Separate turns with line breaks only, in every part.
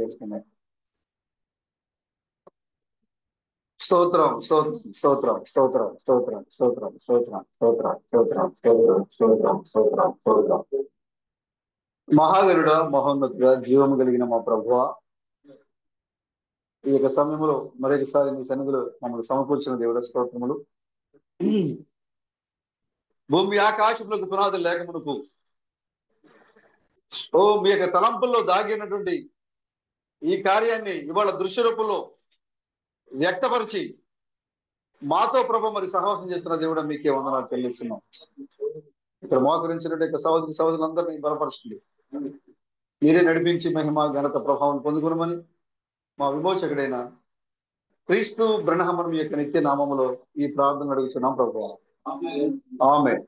తెలియజేసుకున్నాయి. స్తోత్రం స్తోత్రం స్తోత్రం స్తోత్రం స్తోత్రం స్తోత్రం స్తోత్రం స్తోత్రం స్తోత్రం స్తోత్రం స్తోత్రం స్తోత్రం స్తోత్రం. మహాగరుడ, మహోన్నతుడ, జీవము కలిగిన మా ప్రభువా, ఈ యొక్క సమయంలో మరొకసారి మీ సన్నిధిలో మమ్మల్ని సమకూర్చిన దేవుడ స్తోత్రములు. భూమి ఆకాశములకు పునాదులు లేకమునుపు మీ యొక్క తలంపుల్లో దాగి ఉన్నటువంటి ఈ కార్యాన్ని ఇవాళ దృశ్య రూపంలో వ్యక్తపరిచి మాతో ప్రభు మరి సహవాసం చేస్తున్న దేవుడు మీకే వందనాలు చెల్లిస్తున్నాం. ఇక్కడ మోకరించినట్టు సహోదరి సహోదరులందరినీ బలపరుస్తుంది. మీరే నడిపించి మహిమ ఘనత ప్రభావం పొందుకునమని మా విమోచకుడైన క్రీస్తు బ్రహ్మణం యొక్క నిత్య నామములో ఈ ప్రార్థన అడుగుతున్నాం ప్రభు. ఆమేన్.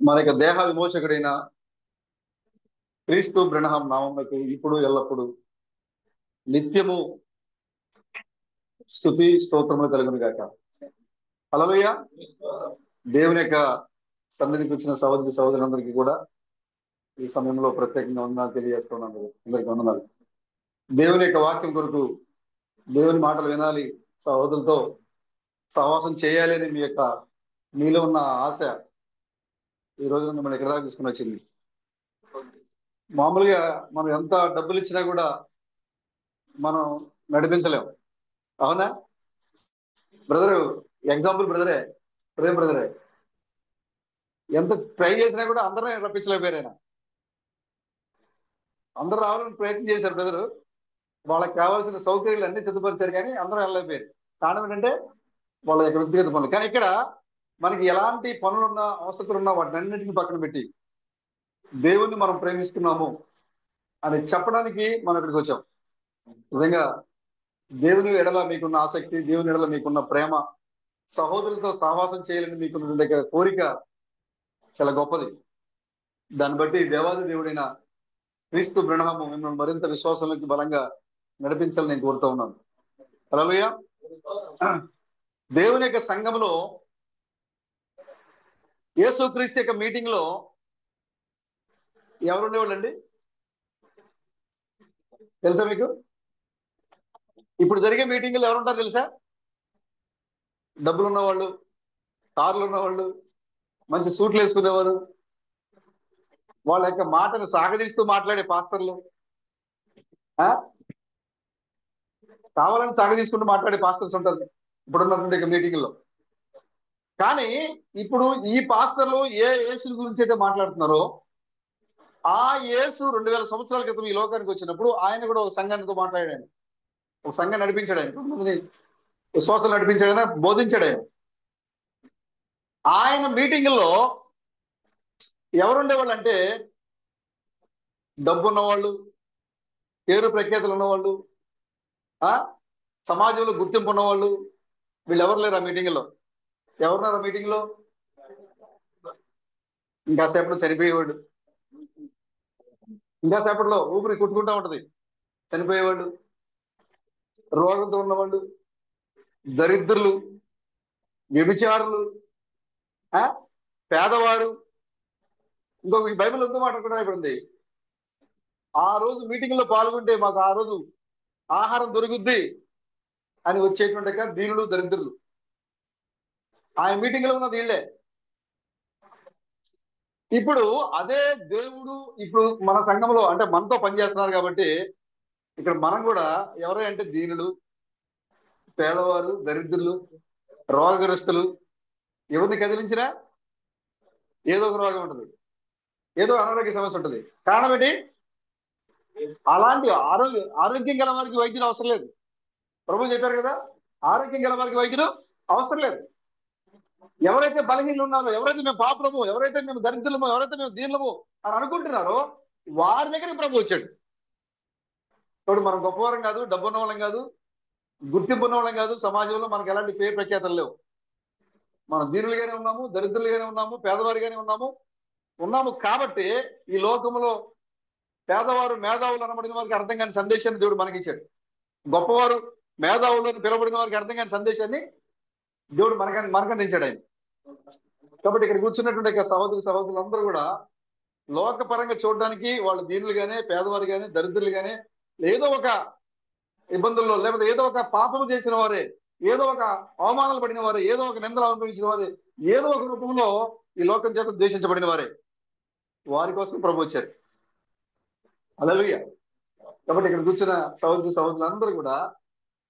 మన యొక్క దేహ విమోచకుడైన క్రీస్తు బ్రహ్మం నామములకు ఇప్పుడు ఎల్లప్పుడు నిత్యము స్తుతి స్తోత్రములు కలుగును గాక. హల్లెలూయా. దేవుని యొక్క సన్నిధికి వచ్చిన సహోదరి సహోదరులందరికీ కూడా ఈ సమయంలో ప్రత్యేకంగా వందనాలు తెలియజేస్తున్నాను. అందరికీ వందనాలు. దేవుని యొక్క వాక్యం కొరకు దేవుని మాటలు వినాలి, సహోదరులతో సహవాసం చేయాలి అని మీలో ఉన్న ఆశ ఈ రోజు మిమ్మల్ని ఎక్కడ దాకా తీసుకుని వచ్చింది. మామూలుగా మనం ఎంత డబ్బులు ఇచ్చినా కూడా మనం నడిపించలేము, అవునా బ్రదరు? ఎగ్జాంపుల్ బ్రదరే, ప్రేమ్ బ్రదరే. ఎంత ట్రై చేసినా కూడా అందరూ రప్పించలేకపోయారు. అందరూ రావాలని ప్రయత్నం చేశారు బ్రదరు. వాళ్ళకి కావాల్సిన సౌకర్యాలు అన్ని సిద్ధపరిచారు, కానీ అందరూ వెళ్ళలేకపోయారు. కారణం ఏంటంటే వాళ్ళ యొక్క వ్యక్తిగత పనులు. కానీ ఇక్కడ మనకి ఎలాంటి పనులున్నా అవసరాలున్నా వాటిని అన్నింటిని పక్కన పెట్టి దేవుణ్ణి మనం ప్రేమిస్తున్నాము అని చెప్పడానికి మనం ఇక్కడికి వచ్చాం. నిజంగా దేవుని ఎడల మీకున్న ఆసక్తి, దేవుని ఎడల మీకున్న ప్రేమ, సహోదరులతో సహవాసం చేయాలని మీకున్న కోరిక చాలా గొప్పది. దాన్ని బట్టి దేవాది దేవుడైన క్రీస్తు బ్రహ్మము మిమ్మల్ని మరింత విశ్వాసంలోకి బలంగా నడిపించాలని నేను కోరుతూ ఉన్నాను. హల్లెలూయా. దేవుని యొక్క సంఘంలో యేసుక్రీస్తు యొక్క మీటింగ్ లో ఎవరుండేవాళ్ళండి తెలుసా మీకు? ఇప్పుడు జరిగే మీటింగులు ఎవరుంటారు తెలుసా? డబ్బులు ఉన్నవాళ్ళు, కార్లు ఉన్నవాళ్ళు, మంచి సూట్లు వేసుకునేవారు, వాళ్ళ యొక్క మాటను సాగదీస్తూ మాట్లాడే పాస్టర్లు, కావాలని సాగదీసుకుంటూ మాట్లాడే పాస్టర్స్ ఉంటారు ఇప్పుడున్నటువంటి మీటింగుల్లో. కానీ ఇప్పుడు ఈ పాస్టర్లు ఏ యేసు గురించి అయితే మాట్లాడుతున్నారో ఆ యేసు 2000 సంవత్సరాల క్రితం ఈ లోకానికి వచ్చినప్పుడు ఆయన కూడా ఒక సంఘానితో మాట్లాడాడు, ఒక సంఘం నడిపించాడు, ఆయన కొంతమంది విశ్వాసం నడిపించాడు, ఆయన బోధించాడు. ఆయన మీటింగుల్లో ఎవరుండేవాళ్ళు అంటే డబ్బు ఉన్నవాళ్ళు, పేరు ప్రఖ్యాతులు ఉన్నవాళ్ళు, సమాజంలో గుర్తింపు ఉన్నవాళ్ళు. వీళ్ళు ఎవరు లేరు ఆ మీటింగుల్లో. ఎవరున్నారు ఆ మీటింగ్లో? ఇంకా సేపట్లో చనిపోయేవాడు, ఇంకా సేపట్లో ఊపిరి కుట్టుకుంటా ఉంటది, చనిపోయేవాళ్ళు, రోగంతో ఉన్నవాళ్ళు, దరిద్రులు, వ్యభిచారులు, పేదవాడు. ఇంకొక బైబిల్ ఎంతో మాట కూడా ఇక్కడ ఉంది, ఆ రోజు మీటింగ్ లో పాల్గొంటే మాకు ఆ రోజు ఆహారం దొరుకుద్ది అని వచ్చేటువంటి దీనులు, దరిద్రులు. ఆయన మీటింగ్ లో ఉన్నది వీళ్ళే. ఇప్పుడు అదే దేవుడు ఇప్పుడు మన సంఘంలో అంటే మనతో పనిచేస్తున్నారు కాబట్టి ఇక్కడ మనం కూడా ఎవరంటే దీనులు, పేదవారు, దరిద్రులు, రోగగ్రస్తులు. ఎవరిని కదిలించినా ఏదో ఒక రోగం ఉంటుంది, ఏదో అనారోగ్య సమస్య ఉంటుంది. కారణం ఏంటి? అలాంటి ఆరోగ్యం గల వారికి వైద్యులు అవసరం లేదు. ప్రభు చెప్పారు కదా, ఆరోగ్యం గల వారికి వైద్యులు అవసరం లేదు. ఎవరైతే బలహీనలు ఉన్నారో, ఎవరైతే మేము పాపులము, ఎవరైతే మేము దరిద్రులము, ఎవరైతే మేము దీనులము అని అనుకుంటున్నారో వారి దగ్గరికి ప్రభు వచ్చాడు. ఇప్పుడు మనం గొప్పవారం కాదు, డబ్బు ఉన్న వాళ్ళం కాదు, గుర్తింపు ఉన్న వాళ్ళం కాదు, సమాజంలో మనకు ఎలాంటి పేరు ప్రఖ్యాతలు లేవు. మనం దీనులుగానే ఉన్నాము, దరిద్రులుగానే ఉన్నాము, పేదవారిగానే ఉన్నాము కాబట్టి ఈ లోకంలో పేదవారు మేధావులు అనబడిన వారికి అర్థం కాని సందేశాన్ని దేవుడు మనకిచ్చాడు. గొప్పవారు మేధావులు అని పిలువబడిన వారికి అర్థం కాని సందేశాన్ని దేవుడు మనకు అందించాడు ఆయన. కాబట్టి ఇక్కడ కూర్చున్నటువంటి సహోదరులందరూ కూడా లోకపరంగా చూడడానికి వాళ్ళు దీనులు గానే, పేదవారు గానే, దరిద్రులు గానే, ఏదో ఒక ఇబ్బందుల్లో, లేకపోతే ఏదో ఒక పాపము చేసిన వారే, ఏదో ఒక అవమానాలు పడిన వారే, ఏదో ఒక నిందలు అనుభవించిన వారే, ఏదో ఒక రూపంలో ఈ లోకం చేత ద్వేషించబడిన వారే. వారి కోసం ప్రభు వచ్చారు. హల్లెలూయా. కాబట్టి ఇక్కడ కూర్చున్న సహోదరి సహోదరులందరూ కూడా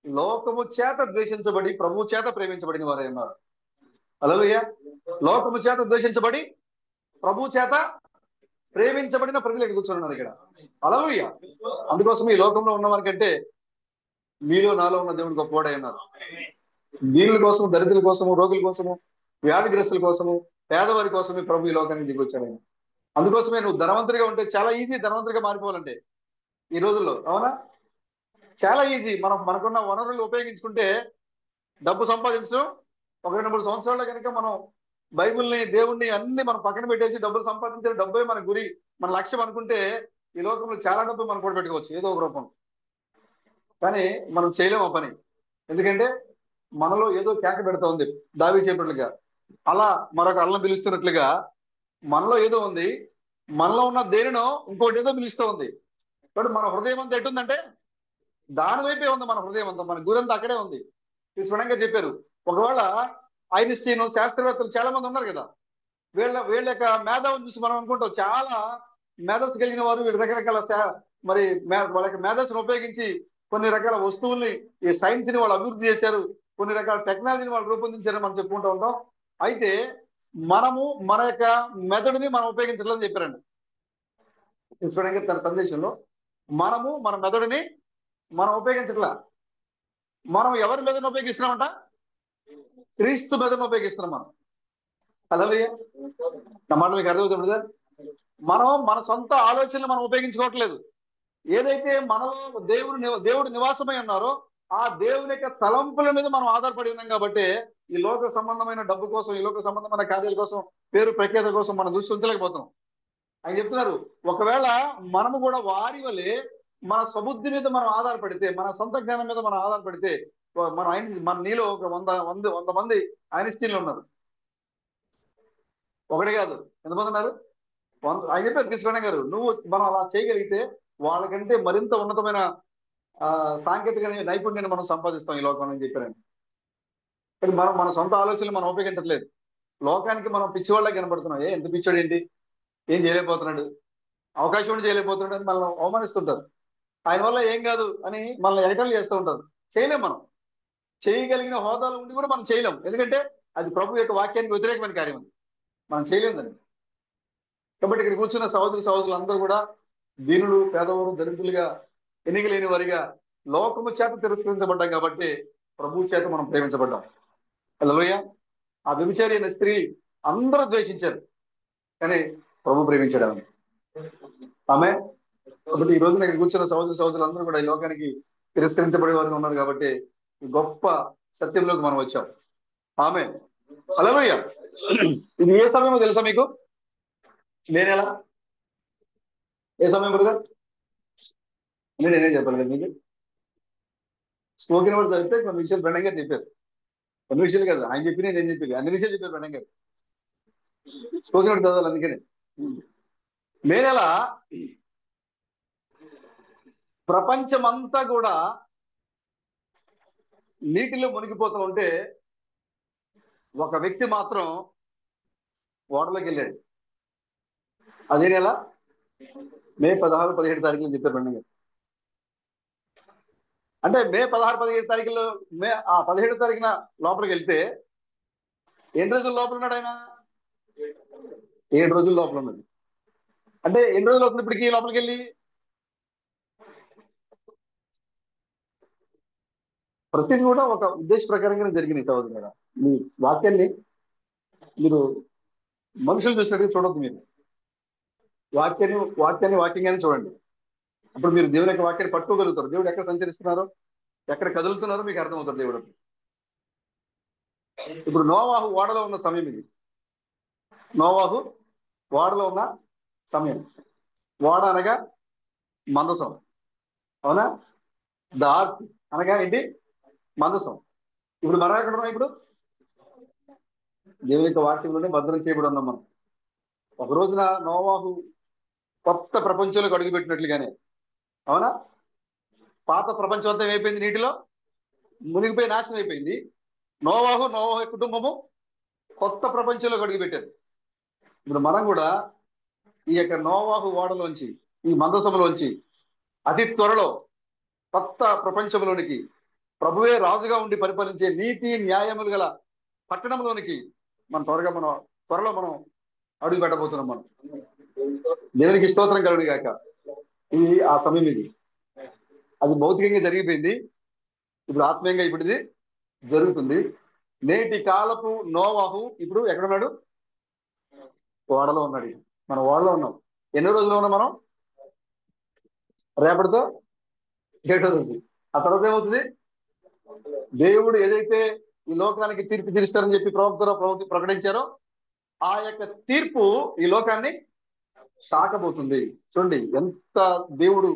లోకము చేత ద్వేషించబడి ప్రభు చేత ప్రేమించబడిన వారే ఉన్నారు. హల్లెలూయా. లోకము చేత ద్వేషించబడి ప్రభు చేత ప్రేమించబడిన ప్రజలు ఇక్కడ కూర్చొని ఇక్కడ. హల్లెలూయా. అందుకోసం ఈ లోకంలో ఉన్న వారికంటే మీలో నాలో ఉన్న దేవుడు గొప్పవాడై ఉన్నారు. దీనుల కోసం, దరిద్రుల కోసము, రోగుల కోసము, వ్యాధిగ్రస్తుల కోసము, పేదవారి కోసమే ప్రభు ఈ లోకానికి దిగి వచ్చాడు ఆయన. అందుకోసమే నువ్వు ధనవంతుడిగా ఉంటే చాలా ఈజీ ధనవంతుడిగా మారిపోవాలంటే ఈ రోజుల్లో. అవునా? చాలా ఈజీ. మనకున్న వనరులు ఉపయోగించుకుంటే డబ్బు సంపాదించడం. ఒక 2-3 సంవత్సరాల్లో కనుక మనం బైబిల్ని, దేవుణ్ణి అన్ని మనం పక్కన పెట్టేసి డబ్బులు సంపాదించే డబ్బే మన గురి, మన లక్ష్యం అనుకుంటే ఈ లోకంలో చాలా డబ్బు మనం కూడబెట్టుకోవచ్చు ఏదో ఒక రూపం. కానీ మనం చేయలేము ఆ పని. ఎందుకంటే మనలో ఏదో కేక పెడతా ఉంది. దావీదు చెప్పినట్లుగా, అలా మరొక అల్లం పిలుస్తున్నట్లుగా మనలో ఏదో ఉంది. మనలో ఉన్న దేనినో ఇంకోటి ఏదో పిలుస్తూ ఉంది. కాబట్టి మన హృదయం అంతా ఎట్టుందంటే దాని వైపే ఉంది. మన హృదయం అంతా, మన గురంతా అక్కడే ఉంది. స్పష్టంగా చెప్పారు. ఒకవేళ ఐన్స్టీన్, శాస్త్రవేత్తలు చాలా మంది ఉన్నారు కదా, వీళ్ళ యొక్క మేధావుని చూసి మనం అనుకుంటాం చాలా మేధస్సు కలిగిన వారు, వీళ్ళు రకరకాల మరి వాళ్ళ యొక్క మేధస్సును ఉపయోగించి కొన్ని రకాల వస్తువుల్ని, ఈ సైన్స్ ని వాళ్ళు అభివృద్ధి చేశారు, కొన్ని రకాల టెక్నాలజీని వాళ్ళు రూపొందించారని మనం చెప్పుకుంటూ ఉంటాం. అయితే మనము మన యొక్క మెదడుని మనం ఉపయోగించాలని చెప్పారండి చూడండి తన సందేశంలో. మనము మన మెదడుని మనం ఉపయోగించట్లా. మనం ఎవరి మెదడుని ఉపయోగిస్తున్నామంట? క్రీస్తు మెదడుని ఉపయోగిస్తున్నాం మనం. హల్లెలూయా. నా మాట మీకు అర్థమవుతుంది బ్రదర్? మనం మన సొంత ఆలోచనలు మనం ఉపయోగించుకోవట్లేదు. ఏదైతే మనలో దేవుడు నివాసమై ఉన్నారో ఆ దేవుని యొక్క తలంపుల మీద మనం ఆధారపడి ఉన్నాం కాబట్టి ఈ లోక సంబంధమైన డబ్బు కోసం, ఈ లోక సంబంధమైన కార్యాల కోసం, పేరు ప్రఖ్యాత కోసం మనం దృష్టి ఉంచలేకపోతున్నాం. ఆయన చెప్తున్నారు, ఒకవేళ మనము కూడా వారి వలె మన స్వబుద్ధి మీద మనం ఆధారపడితే, మన సొంత జ్ఞానం మీద మనం ఆధారపడితే, మన నీలో ఒక 100 మంది ఐన్స్టీన్లు ఉన్నారు. ఒకటి కాదు, ఎంతమంది ఉన్నారు? ఆయన చెప్పారు కృష్ణ గారు, మనం అలా చేయగలిగితే వాళ్ళకంటే మరింత ఉన్నతమైన సాంకేతిక నైపుణ్యాన్ని మనం సంపాదిస్తాం ఈ లోకంలో అని చెప్పారండి. కానీ మనం మన సొంత ఆలోచనలు మనం ఉపయోగించట్లేదు. లోకానికి మనం పిచ్చివాళ్ళకి కనబడుతున్నాం. ఎంత పిచ్చోడు ఏంటి, ఏం చేయలేకపోతున్నాడు, అవకాశం ఉండి చేయలేకపోతున్నాడు అని మనల్ని అవమానిస్తుంటారు. ఆయన వల్ల ఏం కాదు అని మనల్ని ఎగతాళి చేస్తూ ఉంటారు. చేయలేం. మనం చేయగలిగిన హోదాలో ఉండి కూడా మనం చేయలేం. ఎందుకంటే అది ప్రభు యొక్క వాక్యానికి వ్యతిరేకమైన కార్యం. మనం చేయలేం దాన్ని. కాబట్టి ఇక్కడ కూర్చున్న సహోదరులు అందరూ కూడా దీనులు, పేదవారు, దరిద్రులుగా, ఎన్నికలేని వారిగా లోకము చేత తిరస్కరించబడ్డాం కాబట్టి ప్రభు చేత మనం ప్రేమించబడ్డాం. హల్లెలూయా. ఆ వ్యభిచారి అయిన స్త్రీ అందరూ ద్వేషించారు, కానీ ప్రభు ప్రేమించాడు ఆమె. ఆమె కాబట్టి ఈ రోజున ఇక్కడ కూర్చున్న సహోదరులు అందరూ కూడా ఈ లోకానికి తిరస్కరించబడే వారు ఉన్నారు కాబట్టి గొప్ప సత్యంలోకి మనం వచ్చాం. ఆమె హల్లెలూయా. ఇది ఏ సమయమో తెలుసా మీకు? నేనెలా ఏ సమయం బ్రదర్? నేనేం చెప్పాలి మీకు? స్పోకెన్ వర్డ్ చదివితే కొన్ని విషయాలు బ్రహ్మ గారు చెప్పారు. కొన్ని విషయాలు కదా ఆయన చెప్పి నేను చెప్పేది, అన్ని విషయాలు చెప్పారు బ్రహ్మ గారు. స్పోకెన్ వర్డ్ చదవాలి. అందుకని మే నెల ప్రపంచమంతా కూడా నీటిలో మునిగిపోతూ ఉంటే ఒక వ్యక్తి మాత్రం ఓడలోకి వెళ్ళాడు. అదే నెల మే 16, 17 తారీఖులు చెప్పారు బ్రహ్మ గారు. అంటే మే 16, 17 తారీఖుల్లో 17 తారీఖున లోపలికి వెళ్తే ఎన్ని రోజుల లోపల ఉన్నాడు ఆయన? 7 రోజుల లోపల ఉన్నాడు. అంటే ఎన్ని రోజులు అవుతుంది ఇప్పటికీ లోపలికి వెళ్ళి? ప్రతిదీ కూడా ఒక ఉద్దేశ ప్రకారంగానే జరిగినాయి సహోదరు గారు. మీ వాక్యాన్ని మీరు మనుషులు చూసినట్టుగా చూడొద్దు. మీరు వాక్యంగానే చూడండి. అప్పుడు మీరు దేవుని యొక్క వాక్యాన్ని పట్టుకోగలుగుతారు. దేవుడు ఎక్కడ సంచరిస్తున్నారో, ఎక్కడ కదులుతున్నారో మీకు అర్థమవుతారు దేవుడు. ఇప్పుడు నోవాహు ఓడలో ఉన్న సమయం ఇది. నోవాహు ఓడలో ఉన్న సమయం. ఓడ అనగా మందసం, అవునా? ద ఆర్క్ అనగా ఏంటి? మందసం. ఇప్పుడు మనం ఎక్కడ ఉన్నాం? ఇప్పుడు దేవుని యొక్క వాక్యంలోనే భద్రం చేయబడి ఉన్నాం మనం. ఒక రోజున నోవాహు కొత్త ప్రపంచంలోకి అడుగుపెట్టినట్లుగానే. అవునా? పాత ప్రపంచం అంతా ఏమైపోయింది? నీటిలో మునిగిపోయి నాశనం అయిపోయింది. నోవాహు కుటుంబము కొత్త ప్రపంచంలోకి అడుగుపెట్టారు. ఇప్పుడు మనం కూడా ఈ యొక్క నోవాహు ఓడలోంచి, ఈ మందసములోంచి అతి త్వరలో కొత్త ప్రపంచంలోనికి, ప్రభువే రాజుగా ఉండి పరిపాలించే నీతి న్యాయములు గల పట్టణంలోనికి త్వరలో మనం అడుగు పెట్టబోతున్నాం. మనం దేవునికి స్తోత్రం కలుగును గాక. ఇది ఆ సమయం. ఇది అది భౌతికంగా జరిగిపోయింది. ఇప్పుడు ఆత్మీయంగా ఇప్పుడు ఇది జరుగుతుంది. నేటి కాలపు నోవాహు ఇప్పుడు ఎక్కడున్నాడు? ఓడలో ఉన్నాడు. మనం ఓడలో ఉన్నాం. ఎన్నో రోజులు ఉన్నాం మనం? రేపటితో 7వ రోజు. ఆ తర్వాత ఏమవుతుంది? దేవుడు ఏదైతే ఈ లోకానికి తీర్పు తీరుస్తారని చెప్పి ప్రకటించారో ఆ యొక్క తీర్పు ఈ లోకాన్ని తాకబోతుంది. చూడండి ఎంత దేవుడు,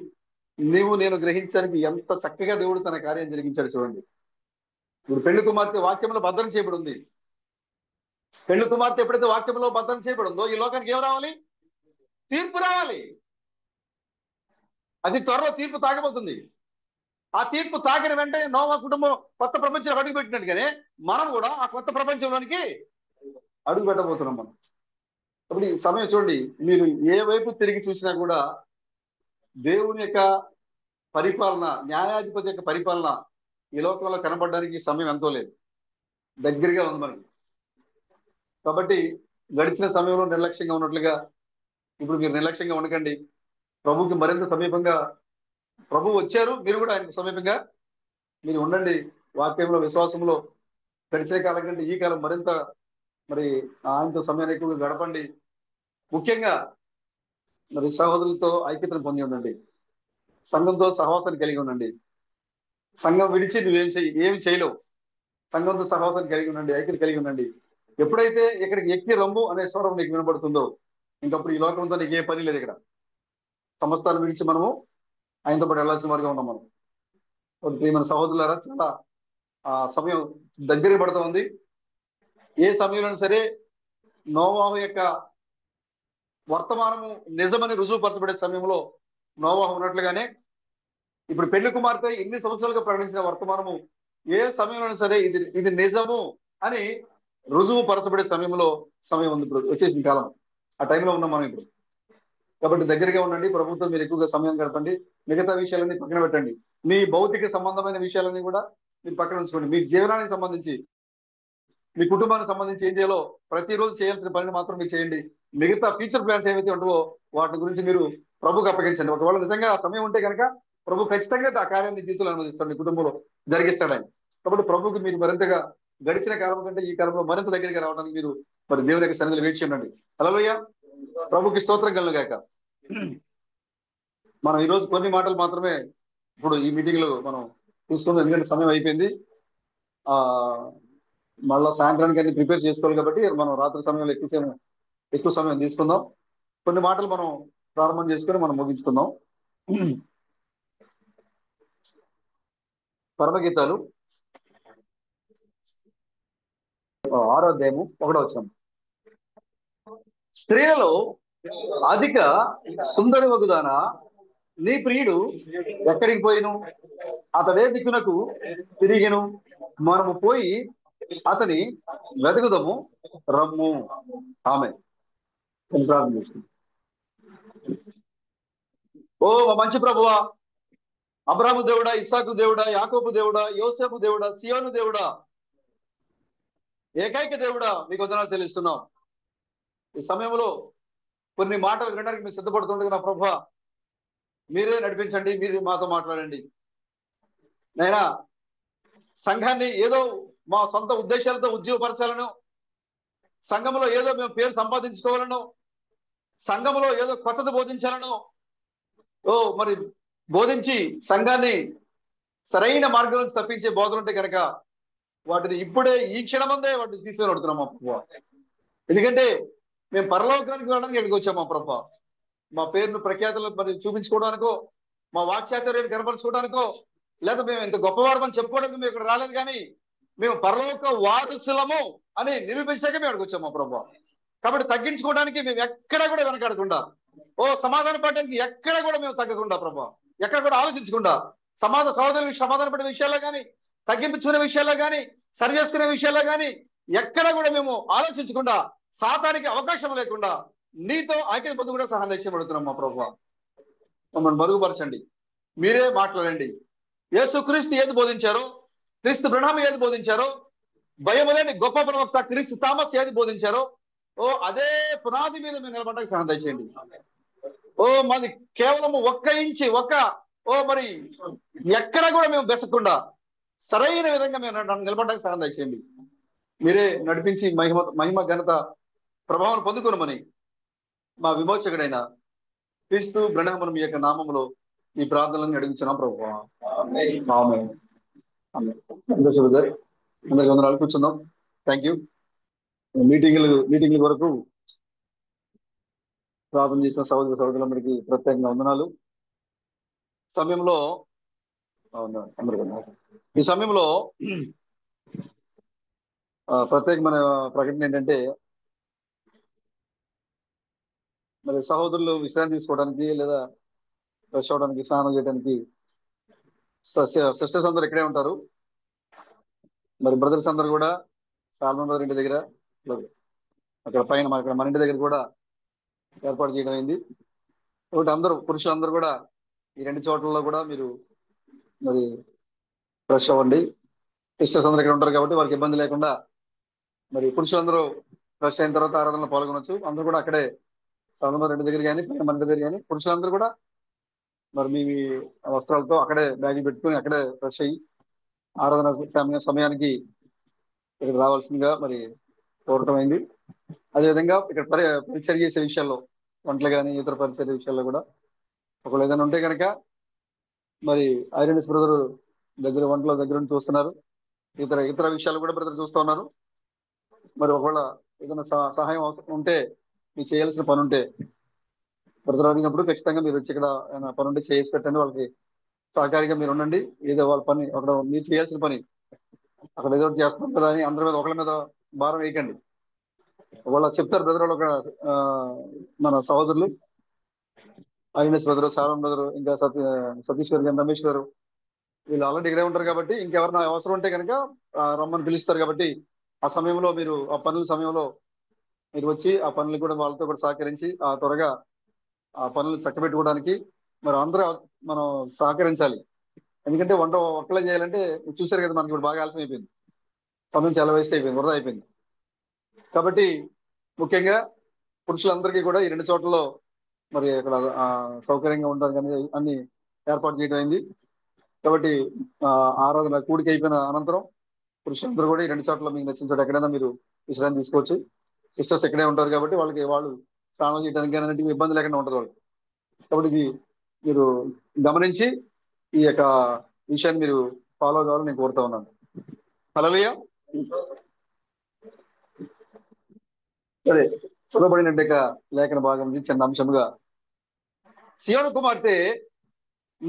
నీవు నేను గ్రహించడానికి ఎంత చక్కగా దేవుడు తన కార్యం జరిగించాడు. చూడండి, ఇప్పుడు పెళ్లి కుమార్తె వాక్యంలో భద్రం చేయబడి ఉంది. పెళ్లి కుమార్తె ఎప్పుడైతే వాక్యంలో భద్రం చేయబడి ఉందో ఈ లోకానికి ఏం రావాలి? తీర్పు రావాలి. అది త్వరలో తీర్పు తాగబోతుంది. ఆ తీర్పు తాకిన వెంటనే నోవా కుటుంబం కొత్త ప్రపంచంలో అడుగు పెట్టినట్టుగానే మనం కూడా ఆ కొత్త ప్రపంచంలోనికి అడుగు పెట్టబోతున్నాం. మనం అప్పుడు ఈ సమయం చూడండి, మీరు ఏ వైపు తిరిగి చూసినా కూడా దేవుని యొక్క పరిపాలన, న్యాయాధిపతి యొక్క పరిపాలన ఈ లోకంలో కనబడడానికి సమయం ఎంతో లేదు, దగ్గరగా ఉంది మనకి. కాబట్టి గడిచిన సమయంలో నిర్లక్ష్యంగా ఉన్నట్లుగా ఇప్పుడు మీరు నిర్లక్ష్యంగా ఉండకండి. ప్రభుకి మరింత సమీపంగా ప్రభు వచ్చారు, మీరు కూడా ఆయనకు సమీపంగా మీరు ఉండండి. వాక్యంలో, విశ్వాసంలో గడిచే కాలం కంటే ఈ కాలం మరింత మరి ఆయనతో సమయాన్ని ఎక్కువగా గడపండి. ముఖ్యంగా మరి సహోదరులతో ఐక్యతను పొంది ఉండండి. సంఘంతో సహవాసాన్ని కలిగి ఉండండి. సంఘం విడిచి ఏమి చేయలేవు. సంఘంతో సహవాసాన్ని కలిగి ఉండండి, ఐక్యత కలిగి ఉండండి. ఎప్పుడైతే ఇక్కడికి ఎక్కి రమ్ము అనే స్వరం నీకు వినబడుతుందో ఇంకప్పుడు ఈ లోకంతో నీకు ఏ పని లేదు. ఇక్కడ సమస్తాన్ని విడిచి మనము ఆయనతో పాటు వెళ్ళాల్సిన వారిగా ఉన్నాం. మనం ప్రియమైన సహోదరులారా, చాలా సమయం దగ్గర పడుతూ ఉంది. ఏ సమయంలో సరే నోవాహు యొక్క వర్తమానము నిజమని రుజువుపరచబడే సమయంలో నోవాహు ఉన్నట్లుగానే ఇప్పుడు పెళ్లి కుమార్తె ఇన్ని సంవత్సరాలుగా ప్రకటించిన వర్తమానము ఏ సమయంలో సరే ఇది నిజము అని రుజువు పరచబడే సమయం ఉంది. ఇప్పుడు వచ్చేసిన కాలం, ఆ టైంలో ఉన్నాం మనం ఇప్పుడు. కాబట్టి దగ్గరగా ఉండండి. ప్రభుత్వం మీరు ఎక్కువగా సమయం గడపండి. మిగతా విషయాలన్నీ పక్కన పెట్టండి. మీ భౌతిక సంబంధమైన విషయాలన్నీ కూడా మీరు పక్కన ఉంచుకోండి. మీ జీవనానికి సంబంధించి, మీ కుటుంబానికి సంబంధించి ఏం చేయాలో ప్రతిరోజు చేయాల్సిన పనిని మాత్రం మీరు చేయండి. మిగతా ఫ్యూచర్ ప్లాన్స్ ఏవైతే ఉంటావో వాటి గురించి మీరు ప్రభుకి అప్పగించండి. ఒకవేళ నిజంగా ఆ సమయం ఉంటే కనుక ప్రభు ఖచ్చితంగా ఆ కార్యాన్ని జీవితంలో అనుమతిస్తాడు, మీ కుటుంబంలో జరిగిస్తాడు ఆయన. కాబట్టి ప్రభుకి మీరు మరింతగా గడిచిన కాలం కంటే ఈ కాలంలో మరింత దగ్గరగా రావడానికి మీరు మరి దేవుని యొక్క సన్నిధిలో వేచి ఉండండి. హల్లెలూయా, ప్రభుకి స్తోత్రం కలుగుగాక. మనం ఈరోజు కొన్ని మాటలు మాత్రమే ఇప్పుడు ఈ మీటింగ్ లో మనం తీసుకుందాం, ఎందుకంటే సమయం అయిపోయింది. మళ్ళా సాయంత్రానికి అన్ని ప్రిపేర్ చేసుకోవాలి కాబట్టి మనం రాత్రి సమయంలో ఎక్కువ సమయం తీసుకుందాం. కొన్ని మాటలు మనం ప్రారంభం చేసుకొని మనం ముగించుకుందాం. పరమగీతాలు 6వ అధ్యాయము 1వ వచనం. స్త్రీలలో అధిక సుందరి వగుదాన నీ ప్రియుడు ఎక్కడికి పోయిను? అతడే దిక్కునకు తిరిగెను. మనము పోయి అతని వెతుకుదము రమ్ము. ఆమె ప్రార్థన చేసుకుంది. ఓ మంచి ప్రభువా, అబ్రాహాము దేవుడా, ఇస్సాకు దేవుడా, యాకోబు దేవుడా, యోసేపు దేవుడా, సియోను దేవుడా, ఏకైక దేవుడా, మీకు వందనాలు చెల్లిస్తున్నాం. ఈ సమయంలో కొన్ని మాటలు వినడానికి మీరు సిద్ధపడుతుండగా నా ప్రభువా మీరే నడిపించండి, మీరు మాతో మాట్లాడండి. నైనా సంఘాన్ని ఏదో మా సొంత ఉద్దేశాలతో ఉద్యోగపరచాలను, సంఘంలో ఏదో మేము పేరు సంపాదించుకోవాలను, సంఘంలో ఏదో కొత్తది బోధించాలను మరి బోధించి సంఘాన్ని సరైన మార్గం నుంచి తప్పించే బోధలు ఉంటే కనుక వాటిని ఇప్పుడే ఈ క్షణమందే వాటిని తీసుకొని పడుతున్నాం మా ప్రభు. ఎందుకంటే మేము పరలోకానికి వెళ్ళడానికి ఇక్కడికి వచ్చాం మా ప్రభు. మా పేరును ప్రఖ్యాతులు మరి చూపించుకోవడానికో, మా వాక్చాతుర్యాన్ని కనపరుచుకోవడానికో, లేదా మేము ఇంత గొప్పవారమని చెప్పుకోవడానికి మేము ఇక్కడ రాలేదు. కానీ మేము పరలోక వారసులము అని నిరూపించాక మేము అక్కడికి వచ్చాం మా ప్రభు. కాబట్టి తగ్గించుకోవడానికి మేము ఎక్కడా కూడా వెనకాడకుండా ఓ సమాధాన పడడానికి ఎక్కడ కూడా మేము తగ్గకుండా ప్రభా, ఎక్కడ కూడా ఆలోచించకుండా సహోదరులకు సమాధాన పడే విషయాల్లో కానీ, తగ్గింపుకునే విషయాల్లో కానీ, సరి చేసుకునే విషయాల్లో కానీ ఎక్కడ కూడా మేము ఆలోచించకుండా, సాతానికి అవకాశం లేకుండా నీతో ఐక్యత పొందు కూడా సహాయం చేయబడుతున్నాం మా ప్రభా. మమ్మల్ని మరుగుపరచండి, మీరే మాట్లాడండి. యేసు క్రీస్తు ఏది బోధించారో, క్రీస్తు బ్రహ్మ ఏది బోధించారో, భయము లేని గొప్ప ప్రవక్త క్రీస్తు థామస్ ఏది బోధించారో, ఓ అదే పునాది మీద మేము నిలబడడానికి సహాయం దయచేయండి. ఓ మాది కేవలం ఒక్క ఇంచి మరి ఎక్కడ కూడా మేము బెసకుండా సరైన విధంగా మేము నిలబడడానికి సహాయం దయచేయండి. మీరే నడిపించి మహిమ ఘనత ప్రభావం పొందుకోనమని మా విమోచకుడైన క్రీస్తు బ్రహ్మను మీ యొక్క నామంలో ఈ ప్రార్థనలను అడుగుతున్నాం ప్రభు. అందరికి వందనాలు. కూర్చుందాం. Thank you. మీటింగ్ల వరకు ప్రార్థన చేసిన సహోదరులందరికీ ప్రత్యేకంగా వందనాలు. సమయంలో ఈ సమయంలో ప్రత్యేకమైన ప్రకటన ఏంటంటే, మరి సహోదరులు విశ్రాంతి తీసుకోవడానికి లేదా ఫ్రెష్ అవడానికి, స్నానం చేయడానికి సిస్టర్స్ అందరూ ఇక్కడే ఉంటారు. మరి బ్రదర్స్ అందరు కూడా సాల్మన్ బ్రదర్ ఇంటి దగ్గర, అక్కడ పైన మన ఇంటి దగ్గర కూడా ఏర్పాటు చేయడం అయింది. కాబట్టి అందరూ పురుషులందరూ కూడా ఈ రెండు చోట్లలో కూడా మీరు మరి ఫ్రెష్ అవ్వండి. సిస్టర్స్ అందరూ ఇక్కడ ఉంటారు కాబట్టి వారికి ఇబ్బంది లేకుండా మరి పురుషులందరూ ఫ్రెష్ అయిన తర్వాత ఆరాధనలో పాల్గొనొచ్చు. అందరూ కూడా అక్కడే సాల్మన్ ఇంటి దగ్గర కానీ, పైన మన ఇంటి దగ్గర కానీ పురుషులందరూ కూడా మరి మీ వస్త్రాలతో అక్కడే బ్యాగ్ పెట్టుకుని అక్కడే ఫ్రెష్ అయ్యి ఆరాధన సమయానికి ఇక్కడ రావాల్సిందిగా మరి కోరటం అయింది. అదేవిధంగా ఇక్కడ పరిచర్య చేసే విషయాల్లో, వంటలు కానీ ఇతర పరిచర్య విషయాల్లో కూడా ఒకవేళ ఏదైనా ఉంటే కనుక మరి ఐరన్స్ బ్రదర్ వంటల దగ్గర చూస్తున్నారు. ఇతర విషయాలు కూడా బ్రదర్ చూస్తూ ఉన్నారు. మరి ఒకవేళ ఏదైనా సహాయం అవసరం ఉంటే, మీకు చేయాల్సిన పని ఉంటే బ్రదర్ అడిగినప్పుడు ఖచ్చితంగా మీరు వచ్చి ఇక్కడ పని ఉంటే చేసి పెట్టండి. వాళ్ళకి సహకారిగా మీరు ఉండండి. ఏదో వాళ్ళ పని అక్కడ మీరు చేయాల్సిన పని అక్కడ ఏదో చేస్తున్నాం కదా అని అందరి మీద ఒకళ్ళ మీద భారం వేయకండి. వాళ్ళు చెప్తారు బ్రదర్, వాళ్ళు ఒక మన సహోదరులు ఐఎన్ఎస్ బ్రదరు, సారం బ్రదరు, ఇంకా సతీష్ గారు, రమేష్ గారు, వీళ్ళు ఆల్రెడీ ఇక్కడే ఉంటారు కాబట్టి ఇంకెవరైనా అవసరం ఉంటే కనుక రమ్మని పిలుస్తారు. కాబట్టి ఆ సమయంలో మీరు ఆ పనుల సమయంలో మీరు వచ్చి ఆ పనులు కూడా వాళ్ళతో కూడా సహకరించి త్వరగా ఆ పనులు చక్కబెట్టుకోవడానికి మరి అందరూ మనం సహకరించాలి. ఎందుకంటే వంట ఒక్కలే చేయాలంటే చూసారు కదా, మనకి ఇప్పుడు బాగా ఆలస్యం అయిపోయింది, సమయం చాలా వేస్ట్ అయిపోయింది, వృధా అయిపోయింది. కాబట్టి ముఖ్యంగా పురుషులందరికీ కూడా ఈ రెండు చోట్లలో మరి అక్కడ సౌకర్యంగా ఉండడానికి కానీ అన్ని ఏర్పాటు చేయడం అయింది. కాబట్టి ఆరాధన కూడికి అయిపోయిన అనంతరం పురుషులందరూ కూడా ఈ రెండు చోట్ల మీకు నచ్చిన చోట ఎక్కడైనా మీరు విశ్రాంతి తీసుకోవచ్చు. సిస్టర్స్ ఇక్కడే ఉంటారు కాబట్టి వాళ్ళు స్నానం చేయడానికి కానీ ఇబ్బంది లేకుండా ఉంటుంది వాళ్ళకి. కాబట్టి ఇది మీరు గమనించి ఈ యొక్క విషయాన్ని మీరు ఫాలో కావాలని నేను కోరుతా ఉన్నాను. హల్లెలూయా. సరే, చదవబడిన లేఖన భాగం నుంచి చిన్న అంశముగా, సియోను కుమార్తె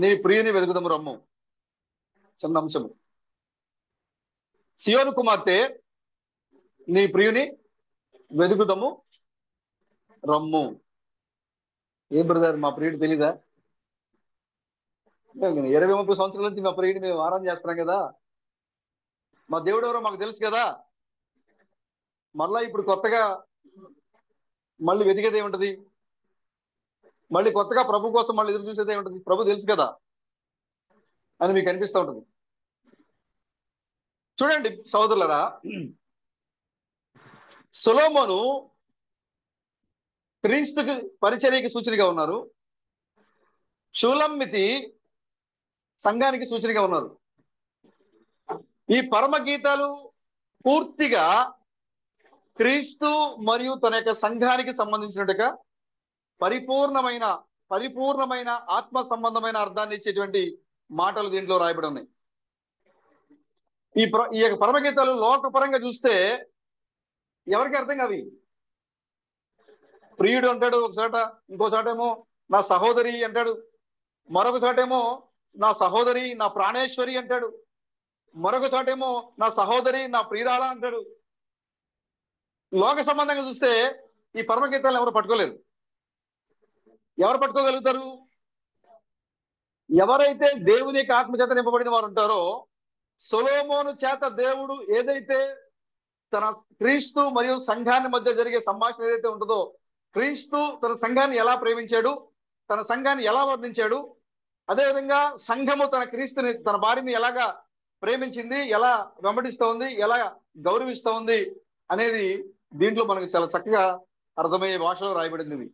నీ ప్రియుని వెతుకుదము రమ్ము. చిన్న అంశము, సియోను కుమార్తె నీ ప్రియుని వెతుకుదము రమ్ము. ఏం బ్రదర్, మా ప్రియుడు తెలీదా? 20-30 సంవత్సరాల నుంచి మా ప్రియుడిని మేము ఆరాధన చేస్తున్నాం కదా, మా దేవుడు ఎవరో మాకు తెలుసు కదా. మళ్ళా ఇప్పుడు కొత్తగా మళ్ళీ వెతికేది ఏముంటది? మళ్ళీ కొత్తగా ప్రభు కోసం మళ్ళీ ఎదురు చూసేది ఏముంటది? ప్రభు తెలుసు కదా అని మీకు అనిపిస్తూ ఉంటుంది. చూడండి సోదరులరా, సొలొమోను క్రీస్తుకి పరిచర్యకి సూచనగా ఉన్నారు. షూలమ్మితి సంఘానికి సూచనగా ఉన్నారు. ఈ పరమ గీతాలు పూర్తిగా క్రీస్తు మరియు తన యొక్క సంఘానికి సంబంధించినట్టుగా పరిపూర్ణమైన ఆత్మ సంబంధమైన అర్థాన్ని ఇచ్చేటువంటి మాటలు దీంట్లో రాయబడి ఉన్నాయి. ఈ యొక్క పరమగీతాలు లోకపరంగా చూస్తే ఎవరికి అర్థం కావి. ప్రియుడు అంటాడు ఒకసాట, ఇంకోసాటేమో నా సహోదరి అంటాడు, మరొక చాటేమో నా సహోదరి నా ప్రాణేశ్వరి అంటాడు, మరొక చాటేమో నా సహోదరి నా ప్రియురాల అంటాడు. లోక సంబంధంగా చూస్తే ఈ పరమగీతాలను ఎవరు పట్టుకోలేరు. ఎవరు పట్టుకోగలుగుతారు? ఎవరైతే దేవుని యొక్క ఆత్మ చేత నింపబడిన వారు ఉంటారో, సొలొమోను చేత దేవుడు ఏదైతే తన క్రీస్తు మరియు సంఘాన్ని మధ్య జరిగే సంభాషణ ఏదైతే ఉంటుందో, క్రీస్తు తన సంఘాన్ని ఎలా ప్రేమించాడు, తన సంఘాన్ని ఎలా వర్ణించాడు, అదేవిధంగా సంఘము తన క్రీస్తుని, తన భార్యని ఎలాగా ప్రేమించింది, ఎలా వెంబడిస్తూ ఉంది, ఎలా గౌరవిస్తూ ఉంది అనేది దీంట్లో మనకు చాలా చక్కగా అర్థమయ్యే భాషలో రాయబడింది.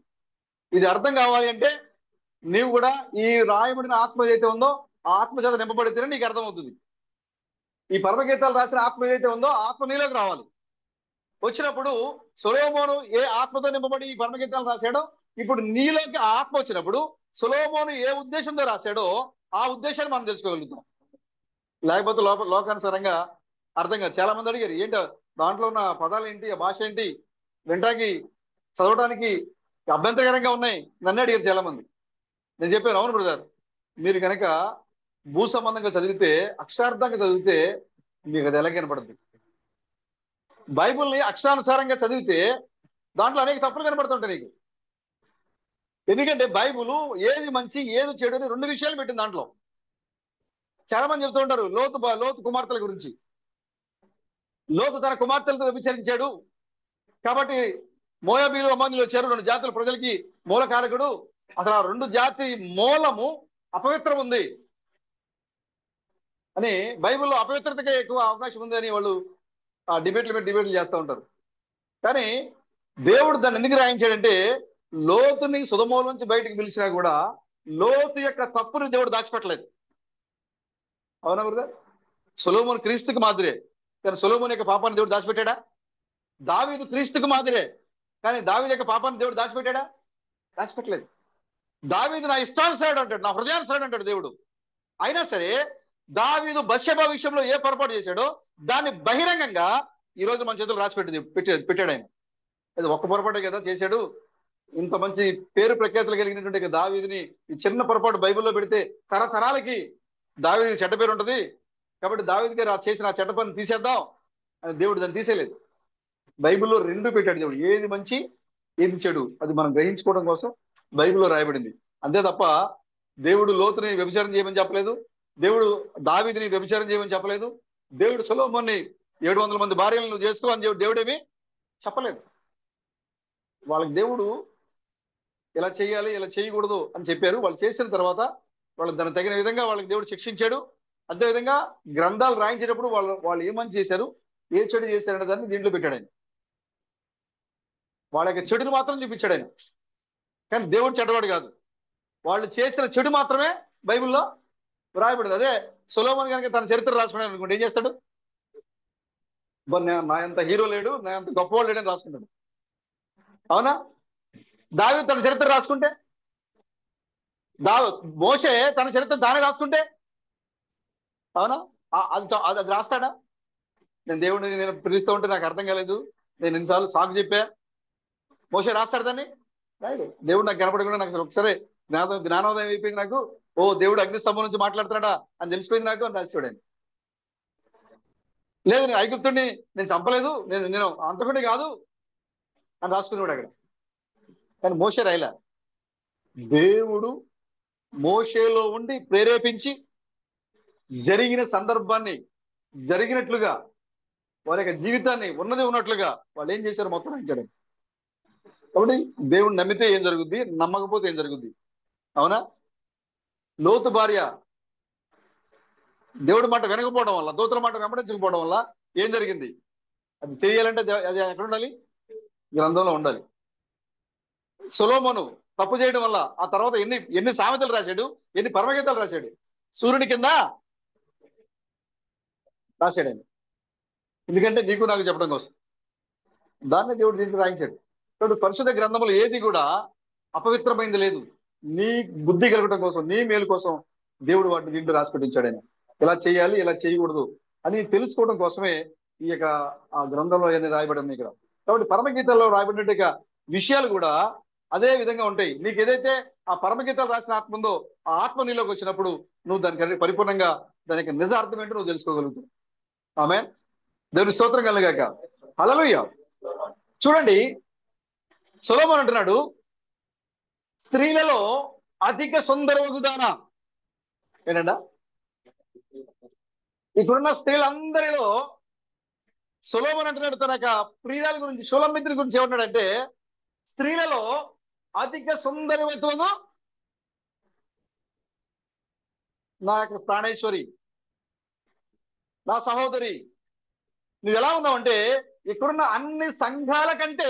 ఇది అర్థం కావాలి అంటే నీవు కూడా ఈ రాయబడిన ఆత్మ ఏదైతే ఉందో ఆ ఆత్మ చేత నింపబడితేనే నీకు అర్థమవుతుంది. ఈ పరమగీతాలు రాసిన ఆత్మ ఏదైతే ఉందో ఆ ఆత్మ నీలోకి రావాలి. వచ్చినప్పుడు సొలొమోను ఏ ఆత్మతో నింపబడి ఈ పరమగీతాలు రాశాడో, ఇప్పుడు నీలోకి ఆ ఆత్మ వచ్చినప్పుడు సొలొమోను ఏ ఉద్దేశంతో రాశాడో ఆ ఉద్దేశాన్ని మనం తెలుసుకోగలుగుతాం. లేకపోతే లోకానుసారంగా అర్థం కాదు. చాలా మంది అడిగారు, ఏంటో దాంట్లో ఉన్న పదాలు ఏంటి, ఆ భాష ఏంటి, వినటానికి చదవటానికి అభ్యంతరకరంగా ఉన్నాయి, నన్ను అడిగారు చాలా మంది. నేను చెప్పాను, అవును బ్రదర్, మీరు కనుక భూ సంబంధంగా చదివితే, అక్షరార్థంగా చదివితే మీకు అది ఎలా కనపడుతుంది. బైబుల్ని అక్షరానుసారంగా చదివితే దాంట్లో అనేక తప్పులు కనబడుతుంటాయి నీకు. ఎందుకంటే బైబుల్ ఏది మంచి ఏది చెడు అని రెండు విషయాలు పెట్టింది దాంట్లో. చాలా మంది చెబుతూ ఉంటారు లోతు కుమార్తెల గురించి. లోతు తన కుమార్తెలతో వ్యభిచరించాడు కాబట్టి మోయాబీలు అమ్మోనీయులు వచ్చారు, రెండు జాతుల ప్రజలకి మూల కారకుడు. అసలు ఆ రెండు జాతి మూలము అపవిత్రం ఉంది అని, బైబిల్లో అపవిత్రతకే ఎక్కువ అవకాశం ఉంది అని వాళ్ళు డిబేట్లు చేస్తూ ఉంటారు. కానీ దేవుడు దాన్ని ఎందుకు రాయించాడంటే, లోతుని సుధమూల నుంచి బయటకు పిలిచినా కూడా లోతు యొక్క తప్పుని దేవుడు దాచిపెట్టలేదు. అవునా బ్రదర్? సొలొమోను క్రీస్తుకు మాదిరే, కానీ సొలొమోను యొక్క పాపాన్ని దేవుడు దాచిపెట్టాడా? దావీదు క్రీస్తుకు మాదిరే, కానీ దావీదు యొక్క పాపాన్ని దేవుడు దాచిపెట్టాడా? దాచిపెట్టలేదు. దావీదు నా ఇష్టానుసారుడు అంటాడు, నా హృదయానుసారుడు అంటాడు దేవుడు. అయినా సరే దావీదు బత్షెబ విషయంలో ఏ పొరపాటు చేశాడో దాన్ని బహిరంగంగా ఈ రోజు మన చేతులు రాసి పెట్టాడు ఆయన. అది ఒక్క పొరపాటే కదా చేశాడు. ఇంత మంచి పేరు ప్రఖ్యాతులు కలిగినటువంటి దావీదుని ఈ చిన్న పొరపాటు బైబిల్లో పెడితే తరతరాలకి దావీదుకి చెడ్డ పేరు ఉంటుంది, కాబట్టి దావీదు గారు చేసిన ఆ చెడ్డ పని తీసేద్దాం అని దేవుడు దాన్ని తీసేయలేదు. బైబిల్లో రెండు పెట్టాడు దేవుడు, ఏది మంచి ఏది చెడు అది మనం గ్రహించుకోవడం కోసం బైబిల్లో రాయబడింది. అంతే తప్ప దేవుడు లోతుని వ్యభిచారం చేయమని చెప్పలేదు, దేవుడు దావీదుని వ్యభిచారం చేయమని చెప్పలేదు, దేవుడు సొలొమోన్ని 700 మంది భార్యలను నువ్వు చేసుకో అని దేవుడేమి చెప్పలేదు. వాళ్ళకి దేవుడు ఇలా చేయాలి ఇలా చేయకూడదు అని చెప్పారు. వాళ్ళు చేసిన తర్వాత వాళ్ళు దాన్ని తగిన విధంగా వాళ్ళకి దేవుడు శిక్షించాడు. అదేవిధంగా గ్రంథాలు రాయించేటప్పుడు వాళ్ళు ఏమని చేశారు, ఏ చెడు చేశారు అనే దాన్ని దీంట్లో పెట్టాడు ఆయన. వాళ్ళ యొక్క చెడును మాత్రం చూపించాడు ఆయన, కానీ దేవుడు చెడ్డవాడు కాదు. వాళ్ళు చేసిన చెడు మాత్రమే బైబిల్లో రాయబడింది. అదే సొలొమోను కనుక తన చరిత్ర రాసుకున్నాడు అనుకోండి, ఏం చేస్తాడు? నా ఎంత హీరో లేడు, నా ఎంత గొప్పవాడు లేడని రాసుకుంటాడు. అవునా? దావీదు తన చరిత్ర రాసుకుంటే, మోషే తన చరిత్ర తానే రాసుకుంటే, అవునా, అది రాస్తాడా? నేను పిలుస్తూ ఉంటే నాకు అర్థం కాలేదు, నేను ఎన్నిసార్లు సాకు చెప్పా, మోషే రాస్తాడు దాన్ని? రాయడు. దేవుడు నాకు కనపడకుండా నాకు ఒకసారి జ్ఞానోదయం అయిపోయింది నాకు, ఓ దేవుడు అగ్నిస్తంభం నుంచి మాట్లాడుతున్నాడా అని తెలిసిపోయింది నాకు అని రాసివాడు. లేదు, నేను ఐగుప్తుడిని నేను చంపలేదు, నేను అంతకుడి కాదు అని రాసుకునేవాడు అక్కడ. కానీ మోషే రాయలా. దేవుడు మోషేలో ఉండి ప్రేరేపించి జరిగిన సందర్భాన్ని జరిగినట్లుగా వారి యొక్క జీవితాన్ని ఉన్నది ఉన్నట్లుగా వాళ్ళు ఏం చేశారు మొత్తం రాయించాడు. కాబట్టి దేవుడు నమ్మితే ఏం జరుగుద్ది, నమ్మకపోతే ఏం జరుగుద్ది? అవునా? లోతు భార్య దేవుడి మాట వినకపోవడం వల్ల, దూతల మాట వెంబడించకపోవడం వల్ల ఏం జరిగింది? అది తెలియాలంటే అది ఎక్కడ ఉండాలి? గ్రంథంలో ఉండాలి. సొలొమోను తప్పు చేయడం వల్ల ఆ తర్వాత ఎన్ని సామెతలు రాశాడు, ఎన్ని పరమగీతాలు రాశాడు, సూర్యుని కింద రాశాడు ఆయన. ఎందుకంటే నీకు నాకు చెప్పడం కోసం దాన్ని దేవుడు దీంట్లో రాయించాడు. కాబట్టి పరిశుద్ధ గ్రంథములు ఏది కూడా అపవిత్రమైంది లేదు. నీ బుద్ధి కలగడం కోసం, నీ మేలు కోసం దేవుడు వాటిని దీంట్లో రాసి పెట్టించాడు ఆయన. ఇలా చేయాలి ఇలా చేయకూడదు అని తెలుసుకోవడం కోసమే ఈ యొక్క ఆ గ్రంథంలో ఏదైనా రాయబడి ఉన్నాయి ఇక్కడ. కాబట్టి పరమగీతాల్లో రాయబడినట్టుగా విషయాలు కూడా అదే విధంగా ఉంటాయి. నీకు ఏదైతే ఆ పరమగీతాలు రాసిన ఆత్మ ఉందో ఆ ఆత్మ నీలోకి వచ్చినప్పుడు నువ్వు దానికి పరిపూర్ణంగా దానికి నిజ అర్థం ఏంటో నువ్వు తెలుసుకోగలుగుతావు. ఆమేన్. దేవుని స్తోత్రం కలుగాక. హల్లెలూయా. చూడండి, సొలొమోను అంటున్నాడు, స్త్రీలలో అధిక సుందరవగుదానా. ఏంటంట? ఇక్కడున్న స్త్రీలందరిలో సొలొమోను అంటున్నాడు తన యొక్క ప్రియురాల గురించి, షూలమ్మిత్రి గురించి ఏమంటాడంటే, స్త్రీలలో అధిక సుందరవతువును నా యొక్క ప్రాణేశ్వరి, నా సహోదరి, నువ్వు ఎలా ఉన్నావు అంటే ఇక్కడున్న అన్ని సంఘాల కంటే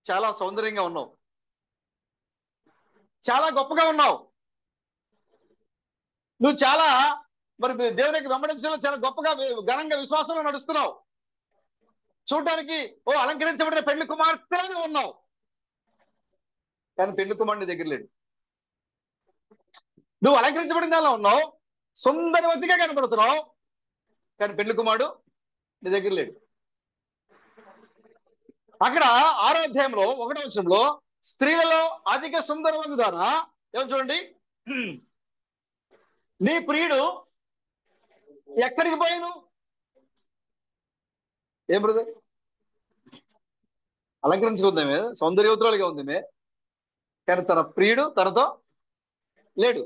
చాలా సౌందర్యంగా ఉన్నావు, చాలా గొప్పగా ఉన్నావు. నువ్వు చాలా మరి దేవునికి వెంబడించడంలో చాలా గొప్పగా ఘనంగా విశ్వాసంలో నడుస్తున్నావు. చూడటానికి ఓ అలంకరించబడిన పెళ్లి కుమార్తెని ఉన్నావు, కానీ పెళ్లి కుమారుని దగ్గర లేడు. నువ్వు అలంకరించబడిన దానిలో ఉన్నావు, సుందరవతిగా కనబడుతున్నావు, కానీ పెళ్లి కుమారుడు నీ దగ్గర లేడు. అక్కడ 6వ అధ్యాయంలో 1వ వచనంలో స్త్రీలలో అధిక సుందరవతి ద్వారా ఏమో చూడండి, నీ ప్రియుడు ఎక్కడికి పోయాను? ఏం బ్రదర్? అలంకరించుకుందామే, సౌందర్యవతురాలుగా ఉందేమే, కానీ తన ప్రియుడు తనతో లేడు.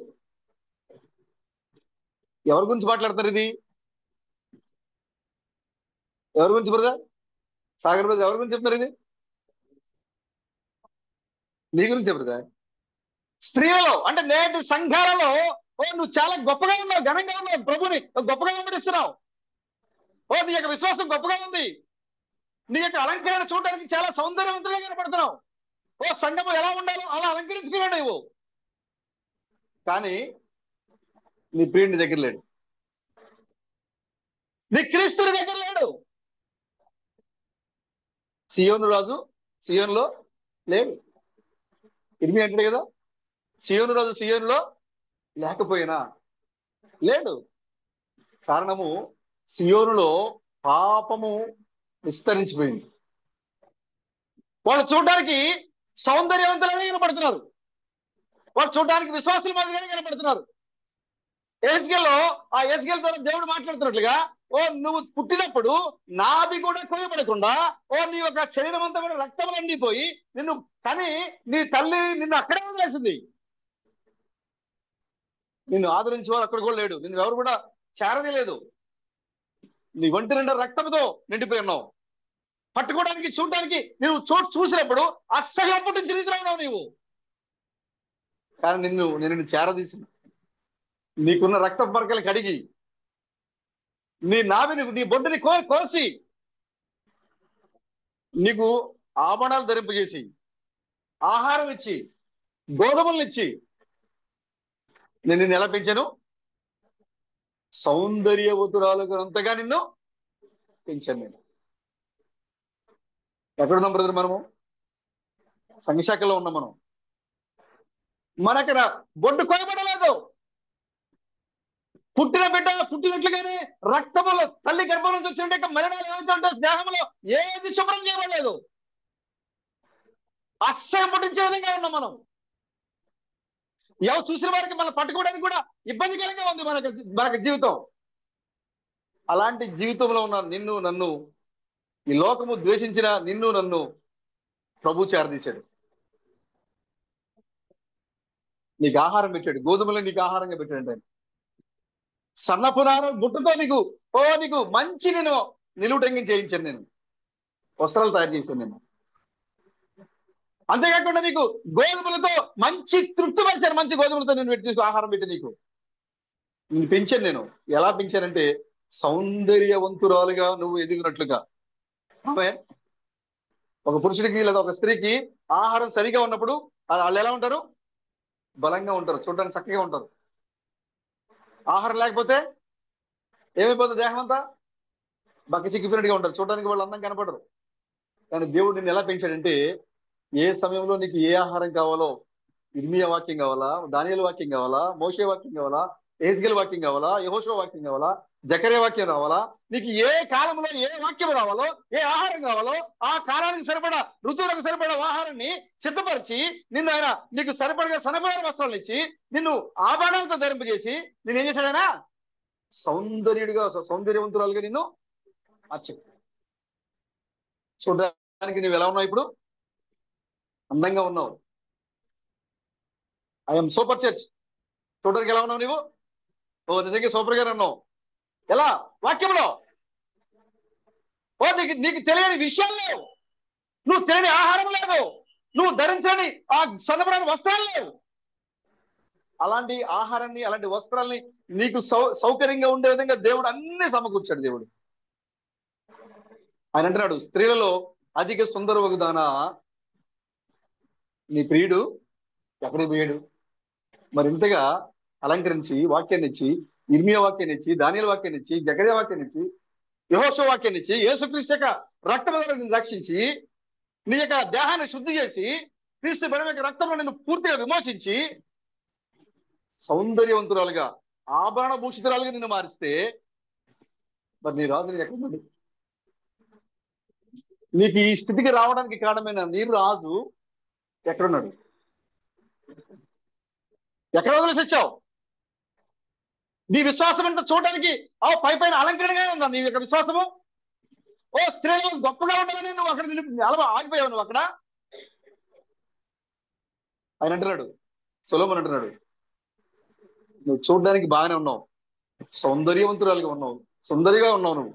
ఎవరి గురించి మాట్లాడతారు ఇది? ఎవరి గురించి బ్రదర్? సాగర్ బ్రదర్, ఎవరి గురించి చెప్తున్నారు ఇది? నీ గురించి బ్రదర్. స్త్రీలలో అంటే నేటి సంఘాలలో ఓ నువ్వు చాలా గొప్పగా ఉన్నావు, ఘనంగా ఉన్నావు, ప్రభుని గొప్పగా వెంబడిస్తున్నావు. ఓ నీ యొక్క విశ్వాసం గొప్పగా ఉంది, నీ యొక్క అలంకరణ చూడడానికి చాలా సౌందర్యవంతంగా కనపడుతున్నావు. ఓ సంఘము ఎలా ఉండాలో అలా అలంకరించుకున్నావు నువ్వు, కానీ నీ ప్రియుడి దగ్గర లేడు, నీ క్రీస్తుని దగ్గర లేడు. సియోను రాజు సియోనులో లేడు. ఇర్మీ అంటాడు కదా, సియోను రాజు సియోనులో లేకపోయినా లేడు. కారణము సియోనులో పాపము విస్తరించిపోయింది. వాళ్ళు చూడడానికి సౌందర్యవంతులుగా కనపడుతున్నారు, వాళ్ళు చూడడానికి విశ్వాసుల మాదిరిగానే కనపడుతున్నారు. ఎహెజ్కేల్లో ఆ ఎహెజ్కేల్ ద్వారా దేవుడు మాట్లాడుతున్నట్లుగా, ఓ నువ్వు పుట్టినప్పుడు నాభి కూడా కోయబడకుండా ఓ నీ యొక్క శరీరం అంతా కూడా రక్తం ఎండిపోయి నిన్ను కానీ నీ తల్లి నిన్ను అక్కడే వదిలేసింది. నిన్ను ఆదరించి వారు అక్కడ కూడా లేడు, నిన్ను ఎవరు కూడా చేరదీయలేదు. నీ ఒంటి నిండా రక్తంతో నిండిపోయి ఉన్నావు. పట్టుకోవడానికి చూడడానికి నువ్వు చూసినప్పుడు అస్సలు పుట్టించి రీతిలో ఉన్నావు నీవు, కానీ నిన్ను చేరదీసి నీకున్న రక్త మరకలు కడిగి నీ నావిని నీ బొడ్డుని కోసి నీకు ఆభరణాలు ధరింపజేసి ఆహారం ఇచ్చి గోధుమలను ఇచ్చి నేను నిన్ను ఎలా పెంచాను? సౌందర్యవతురాలుగానంతగా నిన్ను పెంచాను నేను. ఎక్కడున్నాం బ్రదర్? మనము సంఘశాఖలో ఉన్నాం. మనకి బొడ్డు కోయబడలేదు. పుట్టిన బిడ్డ పుట్టినట్లుగానే రక్తములో తల్లి గర్భం నుంచి వచ్చినట్టు మరణాలు ఏవైతే ఉంటే దేహంలో ఏది శుభ్రం చేయబడలేదు. అస్సలు పుట్టించే విధంగా ఉన్నాం మనం. ఎవరు చూసిన వారికి మనం పట్టుకోవడానికి కూడా ఇబ్బందికరంగా ఉంది మనకి జీవితం. అలాంటి జీవితంలో ఉన్న నిన్ను నన్ను ఈ లోకము ద్వేషించిన నిన్ను నన్ను ప్రభు చేరదీశాడు. నీకు ఆహారం పెట్టాడు, గోధుమలు నీకు ఆహారంగా పెట్టాడు. ఆయన సన్నపునారం గుట్టతో నీకు మంచి నేను నిలువుటంగిని చేయించాను, నేను వస్త్రాలు తయారు చేశాను నేను. అంతేకాకుండా నీకు గోధుమలతో మంచి తృప్తిపరిచాను, మంచి గోధుమలతో నేను పెట్టి ఆహారం పెట్టి నేను పెంచాను. నేను ఎలా పెంచానంటే సౌందర్యవంతురాలుగా నువ్వు ఎదిగినట్లుగా. ఆమె ఒక పురుషుడికి లేదా ఒక స్త్రీకి ఆహారం సరిగా ఉన్నప్పుడు వాళ్ళు ఎలా ఉంటారు? బలంగా ఉంటారు, చూడడానికి చక్కగా ఉంటారు. ఆహారం లేకపోతే ఏమైపోతుంది? దేహం అంతా బక్క చిక్కిపోయినట్టుగా ఉంటారు, చూడడానికి వాళ్ళు అందం కనపడరు. కానీ దేవుడు నిన్ను ఎలా పెంచాడంటే ఏ సమయంలో నీకు ఏ ఆహారం కావాలో, ఇర్మియా వాక్యం కావాలా, దానియేలు వాక్యం కావాలా, మోషే వాక్యం కావాలా, ఎహెజ్కేలు వాక్యం కావాలా, యెహోషువ వాక్యం కావాలా, జకర్యా వాక్యం రావాలా, నీకు ఏ కాలంలో ఏ వాక్యం రావాలో, ఏ ఆహారం కావాలో ఆ కాలానికి సరిపడా ఋతువులకు సరిపడా ఆహారాన్ని సిద్ధపరిచి నిన్ను ఆయన నీకు సరిపడగా సన్నమైన వస్త్రాలు ఇచ్చి నిన్ను ఆభరణాలతో ధరింపజేసి నేను ఏం చేశాడైనా సౌందర్యవంతురాలుగా నిన్ను మార్చాడు. చూడడానికి నువ్వు ఎలా ఉన్నావు? ఇప్పుడు అందంగా ఉన్నావు. I'm super church. చూడడానికి ఎలా ఉన్నావు నువ్వు? ఓ నిజంగా సూపర్ గానే ఉన్నావు. ఎలా? వాక్యంలో. ఓ నీకు నీకు తెలియని విషయాలు లేవు, నువ్వు తెలియని ఆహారం లేదు, నువ్వు ధరించని ఆ సన్నబడని వస్త్రాలు లేవు. అలాంటి ఆహారాన్ని, అలాంటి వస్త్రాల్ని నీకు సౌకర్యంగా ఉండే విధంగా దేవుడు అన్ని సమకూర్చాడు. దేవుడు ఆయన అంటున్నాడు, స్త్రీలలో అధిక సుందరవగు దానా, నీ ప్రియుడు ఎక్కడికి పోయాడు? మరి ఇంతగా అలంకరించి వాక్యాన్ని ఇచ్చి, ఇర్మియా వాక్యాన్ని ఇచ్చి, దానియేలు వాక్యాన్ని ఇచ్చి, జకర్యా వాక్యాన్ని ఇచ్చి, యెహోషువ వాక్యాన్ని ఇచ్చి, యేసుక్రీస్తు యొక్క రక్తం ద్వారా నిన్ను రక్షించి, నీ యొక్క దేహాన్ని శుద్ధి చేసి, క్రీస్తు బలం యొక్క రక్తంలో నిన్ను పూర్తిగా విమోచించి, సౌందర్యవంతురాలుగా, ఆభరణ భూషితురాలుగా నిన్ను మారిస్తే, మరి నీ రాజు ఎక్కడ? నీకు ఈ స్థితికి రావడానికి కారణమైన నీ రాజు ఎక్కడున్నాడు? ఎక్కడ వదిలేసి వచ్చావు? నీ విశ్వాసం అంతా చూడడానికి పై పైన అలంకరణగా ఉందా నీ యొక్క విశ్వాసము? ఓ స్త్రీలు గొప్పగా ఉండాలని నువ్వు అక్కడ అలా ఆగిపోయావు. నువ్వు అక్కడ ఆయన అంటున్నాడు, సొలొమోను అంటున్నాడు, నువ్వు చూడడానికి బాగానే ఉన్నావు, సౌందర్యవంతురాలుగా ఉన్నావు, సుందరిగా ఉన్నావు నువ్వు,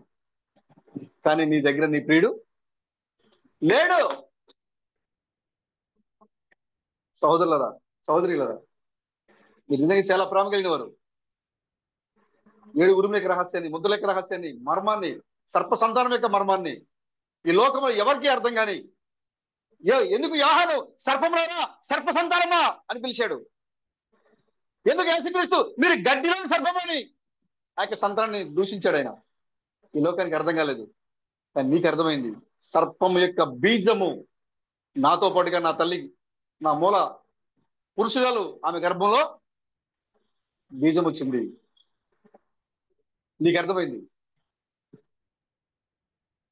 కానీ నీ దగ్గర నీ ప్రియుడు లేడు. సహోదరులరా, సహోదరులరా, మీరు నిజంగా చాలా ప్రేమ కలిగిన వారు. 7 ఉరుముల యొక్క రహస్యాన్ని, ముద్దుల యొక్క రహస్యాన్ని, మర్మాన్ని, సర్ప సంతానం యొక్క మర్మాన్ని ఈ లోకంలో ఎవరికి అర్థం కాని, ఎందుకు యోహాను సర్పములారా, సర్ప సంతానమా అని పిలిచాడు? ఎందుకు యేసుక్రీస్తు మీరు గడ్డిలోని సర్పమని ఆ యొక్క సంతానాన్ని దూషించాడు? ఆయన ఈ లోకానికి అర్థం కాలేదు, కానీ నీకు అర్థమైంది. సర్పం యొక్క బీజము నాతో పాటుగా నా తల్లి, నా మూల పురుషురాలు, ఆమె గర్భంలో బీజం వచ్చింది. నీకు అర్థమైంది.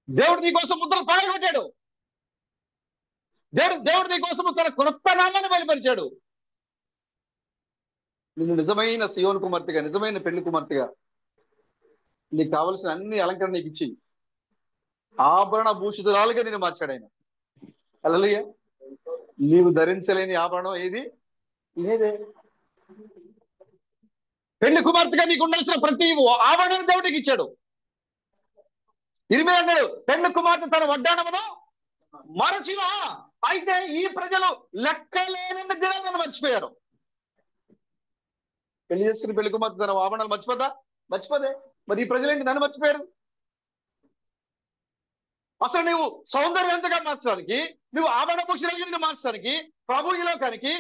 దేవుడు నీ కోసం ముద్రలు పగలగొట్టాడు. దేవుడు నీ కోసం తన క్రొత్త నామాన్ని బయలుపరిచాడు. నిన్ను నిజమైన సియోను కుమార్తెగా, నిజమైన పెళ్లి కుమార్తెగా, నీకు కావలసిన అన్ని అలంకరణ నీకు ఇచ్చి ఆభరణ భూషితురాలుగా నేను మార్చాడు ఆయన. హల్లెలూయా. నీవు ధరించలేని ఆభరణం ఏది లేదే. పెళ్లి కుమార్తెగా నీకు ఉండాల్సిన ప్రతి ఆభరణాన్ని దేవుడికి ఇచ్చాడు. ఇర్మియా అన్నాడు, పెళ్లి కుమార్తె తన వడ్డాణమును మరచిన. అయితే ఈ ప్రజలు లెక్కలేని దినాలను మర్చిపోయారు. పెళ్లి చేసుకుని పెళ్లి కుమార్తె తన ఆభరణాలు మర్చిపోదా? మర్చిపోదే. మరి ఈ ప్రజలేంటి నన్ను మర్చిపోయారు? అసలు నువ్వు సౌందర్యవంతంగా మార్చడానికి, నువ్వు ఆభరణ భూషణాలుగా మార్చడానికి, ప్రభు ఈ లోకానికి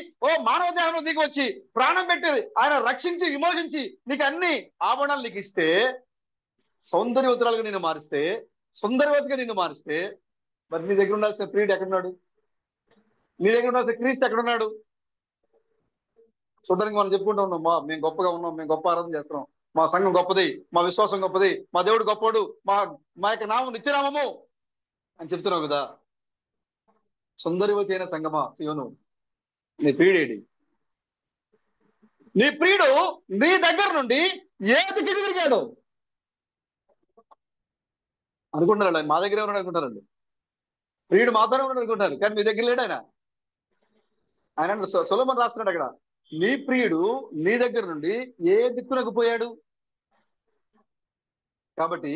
మానవ దేహంలో దిగి వచ్చి ప్రాణం పెట్టి ఆయన రక్షించి విమోచించి నీకు అన్ని ఆభరణాలు నీకు ఇస్తే, సౌందర్యవతురాలుగా నిన్ను మారిస్తే, సుందరవతిగా నిన్ను మారిస్తే, మరి నీ దగ్గర ఉండాల్సిన ప్రియుడు ఎక్కడున్నాడు? నీ దగ్గర ఉండాల్సిన క్రీస్తు ఎక్కడున్నాడు? చూడడానికి మనం చెప్పుకుంటూ ఉన్నాం, మేము గొప్పగా ఉన్నాం, మేము గొప్ప ఆరాధన చేస్తున్నాం, మా సంఘం గొప్పది, మా విశ్వాసం గొప్పది, మా దేవుడు గొప్పడు, మా యొక్క నామం నిత్యనామము అని చెప్తున్నావు కదా. సుందరవతి అయిన సంగమా సియోను, నీ ప్రియుడేడి? నీ ప్రియుడు నీ దగ్గర నుండి ఏదికి తిరిగాడు అనుకుంటున్నాడు. మా దగ్గర ఉన్నాడు అనుకుంటారండి. ప్రియుడు మాతోనే ఉన్నాడు అనుకుంటారు, కానీ మీ దగ్గర లేడు ఆయన. ఆయన సొలొమోను రాస్తున్నాడు అక్కడ, నీ ప్రియుడు నీ దగ్గర నుండి ఏ దిక్కునకు పోయాడు? కాబట్టి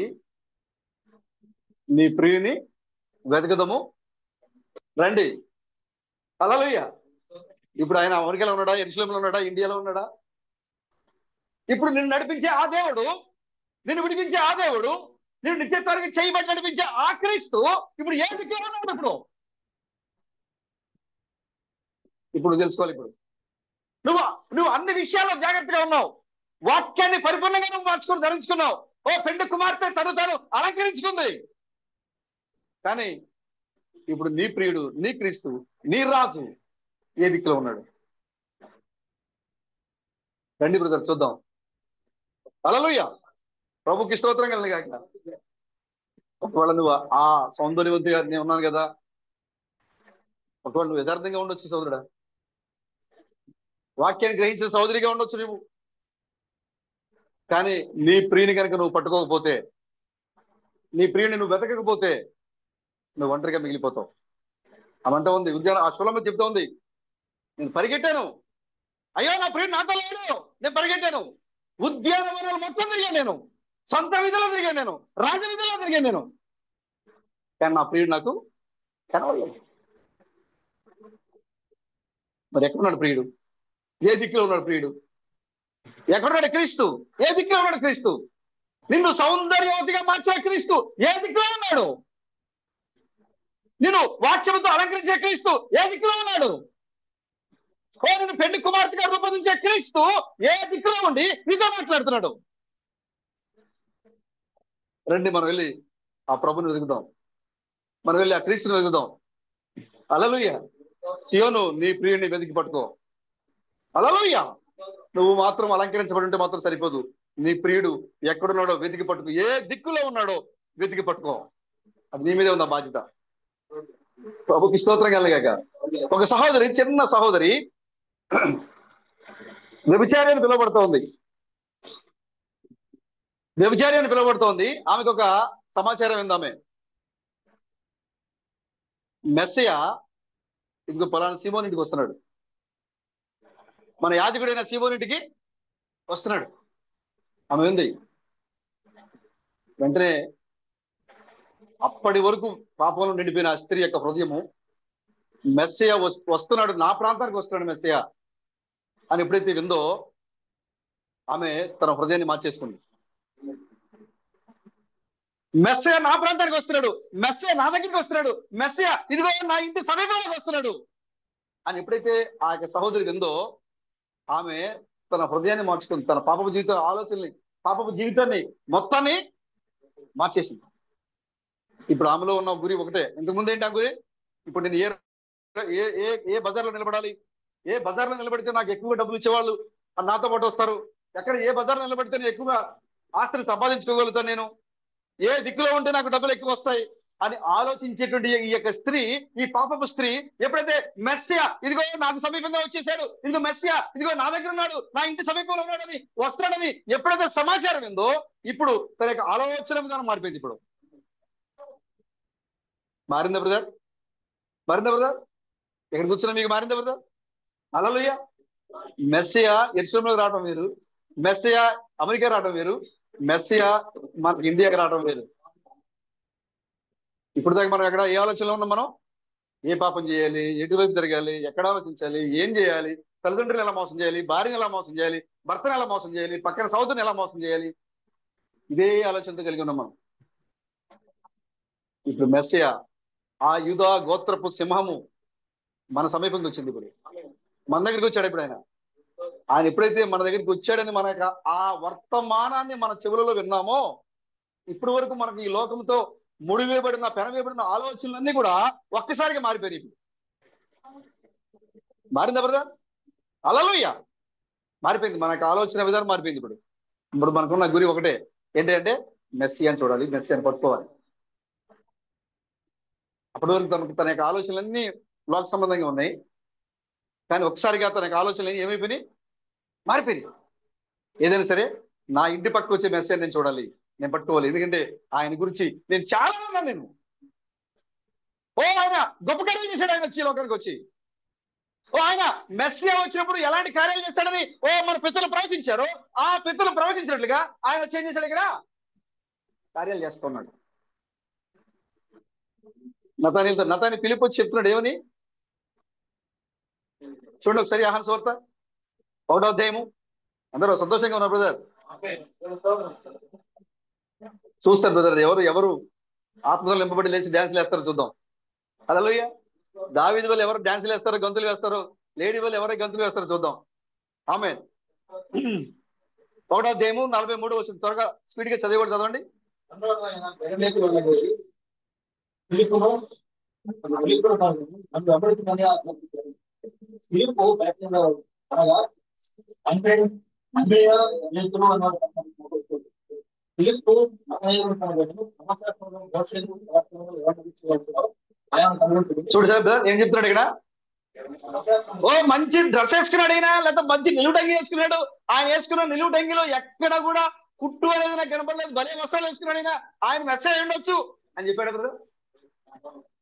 నీ ప్రియుని వెతకదము రండి. హల్లెలూయా. ఇప్పుడు ఆయన అమెరికాలో ఉన్నాడా, యెరూషలేములో ఉన్నాడా, ఇండియాలో ఉన్నాడా? ఇప్పుడు నిన్ను నడిపించే ఆ దేవుడు, నిన్ను విడిపించే ఆ దేవుడు, నిన్ను నిత్యత్వానికి చేయబట్టి నడిపించే ఆ క్రీస్తు ఇప్పుడు ఏ దిక్కులో ఉన్నాడు? ఇప్పుడు తెలుసుకోవాలి. ఇప్పుడు నువ్వు నువ్వు అన్ని విషయాల్లో జాగ్రత్తగా ఉన్నావు, వాక్యాన్ని పరిపూర్ణంగా నువ్వు మార్చుకుని ధరించుకున్నావు. పెండు కుమార్తె తను తాను అలంకరించుకుంది. కానీ ఇప్పుడు నీ ప్రియుడు, నీ క్రీస్తు, నీ రాజు ఏ దిక్కులో ఉన్నాడు? రండి బ్రదర్, చూద్దాం. హల్లెలూయా. ప్రభుకి స్తోత్రం కలుగుగాక. ఒకవేళ నువ్వు ఆ సౌందర్యవతిగా నేను ఉన్నాను కదా, ఒకవేళ నువ్వు యథార్థంగా ఉండొచ్చు సోదరుడా, వాక్యాన్ని గ్రహించిన సోదరిగా ఉండొచ్చు నువ్వు, కానీ నీ ప్రియుని కనుక నువ్వు పట్టుకోకపోతే, నీ ప్రియుని నువ్వు వెతకకపోతే నువ్వు ఒంటరిగా మిగిలిపోతావు. అమంట ఉంది ఆ శులమ చెప్తా ఉంది, నేను పరిగెట్టాను, అయ్యో నా ప్రియుడు నాతో లేడు, నేను పరిగెట్టాను, ఉద్యానవనాలు మొత్తం తిరిగాను, నేను సొంత విధిలో తిరిగాను, నేను రాజవిధిలో తిరిగాను నేను, కానీ నా ప్రియుడు నాకు కనవలేదు. మరి ఎక్కడున్నాడు ప్రియుడు? ఏ దిక్కులో ఉన్నాడు ప్రియుడు? ఎక్కడున్నాడు క్రీస్తు? ఏ దిక్కులో ఉన్నాడు క్రీస్తు? నిన్ను సౌందర్యవతిగా మార్చే క్రీస్తు ఏ దిక్కులో ఉన్నాడు? నిన్ను వాక్యముతో అలంకరించే క్రీస్తు ఏ దిక్కులో ఉన్నాడు? నిన్ను పెళ్లి కుమార్తెగా రూపొందించే క్రీస్తు ఏ దిక్కులో ఉండి నీతో మాట్లాడుతున్నాడు? రండి మనం వెళ్ళి ఆ ప్రభుని వెతుకుదాం, మనం వెళ్ళి ఆ క్రీస్తుని వెతుకుదాం. హల్లెలూయా. సియోను, నీ ప్రియుడిని వెతికి పట్టుకో. హల్లెలూయా. నువ్వు మాత్రం అలంకరించబడి ఉంటే మాత్రం సరిపోదు. నీ ప్రియుడు ఎక్కడున్నాడో వెతికి పట్టుకో, ఏ దిక్కులో ఉన్నాడో వెతికి పట్టుకో. అది నీ మీదే ఉన్న బాధ్యత. ప్రభుకి స్తోత్రం కలగాక. ఒక సహోదరి, చిన్న సహోదరి వ్యభిచారి అని పిలువబడుతోంది. వ్యభిచారి అని పిలువబడుతోంది. ఆమెకు ఒక సమాచారం ఏందామె, మెస్సయ ఇదిగో పలానా సీమోన్ ఇంటికి వస్తున్నాడు, మన యాజకుడైన సీమోన్ ఇంటికి వస్తున్నాడు. ఆమె ఉంది. వెంటనే అప్పటి వరకు పాపంలో నిండిపోయిన ఆ స్త్రీ యొక్క హృదయము, మెస్సయ వస్తున్నాడు, నా ప్రాంతానికి వస్తున్నాడు మెస్సయ అని ఎప్పుడైతే విందో ఆమె తన హృదయాన్ని మార్చేసుకుంది. మెస్సయ నా ప్రాంతానికి వస్తున్నాడు, మెస్సయ నా దగ్గరికి వస్తున్నాడు, మెస్సయ ఇదిగో నా ఇంటి సమీపంలోకి వస్తున్నాడు అని ఎప్పుడైతే ఆ యొక్క సహోదరి విందో ఆమె తన హృదయాన్ని మార్చుకుంది. తన పాపపు జీవిత ఆలోచనని, పాపపు జీవితాన్ని మొత్తాన్ని మార్చేసింది. ఇప్పుడు ఆమెలో ఉన్న గురి ఒకటే. ఇంతకుముందు ఏంటి ఆ గురి? ఇప్పుడు నేను ఏ ఏ ఏ బజార్లో నిలబడాలి, ఏ బజార్లో నిలబడితే నాకు ఎక్కువ డబ్బులు ఇచ్చేవాళ్ళు నాతో పాటు వస్తారు, ఎక్కడ ఏ బజార్లో నిలబడితే నేను ఎక్కువగా ఆస్తిని సంపాదించుకోగలుగుతాను, నేను ఏ దిక్కులో ఉంటే నాకు డబ్బులు ఎక్కువ వస్తాయి అని ఆలోచించేటువంటి ఈ యొక్క స్త్రీ, ఈ పాపపు స్త్రీ ఎప్పుడైతే మెస్సియా ఇదిగో నాకు సమీపంగా వచ్చేసాడు, ఇదిగో మెస్సియా ఇదిగో నా దగ్గర ఉన్నాడు, నా ఇంటి సమీపంలో ఉన్నాడని, వస్తాడని ఎప్పుడైతే సమాచారం ఉందో ఇప్పుడు తన యొక్క ఆలోచన విధానం మారిపోయింది. ఇప్పుడు మారిందా బ్రదర్? మారిందా బ్రదర్? ఎక్కడ కూర్చున్నా మీకు మారిందా బ్రదర్? హల్లెలూయా. మెస్సియా యెరూషలేములోకి రావడం వేరు, మెస్సియా అమెరికా రావడం వేరు, మెస్సియా మన ఇండియాకి రావడం వేరు. ఇప్పుడు దాకా మనం ఎక్కడ ఏ ఆలోచనలో ఉన్నాం? మనం ఏ పాపం చేయాలి, ఎటువైపు తిరగాలి, ఎక్కడ ఆలోచించాలి, ఏం చేయాలి, తల్లిదండ్రులు ఎలా మోసం చేయాలి, భార్యను ఎలా మోసం చేయాలి, భర్తను ఎలా మోసం చేయాలి, పక్కన సౌతుని ఎలా మోసం చేయాలి, ఇదే ఆలోచనతో కలిగి ఉన్నాం మనం. ఇప్పుడు మెస్సియా, ఆ యూదా గోత్రపు సింహము మన సమీపంగా వచ్చింది. ఇప్పుడు మన దగ్గరికి వచ్చాడు. ఇప్పుడు ఆయన ఎప్పుడైతే మన దగ్గరికి వచ్చాడని మన ఆ వర్తమానాన్ని మన చెవులలో విన్నామో, ఇప్పటి వరకు మనకు ఈ లోకంతో ముడివేయబడిన, పెనవేయబడిన ఆలోచనలన్నీ కూడా ఒక్కసారిగా మారిపోయినాయి. ఇప్పుడు మారిందా బ్రదర్? హల్లెలూయా. మారిపోయింది. మనకు ఆలోచన విధానం మారిపోయింది. ఇప్పుడు ఇప్పుడు మనకున్న గురి ఒకటే, ఏంటంటే మెస్సియాని చూడాలి, మెస్సియాని పట్టుకోవాలి. అప్పటి వరకు తన యొక్క ఆలోచనలన్నీ లోక సంబంధంగా ఉన్నాయి, కానీ ఒకసారిగా తన యొక్క ఆలోచనలు ఏమైపోయినాయి? మారిపోయినాయి. ఏదైనా సరే నా ఇంటి పక్కకు వచ్చే మెస్సియాని నేను చూడాలి, నేను పట్టుకోవాలి. ఎందుకంటే ఆయన గురించి నేను చాలా ఉన్నాను. నేను ఆయన గొప్ప కార్యాలు చేశాడు. ఆయన వచ్చి లోకానికి వచ్చి ఆయన మెస్సియా వచ్చినప్పుడు ఎలాంటి కార్యాలు చేస్తాడని మన పితరులు ప్రవచించారు. ఆ పితరులు ప్రవచించినట్లుగా ఆయన వచ్చి ఏం చేశాడు? ఇక్కడ కార్యాలు చేస్తున్నాడు. నతాని పిలిపి వచ్చి చెప్తున్నాడు ఏమని? చూడండి ఒకసారి యోహాను సువార్త 1వ అధ్యాయము. అందరూ సంతోషంగా ఉన్నారు బ్రదర్? చూస్తారు బ్రదర్, ఎవరు ఆత్మలో నింపబడి లేచి డ్యాన్సులు వేస్తారో చూద్దాం. హల్లెలూయా. దావీదు వాళ్ళు ఎవరు డ్యాన్సులు వేస్తారో, గంతులు వేస్తారో, లేడీ వాళ్ళు ఎవరు గంతులు వేస్తారో చూద్దాం. ఆమేన్. 1వ అధ్యాయము 43 వచ్చింది. త్వరగా స్పీడ్ గా చదివి చదవండి. చూడు సార్ ఏం చెప్తున్నాడు ఇక్కడ? మంచి డ్రెస్ వేసుకున్నాడు అయినా, లేకపోతే మంచి నిలువు టంగి వేసుకున్నాడు. ఆయన వేసుకున్న నిలువు టంగిలో ఎక్కడ కూడా కుట్టు అనేది నాకు కనపడలేదు. భలే వస్త్రాలు వేసుకున్నాడు అయినా, ఆయన మెసేజ్ ఉండొచ్చు అని చెప్పాడు బ్రదర్.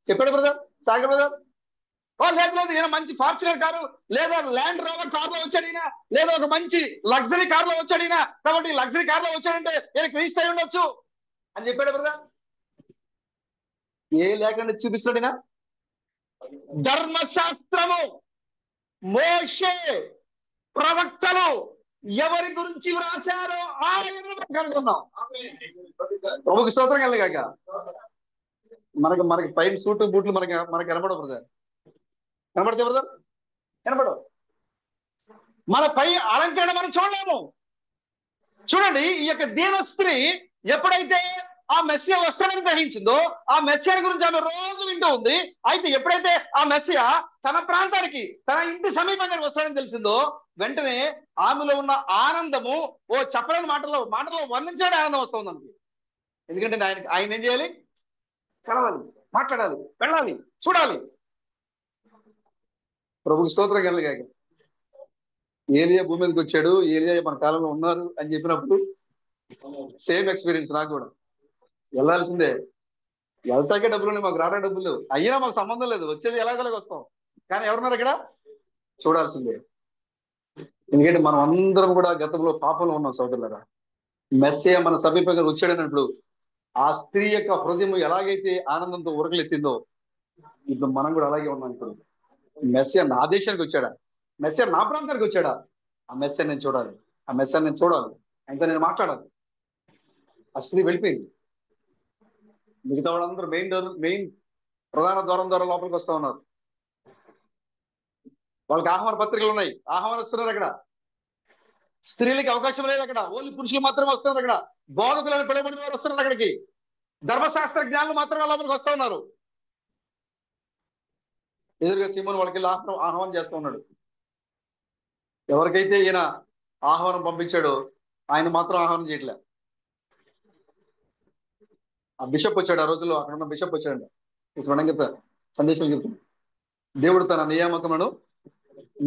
చెప్పాడు బ్రదర్, సాగర్ బ్రదర్. లేదు లేదు ఈయన మంచి ఫార్చునర్ కారు, లేదా ల్యాండ్ రోవర్ కార్ లో వచ్చాడు ఈయన, లేదా ఒక మంచి లగ్జరీ కార్ లో వచ్చాడు ఈయన, కాబట్టి లగ్జరీ కార్ లో వచ్చాడంటే ఈయన క్రీస్తు అయి ఉండొచ్చు అని చెప్పాడు కదా. ఏ లేకుండా చూపిస్తాడు ఈయన? ధర్మశాస్త్రము, మోషే, ప్రవక్తలు ఎవరి గురించి వ్రాసారో ఆయన కనుగొన్నాం. ప్రభుకి స్తోత్రం కలగాక. మనకి మనకి పైన సూటు బూట్లు మనకి మనకి కనబడవు బ్రదర్. కనబడితే బ్రదర్ కనబడవు. మన పై అలంకరణ మనం చూడలేము. చూడండి, ఈ యొక్క దీన స్త్రీ ఎప్పుడైతే ఆ మెస్సియా వస్త్రాన్ని గ్రహించిందో, ఆ మెస్సియా గురించి ఆమె రోజు వింటూ ఉంది. అయితే ఎప్పుడైతే ఆ మెస్సియా తన ప్రాంతానికి, తన ఇంటి సమీపంగా వస్తాడని తెలిసిందో, వెంటనే ఆమెలో ఉన్న ఆనందము చెప్పలేని మాటలో వర్ణించే ఆనందం వస్తుంది మనకి. ఎందుకంటే ఆయన ఏం చేయాలి? కలవాలి, మాట్లాడాలి, వెళ్ళాలి, చూడాలి. ప్రభుకి స్తోత్రం కలగాక. ఏలియా భూమి మీదకి వచ్చాడు, ఏలియా మన కాలంలో ఉన్నారు అని చెప్పినప్పుడు సేమ్ ఎక్స్పీరియన్స్ నాకు కూడా. వెళ్ళాల్సిందే, వెళ్తాకే డబ్బులు ఉన్నాయి, మాకు రాడా డబ్బులు లేవు, అయినా మాకు సంబంధం లేదు, వచ్చేది ఎలాగోలాగ వస్తాం. కానీ ఎవరున్నారు అక్కడ? చూడాల్సిందే. ఎందుకంటే మనం అందరం కూడా గతంలో పాపంలో ఉన్నాం సోదరులారా. మెస్సియా మన సమీపంగా వచ్చాడన్నప్పుడు ఆ స్త్రీ యొక్క హృదయం ఎలాగైతే ఆనందంతో ఉరకలెత్తిందో, ఇప్పుడు మనం కూడా అలాగే ఉన్నాం. ఇప్పుడు మెస్సియా నా దేశానికి వచ్చాడా? మెస్సియా నా ప్రాంతానికి వచ్చాడా? ఆ మెస్సియా నేను చూడాలి, ఆ మెస్సియా నేను చూడాలి, ఇంకా నేను మాట్లాడాలి. ఆ స్త్రీ వెళ్ళిపోయింది. మిగతా వాళ్ళందరూ మెయిన్ ప్రధాన ద్వారం ద్వారా లోపలికి వస్తా ఉన్నారు. వాళ్ళకి ఆహ్వాన పత్రికలు ఉన్నాయి, ఆహ్వానిస్తున్నారు. అక్కడ స్త్రీలకి అవకాశం లేదు, అక్కడ ఓన్లీ పురుషులు మాత్రమే వస్తున్నారు. అక్కడ బోధకులను పిలువబడిన వారు వస్తున్నారు అక్కడికి. ధర్మశాస్త్ర జ్ఞానులు మాత్రమే లోపలికి వస్తా ఉన్నారు. ఎదురుగా సీమోను వాళ్ళకి ఆహ్వానం చేస్తూ ఉన్నాడు. ఎవరికైతే ఈయన ఆహ్వానం పంపించాడో ఆయన మాత్రం ఆహ్వానం చేయట్లే. ఆ బిషప్ వచ్చాడు, ఆ రోజుల్లో అక్కడ ఉన్న బిషప్ వచ్చాడు. స్వడంగా సందేశం చెప్తుంది, దేవుడు తన నియామకములను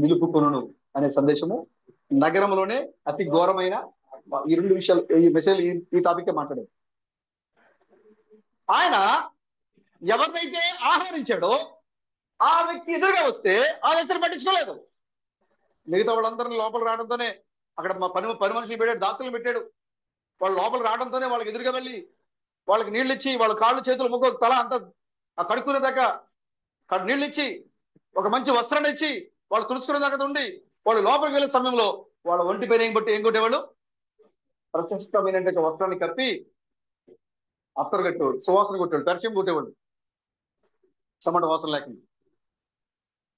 నిలుపుకొనును అనే సందేశము నగరంలోనే అతి ఘోరమైన ఈ రెండు విషయాలు, ఈ మెసేజ్ ఈ టాపిక్ మాట్లాడారు. ఆయన ఎవరినైతే ఆహ్వానించాడో ఆ వ్యక్తి ఎదురుగా వస్తే ఆ వ్యక్తిని పట్టించుకోలేదు. మిగతా వాళ్ళందరినీ లోపల రావడంతోనే, అక్కడ పని మనుషులు పెట్టాడు, దాసులు పెట్టాడు. వాళ్ళు లోపల రావడంతోనే వాళ్ళకి ఎదురుగా వెళ్ళి వాళ్ళకి నీళ్ళు ఇచ్చి, వాళ్ళ కాళ్ళు చేతులు ముగ్గు తల అంతా కడుక్కునే దాకా నీళ్ళు ఇచ్చి, ఒక మంచి వస్త్రాన్ని ఇచ్చి, వాళ్ళు తుడుచుకునే దాకా ఉండి, వాళ్ళు లోపలికి వెళ్ళే సమయంలో వాళ్ళ ఒంటి పైన ఏం కొట్టేవాళ్ళు? ప్రశస్తమైన వస్త్రాన్ని కప్పి అత్తరు కట్టేవాడు, సువాసన కొట్టేవాడు, పెర్ఫ్యూమ్ కొట్టేవాడు, చెమట వాసన లేకుండా.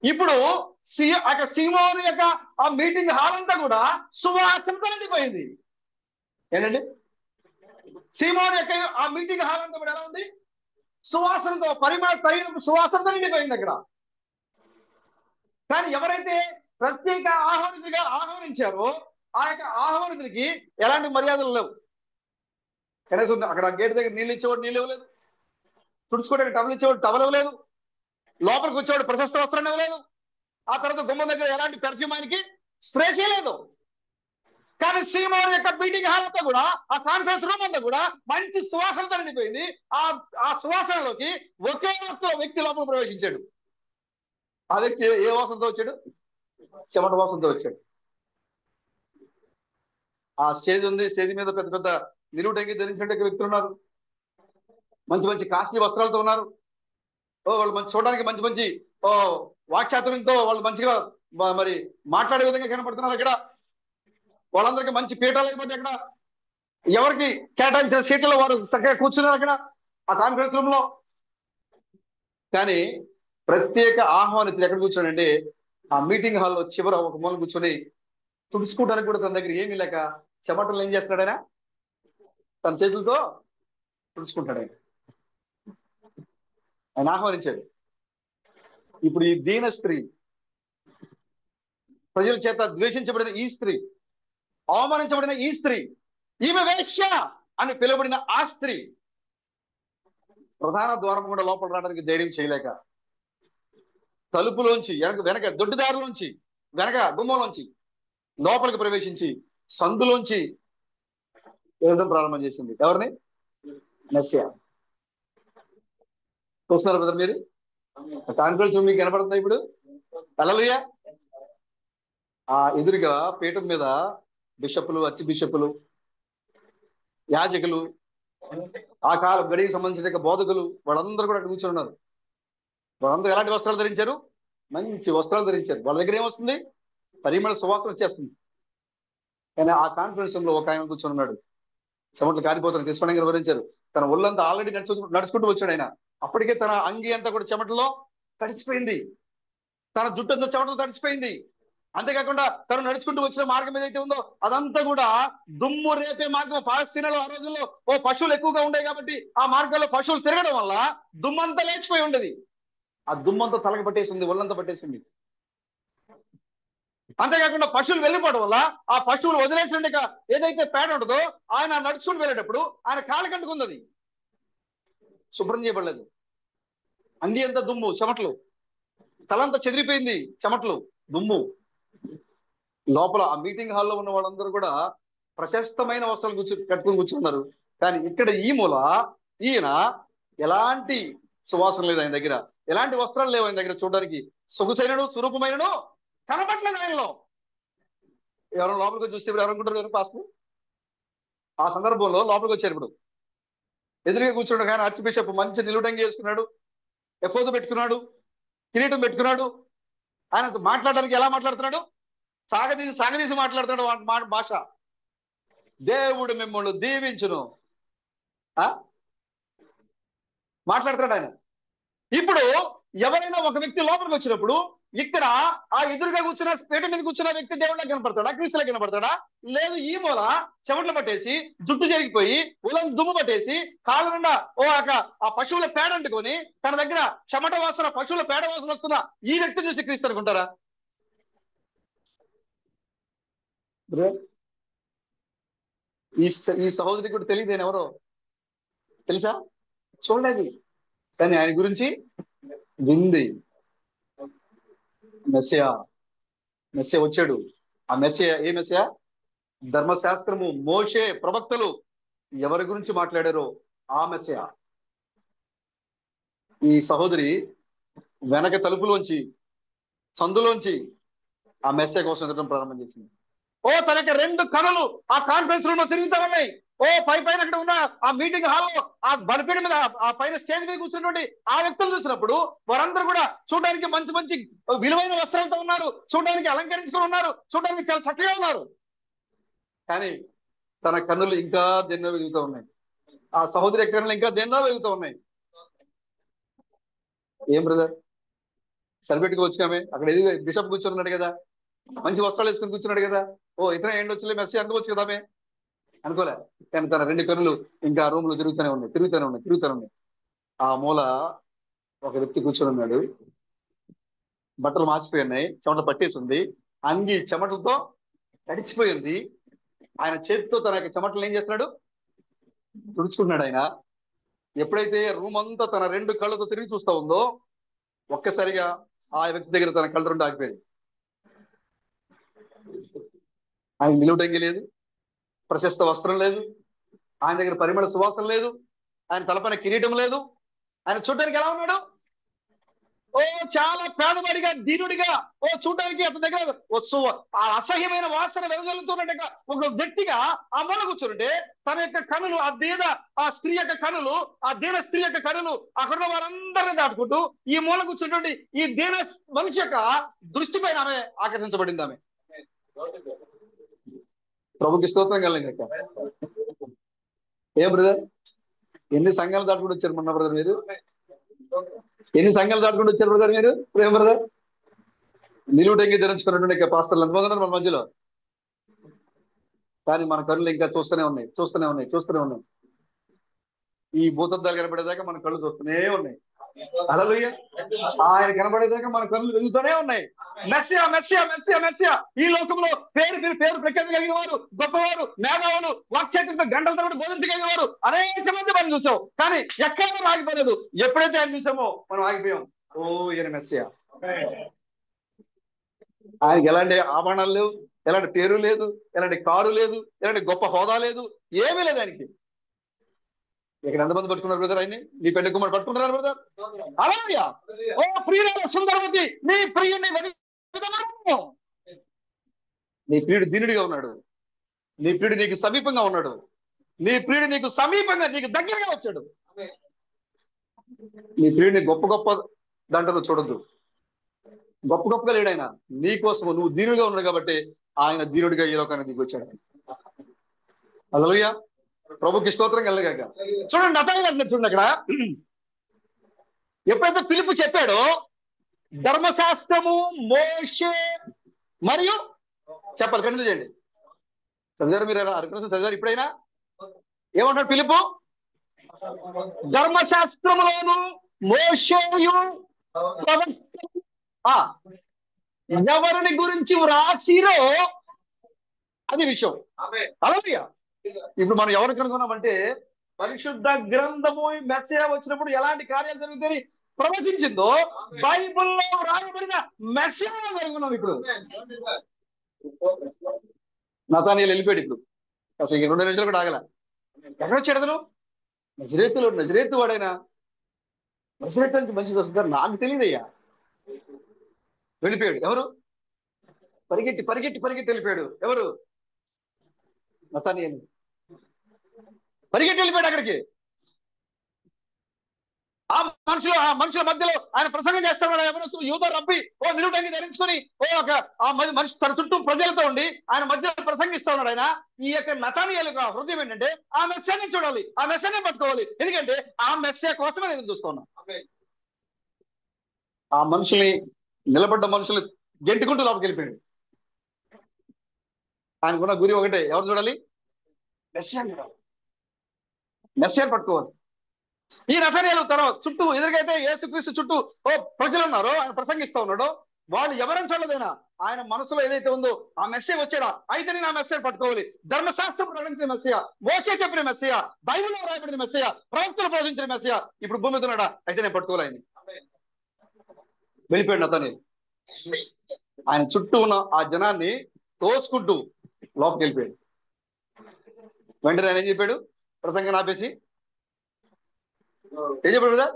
ఇప్పుడు సీమోను యొక్క ఆ మీటింగ్ హాల్ అంతా కూడా సువాసనతో నిండిపోయింది. ఏంటండి? సీమోను యొక్క ఆ మీటింగ్ హాల్ అంతా కూడా ఎలా ఉంది? సువాసనతో, తగిన సువాసనతో నిండిపోయింది అక్కడ. కానీ ఎవరైతే ప్రత్యేక ఆహ్వానితుడిగా ఆహ్వానించారో ఆ యొక్క ఆహ్వానితుడికి ఎలాంటి మర్యాదలు లేవు. కనీసం అక్కడ గేట్ దగ్గర నీళ్ళు ఇచ్చేవాడు నీళ్ళు ఇవ్వలేదు, తుడుచుకోవడానికి టవల్ ఇచ్చేవాడు టవల్ ఇవ్వలేదు, లోపలికి వచ్చేవాడు ప్రశస్త వస్త్రాన్ని ఇవ్వలేదు, ఆ తర్వాత గుమ్మం దగ్గర ఎలాంటి పెర్ఫ్యూమ్ ఆయనకి స్ప్రే చేయలేదు. కానీ సీమోను యొక్క మీటింగ్ హాల్ అంతా కూడా, ఆ కాన్ఫరెన్స్ రూమ్ అంతా కూడా మంచి సువాసనతో నిండిపోయింది. ఆ సువాసనలోకి ఒకే వ్యక్తి లోపల ప్రవేశించాడు. ఆ వ్యక్తి ఏ వాసనతో వచ్చాడు? చెమట వాసనతో వచ్చాడు. ఆ స్టేజ్ ఉంది, స్టేజ్ మీద పెద్ద పెద్ద నిలువుటంగి ధరించినట్టు వ్యక్తులు ఉన్నారు, మంచి మంచి కాస్ట్లీ వస్త్రాలతో ఉన్నారు. వాళ్ళు మంచి చూడడానికి మంచి మంచి వాక్చాతుర్యంతో వాళ్ళు మంచిగా మరి మాట్లాడే విధంగా కనపడుతున్నారు. అక్కడ వాళ్ళందరికీ మంచి పీఠాలు అయిపోతే అక్కడ ఎవరికి కేటాయించిన సీట్లలో వారు చక్కగా కూర్చున్నారు అక్కడ ఆ కాన్ఫరెన్స్ రూమ్ లో. కానీ ప్రత్యేక ఆహ్వానితులు ఎక్కడ కూర్చోనండి? ఆ మీటింగ్ హాల్లో చివర ఒక మూల కూర్చొని తుడుచుకోవడానికి కూడా తన దగ్గర ఏమీ లేక చెమటలు ఏం చేస్తున్నాడు ఆయన? తన చేతులతో తుడుచుకుంటాడు. ఆయన ఆహ్వానించాడు. ఇప్పుడు ఈ దీన స్త్రీ, ప్రజల చేత ద్వేషించబడిన ఈ స్త్రీ, అవమానించబడిన ఈ స్త్రీ, ఈమె వేశ్య అని పిలువబడిన ఆ స్త్రీ ప్రధాన ద్వారం కూడా లోపల రావడానికి ధైర్యం చేయలేక తలుపులోంచి వెనక దొడ్డిదారులోంచి, వెనక గుమ్మంలోంచి లోపలికి ప్రవేశించి సందులోంచి వెళ్ళడం ప్రారంభం చేసింది. ఎవరిని? మెస్సియా. చూస్తున్నారు కదా మీరు? కాన్ఫరెన్స్ మీకు కనపడుతుంది ఇప్పుడు. హల్లెలూయా. ఆ ఎదురుగా పీఠం మీద బిషపులు, అర్చి బిషపులు, యాజకులు, ఆ కాలం గడికి సంబంధించిన బోధకులు వాళ్ళందరూ కూడా అక్కడ కూర్చొని ఉన్నారు. వాళ్ళందరూ ఎలాంటి వస్త్రాలు ధరించారు? మంచి వస్త్రాలు ధరించారు. వాళ్ళ దగ్గర ఏమొస్తుంది? పరిమళ సువాసన వచ్చేస్తుంది. కానీ ఆ కాన్ఫరెన్స్ లో ఒక ఆయన కూర్చొని ఉన్నాడు, చెమటలు కారిపోతాను కృష్ణంగా వివరించారు. తన ఒళ్ళంతా ఆల్రెడీ నడుచుకుంటూ వచ్చాడు ఆయన. అప్పటికే తన అంగి అంతా కూడా చెమటలో తడిసిపోయింది, తన జుట్టు అంతా చెమటలో తడిసిపోయింది. అంతేకాకుండా తను నడుచుకుంటూ వచ్చిన మార్గం ఏదైతే ఉందో అదంతా కూడా దుమ్ము రేపే మార్గం. పాలస్తీనాలో ఆ రోజుల్లో పశువులు ఎక్కువగా ఉండేవి కాబట్టి ఆ మార్గంలో పశువులు తిరగడం వల్ల దుమ్మంతా లేచిపోయి ఉండేది. ఆ దుమ్మంతా తలకి పట్టేసింది, ఒళ్ళంతా పట్టేసింది. అంతేకాకుండా పశువులు వెళ్ళిపోవడం వల్ల ఆ పశువులు వదిలేసిన ఏదైతే పేడ ఉంటుందో ఆయన నడుచుకుంటూ వెళ్ళేటప్పుడు ఆయన కాళ్ళ కంటుకుంది, అది శుభ్రం చేయబడలేదు. అంగి అంతా దుమ్ము, చెమటలు, తలంతా చెదిరిపోయింది, చెమటలు, దుమ్ము. లోపల ఆ మీటింగ్ హాల్లో ఉన్న వాళ్ళందరూ కూడా ప్రశస్తమైన వస్త్రాలు కట్టుకుని కూర్చున్నారు. కానీ ఇక్కడ ఈ మూల ఈయన ఎలాంటి సువాసన లేదు ఆయన దగ్గర, ఎలాంటి వస్త్రాలు లేవు ఆయన దగ్గర. చూడడానికి సొగుసైనను స్వరూపమైనను కనబట్లేదు ఆయనలో. ఎవరైనా లోపలికి చూస్తే ఇప్పుడు ఎవరనుకుంటారు పాస్టర్? ఆ సందర్భంలో లోపలికి వచ్చారు. ఇప్పుడు ఎదురుగా కూర్చున్నాడు కానీ ఆర్చ్ బిషప్ మంచి నిలువుటంగి వేసుకున్నాడు, ఎఫోదు పెట్టుకున్నాడు, కిరీటం పెట్టుకున్నాడు. ఆయన మాట్లాడడానికి ఎలా మాట్లాడుతున్నాడు? సాగదీసి సాగదీసి మాట్లాడుతున్నాడు భాష. దేవుడు మిమ్మల్ని దీవించును ఆ మాట్లాడుతున్నాడు ఆయన. ఇప్పుడు ఎవరైనా ఒక వ్యక్తి లోపలికి వచ్చినప్పుడు ఇక్కడ ఆ ఎదురుగా కూర్చున్న పీట మీద కూర్చున్న వ్యక్తి దేవుళ్ళకి కనపడతాడా? క్రీస్తులకు కనపడతాడా? లేదు. ఈ మూల చెమటలు పట్టేసి జుట్టు జరిగిపోయి ఉలం దుమ్ము పట్టేసి కాళ్ళ నిండా ఆ పశువుల పేడ అంటుకొని తన దగ్గర చెమట వాసన, పశువుల పేడ వాసన వస్తున్న ఈ వ్యక్తి చూసి క్రీస్తు అనుకుంటారా? ఈ ఈ సహోదరి కూడా తెలియదు ఆయన ఎవరో, తెలుసా? చూడలేదు. కానీ ఆయన గురించి వింది. మెస్సియా, మెస్సియా వచ్చాడు. ఆ మెస్సియా ఏ మెస్సియా? ధర్మశాస్త్రము, మోషే, ప్రవక్తలు ఎవరి గురించి మాట్లాడారో ఆ మెస్సియా. ఈ సహోదరి వెనక తలుపులోంచి, సందులోంచి ఆ మెస్సియా కోసం ఎదగడం ప్రారంభం చేసింది. తనకి రెండు కనులు ఆ కాన్ఫరెన్స్ రూమ్ లో తిరుగుతా ఉన్నాయి. పైన అక్కడ ఉన్న ఆ మీటింగ్ హాల్లో ఆ బలిపీఠ మీద ఆ పైన స్టేజ్ మీద కూర్చున్నటువంటి ఆ వ్యక్తులు చూసినప్పుడు వారందరూ కూడా చూడడానికి మంచి మంచి విలువైన వస్త్రాలతో ఉన్నారు, చూడడానికి అలంకరించుకొని ఉన్నారు, చూడడానికి చాలా చక్కగా ఉన్నారు. కానీ తన కన్నులు ఇంకా దేన్నో వెలుగుతూ ఉన్నాయి. ఆ సహోదరి కన్నులు ఇంకా దేన్నో వెలుగుతూ ఉన్నాయి. ఏం బ్రదర్, సరిపెట్టుకు వచ్చామే. అక్కడ ఎదుగు బిషప్ కూర్చున్నాడు కదా, మంచి వస్త్రాలు వేసుకుని కూర్చున్నాడు కదా, ఇతర ఏండొచ్చులే మెస్సి అనుకోవచ్చు కదామే అనుకోలే. కానీ తన రెండు కన్నులు ఇంకా రూమ్ లో తిరుగుతూనే ఉన్నాయి, తిరుగుతూనే ఉన్నాయి, తిరుగుతూనే ఉన్నాయి. ఆ మూల ఒక వ్యక్తి కూర్చొని ఉన్నాడు. బట్టలు మార్చిపోయి ఉన్నాయి, చెమట పట్టేసి ఉంది, అంగి చెమటలతో తడిసిపోయింది. ఆయన చేతితో తన యొక్క చెమటలు ఏం చేస్తున్నాడు? తుడుచుకుంటున్నాడు ఆయన. ఎప్పుడైతే రూమ్ అంతా తన రెండు కళ్ళతో తిరిగి చూస్తా ఉందో ఒక్కసారిగా ఆ వ్యక్తి దగ్గర తన కళ్ళు రెండు ఆగిపోయాయి. ఆయన నిలువుటంగి లేదు, ప్రశస్త వస్త్రం లేదు, ఆయన దగ్గర పరిమళ సువాసన లేదు, ఆయన తలపైన కిరీటం లేదు. ఆయన చూడడానికి ఎలా ఉన్నాడు? చాలా పేదవాడిగా, దీనుడిగా, చూడడానికి అతని దగ్గర ఆ అసహ్యమైన వాసన వెదజల్లుతున్నట్టుగా ఒక వ్యక్తిగా ఆ మూల కూర్చుంటే తన యొక్క కనులు ఆ స్త్రీ యొక్క కనులు, ఆ దీన స్త్రీ యొక్క కనులు అక్కడ వారందరినీ దాటుకుంటూ ఈ మూల కూర్చున్నటువంటి ఈ దీన మనిషి యొక్క దృష్టి పైన ఆమె ఆకర్షించబడింది. ఆమె ప్రభుకి స్తోత్రం కలండి. ఏ బ్రదర్, ఎన్ని సంఘాలు దాటుకుంటూ వచ్చారు మొన్న బ్రదర్ మీరు? ఎన్ని సంఘాలు దాటుకుంటూ వచ్చారు బ్రదర్ మీరు? ప్రేమ బ్రదర్, నిలువుటంగి ధరించుకున్నటువంటి పాస్టర్లు అనుకుంటున్నారు మన మధ్యలో. కానీ మన కళ్ళు ఇంకా చూస్తూనే ఉన్నాయి, చూస్తూనే ఉన్నాయి, చూస్తూనే ఉన్నాయి. ఈ భూతద్దాలు కనబడేదాకా మన కళ్ళు చూస్తూనే ఉన్నాయి. హల్లెలూయా. ఆయన కనబడేదాకా మన కళ్ళు వెళ్తూనే ఉన్నాయి. Messiah, Messiah, Messiah, Messiah. ఈ లోకంలో పేరు ప్రఖ్యాతి కలిగిన వారు, గొప్పవారు, మేధావులు, వాక్చేతులతో గంటల తరబడి బోధించగలిగిన వారు అనేక మంది మనం చూసాం. కానీ ఎక్కడ మనం ఆగిపోలేదు. ఎప్పుడైతే ఆయన చూసామో మనం ఆగిపోయాం. ఈయన మెస్సియా. ఆయనకి ఎలాంటి ఆభరణాలు లేవు, ఎలాంటి పేరు లేదు, ఎలాంటి కారు లేదు, ఎలాంటి గొప్ప హోదా లేదు, ఏమీ లేదు ఆయనకి. ఇక్కడ ఎంతమంది పట్టుకున్నారు బ్రదర్ ఆయన్ని? నీ పెళ్లి కుమారు పట్టుకున్నారు బ్రదర్? అలాగే ఓ ప్రియుల సుందరవతి, నీ ప్రియుని వెదకుము. నీ ప్రియుడు దీనుడిగా ఉన్నాడు, నీ ప్రియుడు నీకు సమీపంగా ఉన్నాడు, నీ ప్రియుడు నీకు సమీపంగా నీకు దగ్గరగా వచ్చాడు. నీ ప్రియుడిని గొప్ప గొప్ప దాంట్లో చూడొద్దు, గొప్ప గొప్పగా లేడు ఆయన. నీ కోసం నువ్వు దీనుడిగా ఉన్నాడు కాబట్టి ఆయన దీనుడిగా ఈ లోకానికి దిగి వచ్చాడు. హల్లెలూయా, ప్రభుకి స్తోత్రం కలగాక. చూడండి నతానీయేలు అంటున్నాడు, చూడండి అక్కడ ఎప్పుడైతే ఫిలిప్పు చెప్పాడో ధర్మశాస్త్రము, మోషే మరియు చెప్పాలి, కంటిన్యూ చేయండి. చదివారు మీరు? అరకృష్ణ చదివారు ఇప్పుడైనా? ఏమంటాడు ఫిలిప్పు? ధర్మశాస్త్రములోను మోషేయు ఎవరిని గురించి వ్రాసిరో అది విషయం. హల్లెలూయా. ఇప్పుడు మనం ఎవరు కనుగొన్నామంటే పరిశుద్ధ గ్రంథము మెస్సయా వచ్చినప్పుడు ఎలాంటి కార్యాలు జరుగుతాయి ప్రవచించిందో బైబిల్లో వ్రాయబడిన మెస్సయా కనుగొన్నాం. ఇప్పుడు నతానీయేలు వెళ్ళిపోయాడు. ఇప్పుడు అసలు 2 నిమిషాలు కూడా ఆగల. ఎక్కడ వచ్చాడు అతను? నజరేతులో, నజరేతు వాడైనా. నజరేతు నుంచి మంచిది వస్తుందా నాకు తెలియదయ్యా. వెళ్ళిపోయాడు. ఎవరు? పరిగెట్టి పరిగెట్టి పరిగెట్టి వెళ్ళిపోయాడు. ఎవరు? నతానీయేలు పరిగెట్టి వెళ్ళిపోయాడు అక్కడికి. ఆ మనుషుల మధ్యలో ఆయన ప్రసంగం చేస్తాడు. యవనస్తులు యూద రబ్బి ఓ నిలువుటంగి ధరించుకొని ఆ మనిషి తన చుట్టూ ప్రజలతో ఉండి ఆయన మధ్యలో ప్రసంగిస్తా ఉన్నాడు. ఆయన ఈ యొక్క నతానీయేలు హృదయం ఏంటంటే ఆ మెస్సీని చూడాలి, ఆ మెస్సీని పట్టుకోవాలి. ఎందుకంటే ఆ మెస్సీ కోసమే నేను చూస్తా ఉన్నా. ఆ మనుషుల్ని, నిలబడ్డ మనుషులు గెంటుకుంటూ లోపలికి వెళ్ళిపోయాడు. ఆయనకున్న గురి ఒకటే, ఎవరు చూడాలి? మెస్సీని చూడాలి, మెస్సీని పట్టుకోవాలి. ఈ నతానీయేలు తన చుట్టూ ఎదురుగైతే యేసుక్రీస్తు చుట్టూ ప్రజలు ఉన్నారు, ఆయన ప్రసంగిస్తా ఉన్నాడు. వాళ్ళు ఎవరైనా చూడలేదైనా ఆయన మనసులో ఏదైతే ఉందో ఆ మెస్సీయా వచ్చాడా, అయితే నేను ఆ మెస్సీని పట్టుకోవాలి. ధర్మశాస్త్రం ప్రకటించిన మెస్సీయా, మోషే చెప్పిన మెస్సీయా, బైబిల్లో రాయబడిన మెస్సీయా, ప్రవక్తలు పోషించిన మెస్సీయా ఇప్పుడు భూమి మీద ఉన్నాడా, అయితే నేను పట్టుకోవాలి ఆయన. వెళ్ళిపోయాడు నతానీయేలు. ఆయన చుట్టూ ఉన్న ఆ జనాన్ని తోసుకుంటూ లోపలికి వెళ్ళిపోయాడు. వెంటనే ఆయన ఏం చెప్పాడు? ప్రసంగం ఆపేసి ఏం చెప్పాడు కదా?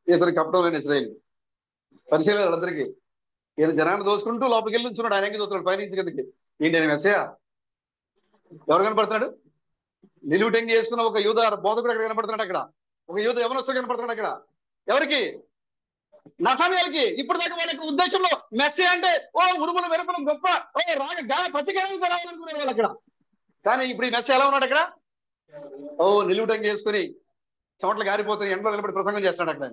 ఇతను కపటం లేని ఇశ్రాయేలు. పరిశీలన వాళ్ళందరికీ ఈయన జనాన్ని దోసుకుంటూ లోపలికి వెళ్ళి ఉంచున్నాడు. ఆయన ఏం చూస్తున్నాడు పైనుంచి కిందకి. ఏంటి ఆయన మెస్సీయా? ఎవరు కనపడుతున్నాడు? నిలువుటంగి వేసుకున్న ఒక యూద బోధకుడు అక్కడ కనపడుతున్నాడు. అక్కడ ఒక యూద యవనస్తుడు కనపడుతున్నాడు. అక్కడ ఎవరికి? నతానీయేలుకి. ఇప్పుడు దాకా వాళ్ళ ఉద్దేశంలో మెస్సీ అంటే ఉరుములు వెరుపులు గొప్ప ప్రతికారంతో రావాలనుకున్నారు వాళ్ళు అక్కడ. కానీ ఇప్పుడు ఈ మెస్సీ ఎలా ఉన్నాడు అక్కడ? నిలువుటంగి వేసుకుని చెమటలు గారిపోతున్న ఎండలో నిలబడి ప్రసంగం చేస్తాడు అక్కడ.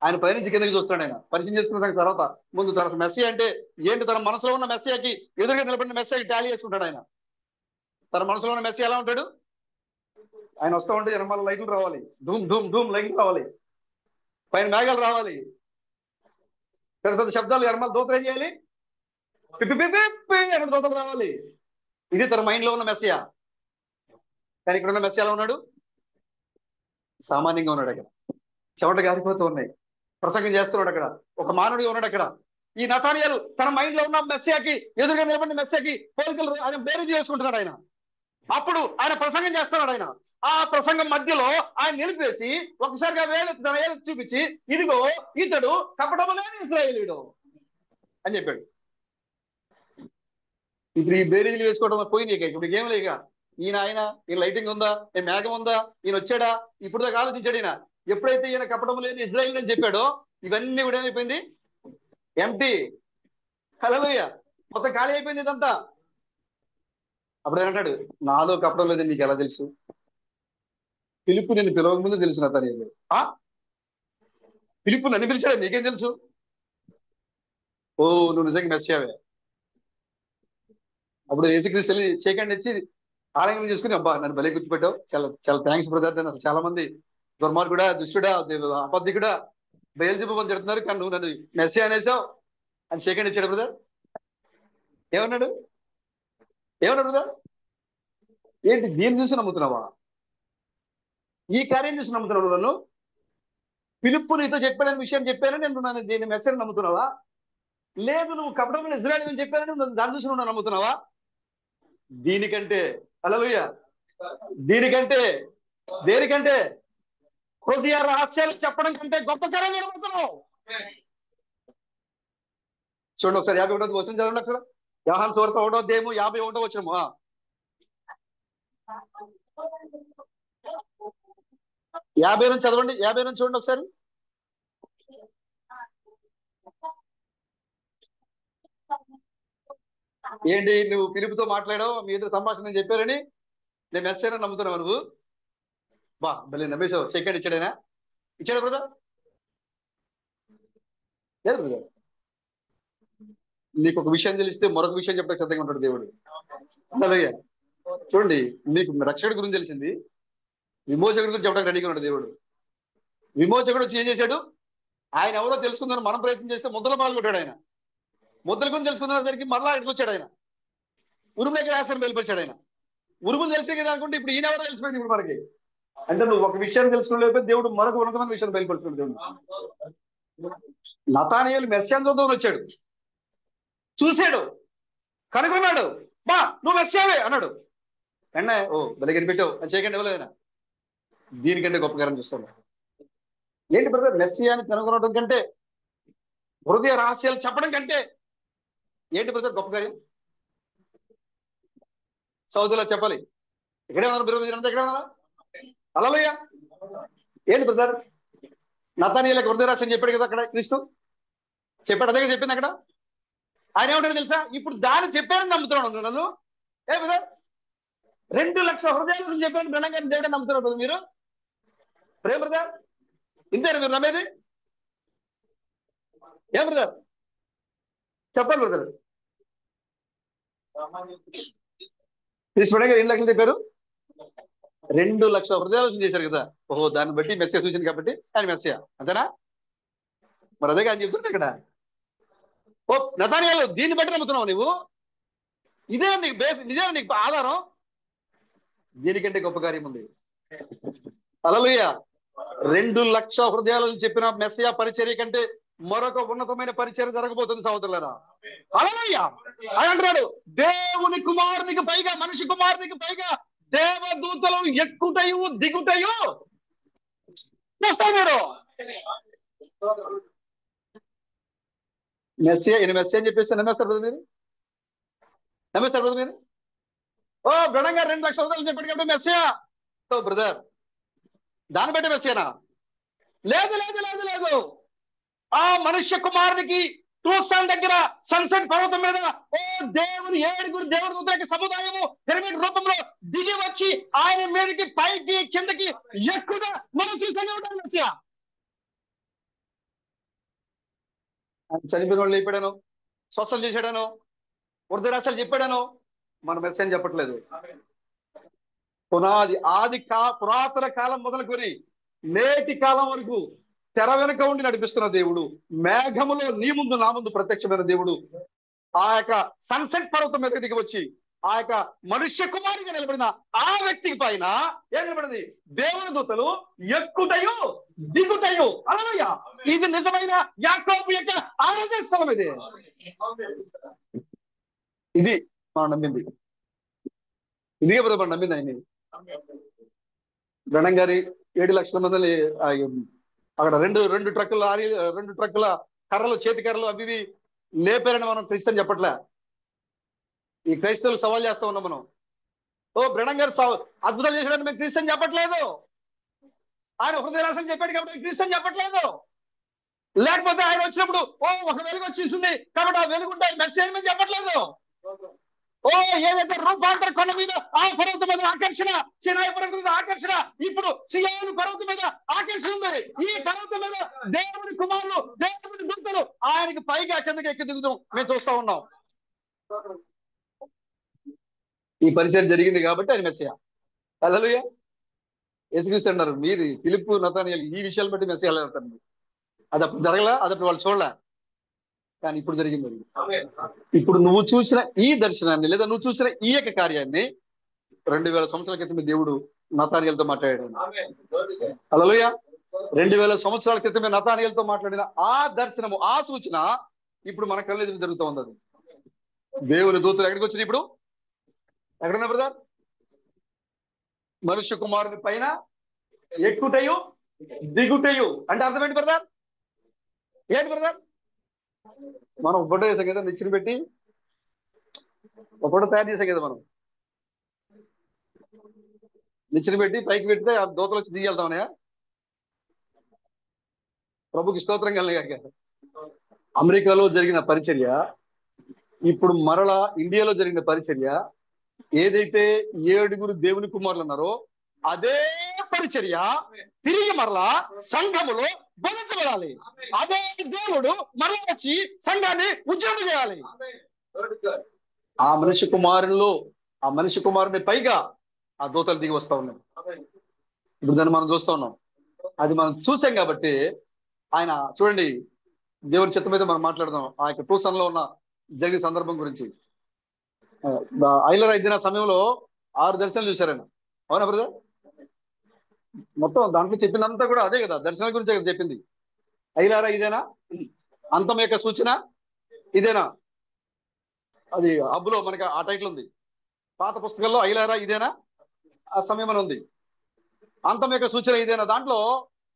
ఆయన పైనుంచి కిందకి చూస్తాడు. ఆయన పరిచయం చేసుకున్న తర్వాత ముందు తన మెస్సీ అంటే ఏంటి, తన మనసులో ఉన్న మెస్సీకి ఎదురుగా నిలబడిన మెస్సీకి టాలీ చేసుకుంటాడు. ఆయన తన మనసులో ఉన్న మెస్సీ ఎలా ఉంటాడు? ఆయన వస్తూ ఉంటే జనమాల లైట్లు రావాలి, ధూమ్ ధూమ్ ధూమ్ లైట్లు రావాలి, పైన మేఘాలు రావాలి, పెద్ద పెద్ద శబ్దాలు, జనమాల దోతలు ఏం చేయాలి, పిప్పి పిప్పి పిప్పి అని దోతలు రావాలి. ఇది తన మైండ్ లో ఉన్న మెస్సీయా. కానీ ఇక్కడ ఉన్న మెస్సీ ఎలా ఉన్నాడు? సామాన్యంగా ఉన్నాడు. అక్కడ చెమట గారిపోతూ ఉన్నాయి, ప్రసంగం చేస్తున్నాడు. అక్కడ ఒక మానవుడిగా ఉన్నాడు. అక్కడ ఈ నతానీయేలు తన మైండ్ లో ఉన్న మెస్సీకి ఎదురుగా నిలబడిన మెస్సీకి పోలికలు ఆయన బేరీజు చేసుకుంటున్నాడు. ఆయన అప్పుడు ఆయన ప్రసంగం చేస్తున్నాడు. ఆయన ఆ ప్రసంగం మధ్యలో ఆయన నిలిపేసి ఒకసారిగా తన వేలు చూపించి ఇదిగో ఇతడు కపటము లేని ఇశ్రాయేలీయుడు అని చెప్పాడు. ఇప్పుడు ఈ బేరీజులు వేసుకోవడం పోయింది. ఇక ఇప్పుడు ఏం లేక ఈయన లైటింగ్ ఉందా, ఈ మేఘం ఉందా, ఈయన వచ్చాడా, ఇప్పుడు దాకా ఆలోచించాడు. ఈయన ఎప్పుడైతే ఈయన కపటం లేని ఇజ్రాయేల్ అని చెప్పాడో ఇవన్నీ కూడా ఏమైపోయింది? ఎంటీ. హల్లెలూయా. మొత్తం ఖాళీ అయిపోయింది ఇదంతా. అప్పుడు ఏమంటాడు? నాలో కపటం లేదని నీకు ఎలా తెలుసు? ఫిలిప్పు నిన్ను పిలవక ముందు తెలుసు నతానీయేలు. ఫిలిప్పు నన్ను పిలిచాడు, నీకేం తెలుసు? నువ్వు నిజంగా మెస్సీయావే. అప్పుడు యేసుక్రీస్తు వెళ్ళి షేక్ ఇచ్చి ఆలయం చేసుకుని, అబ్బా నన్ను భలే గుర్తుపెట్టావు, చాలా చాలా థ్యాంక్స్ బ్రదర్ అన్నారు. చాలా మంది దుర్మార్గుడా, దుష్టుడా, అబద్ధికుడా, బయలుజెబూబు అని చెప్తున్నారు, కానీ నువ్వు నన్ను మెస్సీ అనేసావు అని షేక్ హ్యాండ్ ఇచ్చాడు. బ్రదర్ ఏమన్నాడు బ్రదర్? ఏంటి దీన్ని చూసి నమ్ముతున్నావా? ఈ కార్యం చూసి నమ్ముతున్నావు నన్ను? ఫిలిప్పు నీతో చెప్పానని విషయం చెప్పానని నేను దీన్ని మెస్సీ నమ్ముతున్నావా? లేదు, నువ్వు కపటం ఇజ్రాయేల్ అని చెప్పానని దాన్ని చూసి నువ్వు నమ్ముతున్నావా? దీనికంటే హల్లెలూయా, దీనికంటే దేనికంటే హృదయ రహస్యాలు చెప్పడం కంటే గొప్ప కార్యం వినబోతున్నావు. చూడండి ఒకసారి 51వ వచనం చదవండి. అక్కడ యోహాను సువార్త 1వ అధ్యాయము 51వ వచనము. 50 నుంచి చదవండి. 50 నుంచి చూడండి ఒకసారి. ఏంటి నువ్వు పిలుపుతో మాట్లాడావు, మీ ఇద్దరు సంభాషణ నేను చెప్పారని నేను మెసేజ్ అని నమ్ముతున్నావు నువ్వు. బా భలే నమ్మేశావు. చెక్ అని ఇచ్చాడైనా ఇచ్చాడు బ్రదర్? లేదు బ్రదర్. నీకు ఒక విషయం తెలిస్తే మరొక విషయం చెప్పడానికి సిద్ధంగా ఉంటాడు దేవుడు. హల్లెలూయా. చూడండి, మీకు రక్షకుడి గురించి తెలిసింది, విమోచకుడి గురించి చెప్పడానికి రెడీగా ఉన్నాడు దేవుడు. విమోచకుడు వచ్చి ఏం చేశాడు? ఆయన ఎవరో తెలుసుకుందని మనం ప్రయత్నం చేస్తే ముద్దల పాల్గొట్టాడు ఆయన. ముద్దల గురించి తెలుసుకునేసరికి మరలా ఇక్కడికి వచ్చాడు ఆయన. ఉరుము దగ్గర ఆశ్రమం వెళ్ళిపోయాడు ఆయన. ఉరుము తెలిసే కదా అనుకుంటే ఇప్పుడు ఈయన ఎవరో తెలిసిపోయింది ఇప్పుడు మనకి. అంటే నువ్వు ఒక విషయాన్ని తెలుసుకోలేకపోతే దేవుడు మరొక ఉన్నతమైన విషయాన్ని బయలుపరుచుకున్నాడు దేవుడు. నతానీయేలు మెస్సియాను చూద్దామని వచ్చాడు, చూశాడు, కనుగొన్నాడు. బా నువ్వు మెస్సియావే అన్నాడు. వెంటనే ఓ బలి కనిపెట్టావు అని చేయకండి ఇవ్వలేదైనా. దీనికంటే గొప్ప కార్యం చూస్తాడు. ఏంటి బ్రదర్? మెస్సియాని కనుగొనడం కంటే, హృదయ రహస్యాలు చెప్పడం కంటే ఏంటి బ్రదర్ గొప్ప కార్యం? సౌదీలో చెప్పాలి. ఇక్కడే ఉన్నారు బ్రదర్, మీరంతా ఇక్కడే ఉన్నారా? హల్లెలూయా. ఏంటి బ్రదర్? నతానీయేలుకి హృదయ రహస్యం చెప్పాడు కదా అక్కడ క్రీస్తు. చెప్పాడు, అదే చెప్పింది అక్కడ. ఆయన ఏమంటాడు తెలుసా? ఇప్పుడు దాన్ని చెప్పారని నమ్ముతున్నాడు నన్ను. ఏ బ్రదర్, 2 లక్షల హృదయాల గురించి చెప్పాను బ్రహ్మంగారిని దేవుడే నమ్ముతున్నారు బ్రదర్ మీరు. ప్రేమ బ్రదర్, ఇంతేనా మీరు నమ్మేది? ఏం బ్రదర్ చెప్పండి బ్రదర్. క్రీస్తు గారు 2 లక్షలు చెప్పారు, 2 లక్షల హృదయాలు చేశారు కదా. ఓహో, దాన్ని బట్టి మెస్సేజ్ సూచింది కాబట్టి ఆయన మెస్సేయ, అంతేనా? మరి అదే ఆయన చెప్తుంది ఇక్కడ. ఓ నతానీయేలు, దీన్ని బట్టి నమ్ముతున్నావు నువ్వు? ఇదే నీకు బేస్, నిజే నీకు ఆధారం? దీనికంటే గొప్ప కార్యం ఉంది. హల్లెలూయా. 2 లక్షల హృదయాలను చెప్పిన మెస్సియా పరిచర్య కంటే మరొక ఉన్నతమైన పరిచర్య జరగబోతుంది సహోదరులారా. హల్లెలూయా. ఆయన అంటున్నాడు, దేవుని కుమారునికి పైగా, మనిషి కుమారునికి పైగా దేవదూతలు ఎక్కుటయు దిగుటయు చూస్తాడు. మెస్సియా, ఈయన మెస్సియా అని చెప్పేసి నమ్మేస్తారు బ్రదర్ మీరు? నమ్మేస్తారు బ్రదర్ మీరు? ఓ బ్రహ్మ గారు 2 లక్షల హృదయాలు చెప్పాడు కాబట్టి మెస్సియా. ఓ బ్రదర్, దాన్ని బట్టి మెస్సియానా? లేదు లేదు లేదు లేదు. ఆ మనుష్య కుమారునికి టూసాన్ దగ్గర సన్సెట్ పర్వతం మీద ఓ దేవుని 7 దేవుడి దూతల సముదాయము పిరమిడ్ రూపంలో దిగి వచ్చి ఆయన మీదకి పైకి కిందకి ఎక్కువగా మనం చూస్తూనే ఉంటాం. మెస్సియా చనిపోయిన వాళ్ళు లేపాడాను, స్వస్థలు చేశాడాను, వృద్ధరాశాలు చెప్పాడాను. మన మెస్సియా అని చెప్పట్లేదు. పురాతన కాలం మొదలుకొని నేటి కాలం వరకు తెర వెనుక ఉండి నడిపిస్తున్న దేవుడు, మేఘములో నీ ముందు నా ముందు ప్రత్యక్షమైన దేవుడు, ఆ యొక్క సన్సెట్ పర్వతం మీద దిగి వచ్చి ఆ యొక్క మనుష్య కుమారుగా నిలబడిన ఆ వ్యక్తికి పైన ఏం నిలబడింది? దేవుని దూతలు ఎక్కుటయు దిగుటయు. హల్లెలూయా. ఇది నిజమైన యాకోబు యొక్క ఆరాధన స్థలం. ఇది మనం నమ్మింది. ఇదిగే బ్రదర్ మనం నమ్మింది ఆయన. బ్రహ్మ గారి 7 లక్షల మందిని అక్కడ రెండు ట్రక్కుల 2 ట్రక్కుల కర్రలు, చేతి కర్రలు అవి ఇవి లేపారని మనం క్రైస్తవుని చెప్పట్లే. ఈ క్రైస్తవులు సవాల్ చేస్తా ఉన్నాం మనం. ఓ బ్రహ్మ గారు అద్భుతాలు చేసాడని మేము క్రీస్తని చెప్పట్లేదు. ఆయన హృదయ రహస్యం చెప్పాడు కాబట్టి క్రీస్తని చెప్పట్లేదు. లేకపోతే ఆయన వచ్చినప్పుడు ఓ ఒక వెలుగు వచ్చేసింది కాబట్టి ఆ వెలుగుంటే ఆయన మెస్సేజ్ అని చెప్పట్లేదు. ఓ ఏదైతే రూపాంతర కొండ మీద ఆ పర్వతం మీద ఆకర్షణ, సినాయి పర్వతం మీద ఆకర్షణ, ఇప్పుడు సియోను పర్వతం మీద ఆకర్షణ ఉంది. ఈ పర్వతం మీద దేవుని కుమారులు, దేవుని దూతలు ఆయనకి పైగా కిందకి ఎక్కి దిగుతాం మేము చూస్తా ఉన్నాం. ఈ పరిచయం జరిగింది కాబట్టి ఆయన మెస్సియా. హల్లెలూయా. యేసుక్రీస్తు అన్నారు, మీరు ఫిలిప్పు నతానీయేలు ఈ విషయాలు బట్టి మెస్సియా వెళ్తారు. అది అప్పుడు జరగలా, అది అప్పుడు వాళ్ళు చూడలే, కానీ ఇప్పుడు జరిగింది. ఇప్పుడు నువ్వు చూసిన ఈ దర్శనాన్ని లేదా నువ్వు చూసిన ఈ యొక్క కార్యాన్ని 2000 సంవత్సరాల క్రితమే దేవుడు నతానీయేలుతో మాట్లాడాడు. హల్లెలూయా. 2000 సంవత్సరాల క్రితమే నతానీయేలుతో మాట్లాడిన ఆ దర్శనము, ఆ సూచన ఇప్పుడు మన కళ్ళ ఎదురు జరుగుతూ ఉన్నది. దేవుని దూతలు ఎక్కడికి వచ్చినాయి? ఇప్పుడు ఎక్కడున్నా బ్రదర్? మనుష్య కుమారుని పైన ఎక్కుటయు దిగుటయు అంటే అర్థం ఏంటి బ్రదర్? ఏంటి బ్రదర్? మనం ఫోటో వేసాం కదా, నిచ్చిన పెట్టి ఒక ఫోటో తయారు చేసాం కదా మనం. నిచ్చిన పెట్టి పైకి పెడితే ఆ దోతలు వచ్చి దిగెళ్తామనే. ప్రభుకి స్తోత్రం కలిగాక. అమెరికాలో జరిగిన పరిచర్య, ఇప్పుడు మరలా ఇండియాలో జరిగిన పరిచర్య, ఏదైతే 7 దేవుని కుమారులు ఉన్నారో అదే పరిచర్య తిరిగి మరలా సంఘములో బోధించబడాలి. అదే దేవుడు మరలా వచ్చి సంఘాన్ని ఉద్యోగం చేయాలి. ఆ మనిషి కుమారుని పైగా ఆ దూతలు దిగి వస్తా ఉన్నాయి. ఇప్పుడు దాన్ని మనం చూస్తా ఉన్నాం. అది మనం చూసాం కాబట్టి ఆయన చూడండి, దేవుని చిత్తం మీద మనం మాట్లాడదాం. ఆ యొక్క టూసన్ లో ఉన్న జరిగిన సందర్భం గురించి. ఐలర్ అయిన సమయంలో 6 దర్శనాలు చూశారాయన. అవునా బ్రదర్? మొత్తం దాంట్లో చెప్పిందంతా కూడా అదే కదా, దర్శనాల గురించే కదా చెప్పింది. ఐలారా ఇదేనా? అంతం యొక్క సూచన ఇదేనా? అది హబ్బులో మనకి ఆ టైటిల్ ఉంది. పాత పుస్తకాల్లో ఐలారా ఇదేనా ఆ సమయం అని ఉంది. అంతం యొక్క సూచన ఇదేనా? దాంట్లో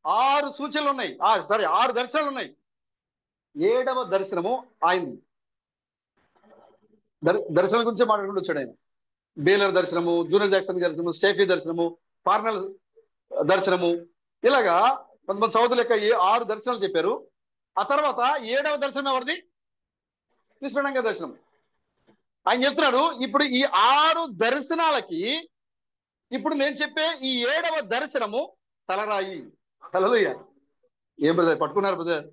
6 సూచనలు ఉన్నాయి. 6 దర్శనాలు ఉన్నాయి. 7వ దర్శనము ఆయనది. దర్శనం గురించే మాట్లాడుకుంటూ వచ్చాడు ఆయన. బేలర్ దర్శనము, జూనియర్ జాక్సన్ దర్శనము, స్టేఫీ దర్శనము, పార్నల్ దర్శనము, ఇలాగా కొంతమంది సౌదరుల యొక్క 6 దర్శనాలు చెప్పారు. ఆ తర్వాత 7వ దర్శనం ఎవరిది? కృష్ణుడంగ దర్శనం. ఆయన చెప్తున్నాడు ఇప్పుడు ఈ 6 దర్శనాలకి ఇప్పుడు నేను చెప్పే ఈ 7వ దర్శనము తలరాయి. హల్లెలూయా. ఏం బ్రదర్ పట్టుకున్నారు బ్రదర్?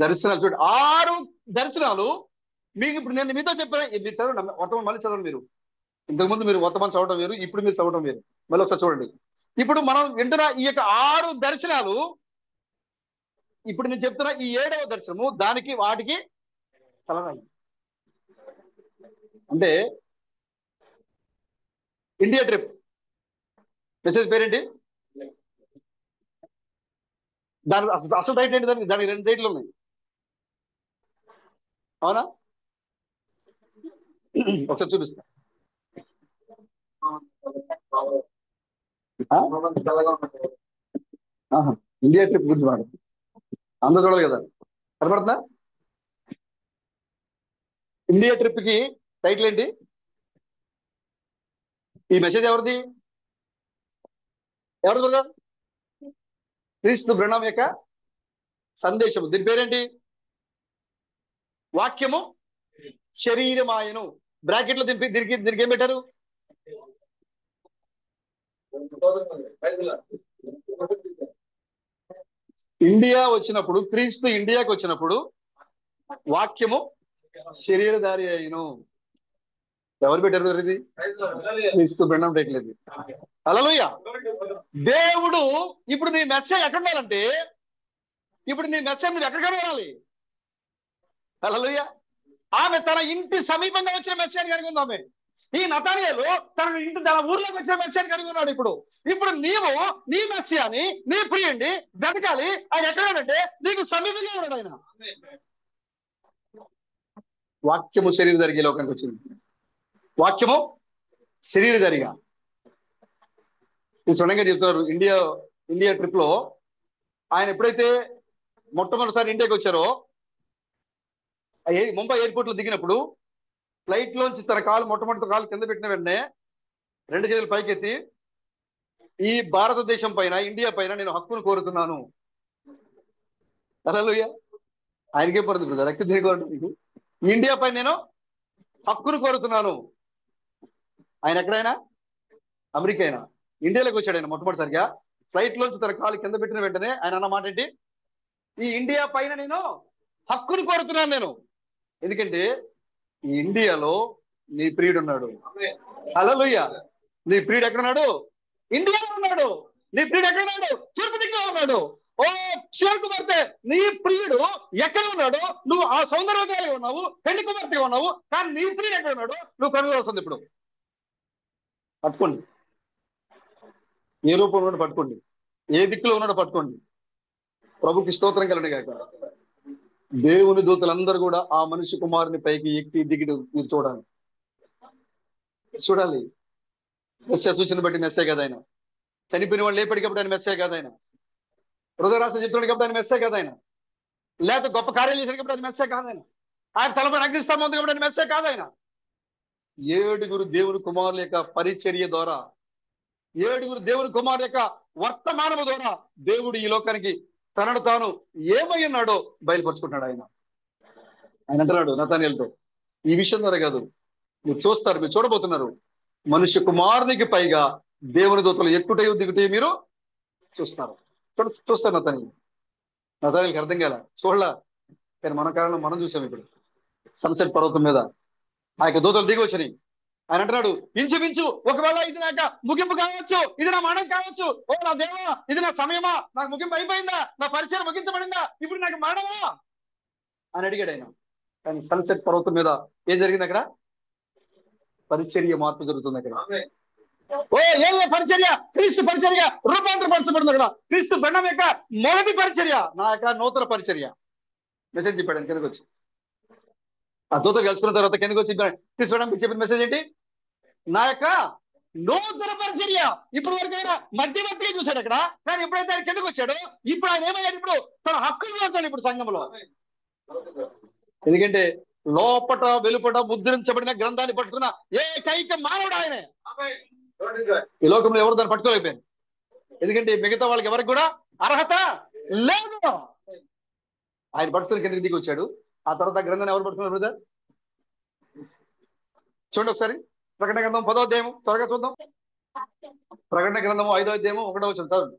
దర్శనాలు చూడండి, 6 దర్శనాలు. మీకు ఇప్పుడు నేను మీతో చెప్పాను, మీరు చదవండి, వర్తమానం మళ్ళీ చదవండి. మీరు ఇంతకుముందు మీరు వర్తమానం చదవడం వేరు, ఇప్పుడు మీరు చదవడం వేరు. మళ్ళీ ఒకసారి చూడండి. ఇప్పుడు మనం వింటున్న ఈ యొక్క 6 దర్శనాలు, ఇప్పుడు నేను చెప్తున్నా ఈ 7వ దర్శనము దానికి వాటికి తలరాయి. అంటే ఇండియా ట్రిప్ మెసేజ్ పేరేంటి? దాని అసలు టైటిల్ ఏంటి? దానికి 2 టైటిల్ ఉన్నాయి. అవునా? ఒకసారి చూపిస్తా. ఇండియా ట్రిప్ గురించి వాడు అందరూ చూడదు కదా, కనపడుతుందా? ఇండియా ట్రిప్ కి టైటిల్ ఏంటి? ఈ మెసేజ్ ఎవరిది? ఎవరిది బ్రదర్? క్రీస్తు బృందం యొక్క సందేశము. దీని పేరేంటి? వాక్యము శరీరమాయను. బ్రాకెట్ లో దీనికి ఏం పెట్టారు? ఇండియా వచ్చినప్పుడు, క్రీస్తు ఇండియాకి వచ్చినప్పుడు వాక్యము శరీరధారి అయిను. ఎవరు పెట్టారు ఇది? క్రీస్తు బృందం టైటిల్ ఇది. హల్లెలూయా. దేవుడు ఇప్పుడు నీ మెసేజ్ ఎక్కడ ఉండాలంటే, ఇప్పుడు నీ మెసేజ్ మీరు ఎక్కడ కనుగొనాలి? హల్లెలూయా. ఆమె తన ఇంటి సమీపంగా వచ్చిన మెసేజ్ కనుగొంది. ఆమె ఈ నతానియేలు తన ఊర్లోకి వచ్చిన మెసేజ్ కనుగొన్నాడు. ఇప్పుడు నీవు నీ మెస్సియాని, నీ ప్రియుడిని వెతకాలి. ఆయన ఎక్కడంటే నీకు సమీపంగా ఉన్నాడు. ఆయన వాక్యము శరీరధారిగా లోకానికి వచ్చింది. వాక్యము శరీరధారిగా. ఈ స్వయంగా చెప్తున్నారు. ఇండియా ట్రిప్ లో ఆయన ఎప్పుడైతే మొట్టమొదటిసారి ఇండియాకి వచ్చారో, ముంబై ఎయిర్పోర్ట్ లో దిగినప్పుడు ఫ్లైట్ లోంచి తన మొట్టమొదటి కాలు కింద పెట్టిన వెంటనే 2 చేతులు పైకెత్తి, ఈ భారతదేశం పైన, ఇండియా పైన నేను హక్కును కోరుతున్నాను. హల్లెలూయా. ఆయనకే పడుతుంది కదా, రక్త దిగకూడదు. ఇండియా పైన నేను హక్కును కోరుతున్నాను. ఆయన ఎక్కడైనా, అమెరికా అయినా, ఇండియాలోకి వచ్చాడు ఆయన మొట్టమొదటిసారిగా. ఫ్లైట్ లోంచి తన కాలు కింద పెట్టిన వెంటనే ఆయన అన్న మాట ఏంటి? ఈ ఇండియా పైన నేను హక్కును కోరుతున్నాను నేను. ఎందుకంటే ఈ ఇండియాలో నీ ప్రియుడు ఉన్నాడు. హల్లెలూయా. నీ ప్రియుడు ఎక్కడున్నాడు? ఇండియాలో ఉన్నాడు. నీ ప్రియుడు ఎక్కడున్నాడు? తూర్పు దిక్కులో ఉన్నాడు. ఓ శివన్ కుమార్తె, నీ ప్రియుడు ఎక్కడ ఉన్నాడు? నువ్వు ఆ సౌందర్యవతిగా ఉన్నావు, పెళ్లి కుమార్తెగా ఉన్నావు, కానీ నీ ప్రియుడు ఎక్కడ ఉన్నాడు? నువ్వు కనుగొనాల్సింది. ఇప్పుడు పట్టుకోండి. ఏ రూపంలో ఉన్నాడు పట్టుకోండి, ఏ దిక్కులో ఉన్నాడో పట్టుకోండి. ప్రభుకి స్తోత్రం కలండి గాక. దేవుని దూతలందరూ కూడా ఆ మనిషి కుమారుని పైకి ఎక్కి దిగిడు మీరు చూడాలి. మెస్సే సూచన బట్టి మెస్సే కదా ఆయన. చనిపోయిన వాళ్ళు లేపడికప్పుడు ఆయన మెస్సే కాదు ఆయన. హృదయరాశి చెప్తున్నాడు కాబట్టి ఆయన మెస్సే కాదు ఆయన. లేకపోతే గొప్ప కార్యాలు చేశాడు కాబట్టి ఆయన మెస్సే కాదు ఆయన. ఆయన తలపైన అగ్నిస్తంభం ఉంది కాబట్టి ఆయన మెస్సే కాదు ఆయన. ఏడుగురు దేవుని కుమారుల యొక్క పరిచర్య ద్వారా, ఏడుగురు దేవుని కుమారుల యొక్క వర్తమానము ద్వారా దేవుడు ఈ లోకానికి తనను తాను ఏమై ఉన్నాడో బయలుపరుచుకుంటున్నాడు ఆయన. ఆయన అంటున్నాడు నతానియేలుతో, ఈ విషయం ద్వారా కాదు, మీరు చూస్తారు, మీరు చూడబోతున్నారు, మనుష్య కుమారునికి పైగా దేవుని దూతలు ఎక్కుటయో దిగుటయో మీరు చూస్తారు. చూస్తారు నతానియేలుకి అర్థం కాల, చూడలా. కానీ మన కాలంలో మనం చూసాం. ఇప్పుడు సన్సెట్ పర్వతం మీద ఆ యొక్క దూతలు దిగి వచ్చినాయి. ఆయన అంటున్నాడు, ఇంచుమించు ఒకవేళ ఇది నాకు ముగింపు కావచ్చు, ఇది నా మరణం కావచ్చు, ఓ నా దేవా, ఇది నా సమయమా, నాకు ముగింపు అయిపోయిందా, నా పరిచయం ముగించబడిందా, ఇప్పుడు నాకు మరణమా అని అడిగాడు ఆయన. కానీ సన్సెట్ పర్వతం మీద ఏం జరిగింది? అక్కడ పరిచర్య మార్పు జరుగుతుంది. అక్కడ ఏదో పరిచర్య, క్రీస్తు పరిచర్య రూపాంతరపరచబడింది. అక్కడ క్రీస్తు బండం యొక్క మొదటి పరిచర్య, నా యొక్క నూతన పరిచర్య. మెసేజ్ చెప్పాడు కిందకు వచ్చి. ఆ దూతలు కలుసుకున్న తర్వాత కిందకు వచ్చి క్రీస్తు బండం చెప్పిన మెసేజ్ ఏంటి? నా యొక్క నూతన పరిచర్య. ఇప్పుడు వరకు ఆయన మధ్యవర్తిగా చూశాడు అక్కడ, కానీ ఎప్పుడైతే ఆయన కిందకు వచ్చాడో ఇప్పుడు ఆయన ఏమయ్యాడు? ఇప్పుడు తన హక్కులు చూస్తాడు ఇప్పుడు సంఘంలో. ఎందుకంటే లోపట వెలుపట ముద్రించబడిన గ్రంథాన్ని పట్టుకున్న ఏకైక మానవుడు ఆయనే. ఈ లోకంలో ఎవరు దాన్ని పట్టుకోలేకపోయారు. ఎందుకంటే మిగతా వాళ్ళకి ఎవరికి కూడా అర్హత లేదు. ఆయన పట్టుకుని కిందకి దిగి వచ్చాడు. ఆ తర్వాత గ్రంథాన్ని ఎవరు పట్టుకున్నారు బ్రదర్? చూడండి ఒకసారి ప్రకటన గ్రంథం 10వ అధ్యాయము, త్వరగా చూద్దాం. ప్రకటన గ్రంథము 5వ అధ్యాయము 1వ వచనం చదువు.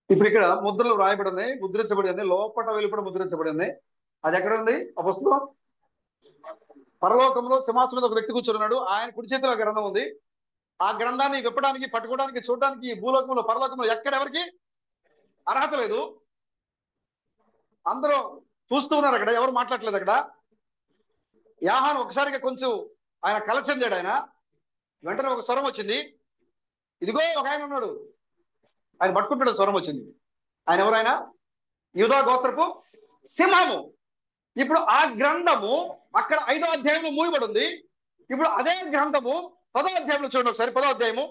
ఇప్పుడు ఇక్కడ ముద్రలు రాయబడి ఉన్నాయి, ముద్రించబడి ఉన్నాయి, లోపట వెలుపట ముద్రించబడి ఉన్నాయి. అది ఎక్కడ ఉంది? ఆ పుస్తకం పరలోకంలో సింహాసనం మీద ఒక వ్యక్తి కూర్చున్నాడు. ఆయన కుడి చేతిలో గ్రంథం ఉంది. ఆ గ్రంథాన్ని విప్పడానికి, పట్టుకోవడానికి, చూడడానికి ఈ భూలోకంలో పరలోకంలో ఎక్కడెవరికి అర్హత లేదు. అందరూ చూస్తూ ఉన్నారు. అక్కడ ఎవరు మాట్లాడలేదు. అక్కడ యాహాను ఒకసారిగా కొంచెం ఆయన కల చెందాడు. ఆయన వెంటనే ఒక స్వరం వచ్చింది. ఇదిగో ఒక ఆయన ఉన్నాడు. ఆయన పట్టుకుంటాడు. స్వరం వచ్చింది. ఆయన ఎవరైనా యూదా గోత్రపు సింహము. ఇప్పుడు ఆ గ్రంథము అక్కడ 5వ అధ్యాయంలో మూయబడి ఉంది. ఇప్పుడు అదే గ్రంథము 10వ అధ్యాయంలో చూడండి ఒకసారి. 10వ అధ్యాయము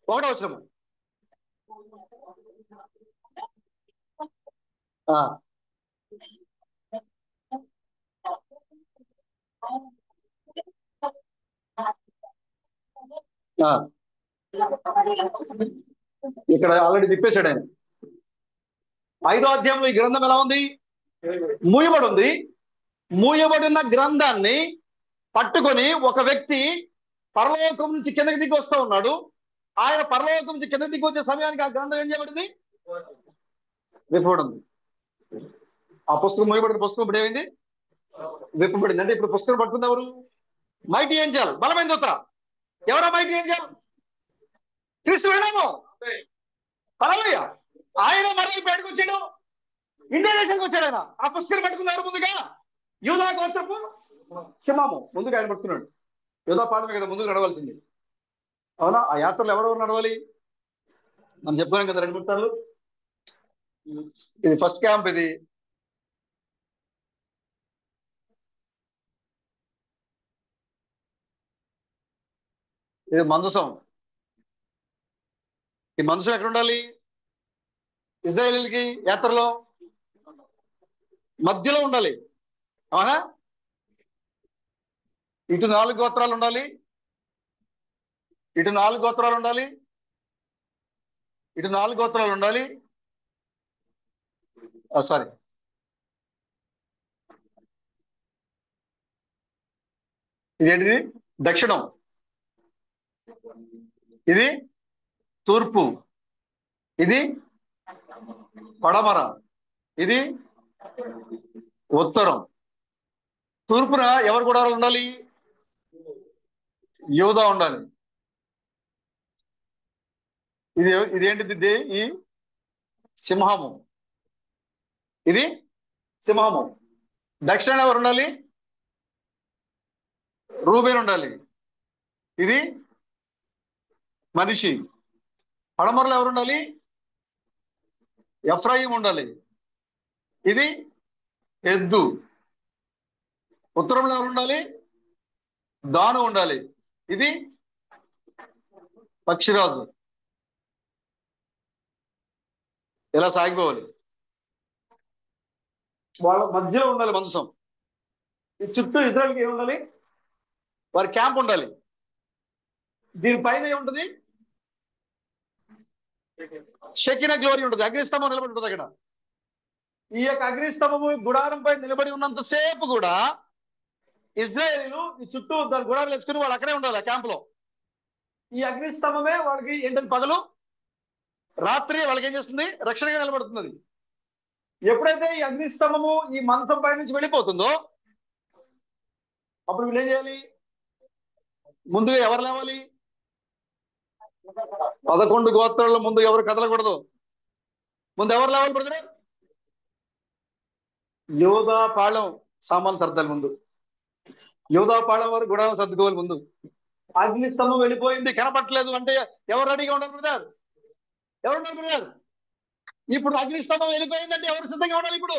1వ వచనము. ఇక్కడ ఆల్రెడీ తిప్పేశాడు ఆయన. 5వ అధ్యాయంలో ఈ గ్రంథం ఎలా ఉంది? మూయబడి ఉంది. మూయబడిన గ్రంథాన్ని పట్టుకొని ఒక వ్యక్తి పరలోకం నుంచి కిందకి దిగి వస్తూ ఉన్నాడు. ఆయన పరలోకం నుంచి కిందకి దిగి వచ్చే సమయానికి ఆ గ్రంథం ఏం చేయబడింది? విప్పబడింది. ఆ పుస్తకం మూయబడిన పుస్తకం ఇప్పుడు ఏమైంది? విప్పబడింది. అంటే ఇప్పుడు పుస్తకం పట్టుకుంది ఎవరు? మైటీ ఏంజెల్, బలమైన దూత. ఎవరా మైటీ ఏంజెల్? క్రీస్తు వెళ్ళాము. హల్లెలూయా. ఆయన మళ్ళీ బయటకు వచ్చాడు. ఇండియా దేశానికి వచ్చాడు ఆయన. ఆ పుస్తకం పట్టుకుంది ఎవరు? ముందుగా యూదా గోత్రపు సింహము. ముందుగా ఆయన పట్టుకున్నాడు. యూదా పాదమే కదా ముందుకు నడవాల్సింది. అవునా? ఆ యాత్రలో ఎవరెవరు నడవాలి? మనం చెప్పుకోలేం కదా 2-3 సార్లు. ఇది ఫస్ట్ క్యాంప్. ఇది మందసం. ఈ మందసం ఎక్కడ ఉండాలి? ఇజ్రాయేలీలకి యాత్రలో మధ్యలో ఉండాలి. అవునా? ఇటు 4 గోత్రాలు ఉండాలి, ఇటు 4 గోత్రాలు ఉండాలి, ఇటు 4 గోత్రాలు ఉండాలి. సారీ, ఇదేంటిది? దక్షిణం, ఇది తూర్పు, ఇది పడమర, ఇది ఉత్తరం. తూర్పున ఎవరు గుడారాలు ఉండాలి? యోధా ఉండాలి. ఇదేంటిది? ఈ సింహము, ఇది సింహము. దక్షిణాన ఎవరు ఉండాలి? రూబేన్ ఉండాలి. ఇది మనిషి. పడమరలో ఎవరు ఉండాలి? ఎఫ్రాయిం ఉండాలి. ఇది ఎద్దు. ఉత్తరంలో ఎవరు ఉండాలి? దాను ఉండాలి. ఇది పక్షిరాజు. ఇలా సాగిపోవాలి. వాళ్ళ మధ్యలో ఉండాలి మందసం. ఈ చుట్టూ ఇజ్రాయెల్కి ఏమి ఉండాలి? వారి క్యాంప్ ఉండాలి. దీనిపైన ఏముంటది? షెకినా గ్లోరీ ఉంటుంది. అగ్నిస్తంభం నిలబడి ఉంటుంది అక్కడ. ఈ యొక్క అగ్నిస్తంభము గుడారం పై నిలబడి ఉన్నంతసేపు కూడా ఇజ్రాయేలీలు ఈ చుట్టూ దాని గుడారాలు వేసుకుని వాళ్ళు అక్కడే ఉండాలి, ఆ క్యాంప్ లో. ఈ అగ్నిస్తంభమే వాళ్ళకి ఏంటంటే పగలు రాత్రి వాళ్ళకి ఏం చేస్తుంది? రక్షణగా నిలబడుతుంది. ఎప్పుడైతే ఈ అగ్నిస్తంభము ఈ మంచం పై నుంచి వెళ్ళిపోతుందో అప్పుడు వీళ్ళు ఏం చేయాలి? ముందుగా ఎవరు లేవాలి? 11 గోత్రాల్లో ముందు ఎవరు కదలకూడదు. ముందు ఎవరు లేవాలి బ్రదర్? యోధా పాళెం సామాన్లు సర్దాలి ముందు. యోధా పాళెం వారు గుడారం సర్దుకోవాలి ముందు. అగ్నిస్తంభం వెళ్ళిపోయింది, కనపట్లేదు అంటే ఎవరు రెడీగా ఉండాలి బ్రదర్? ఎవరు ఉండాలి బ్రదర్? ఇప్పుడు అగ్నిస్తంభం వెళ్ళిపోయిందంటే ఎవరు సిద్ధంగా ఉండాలి? ఇప్పుడు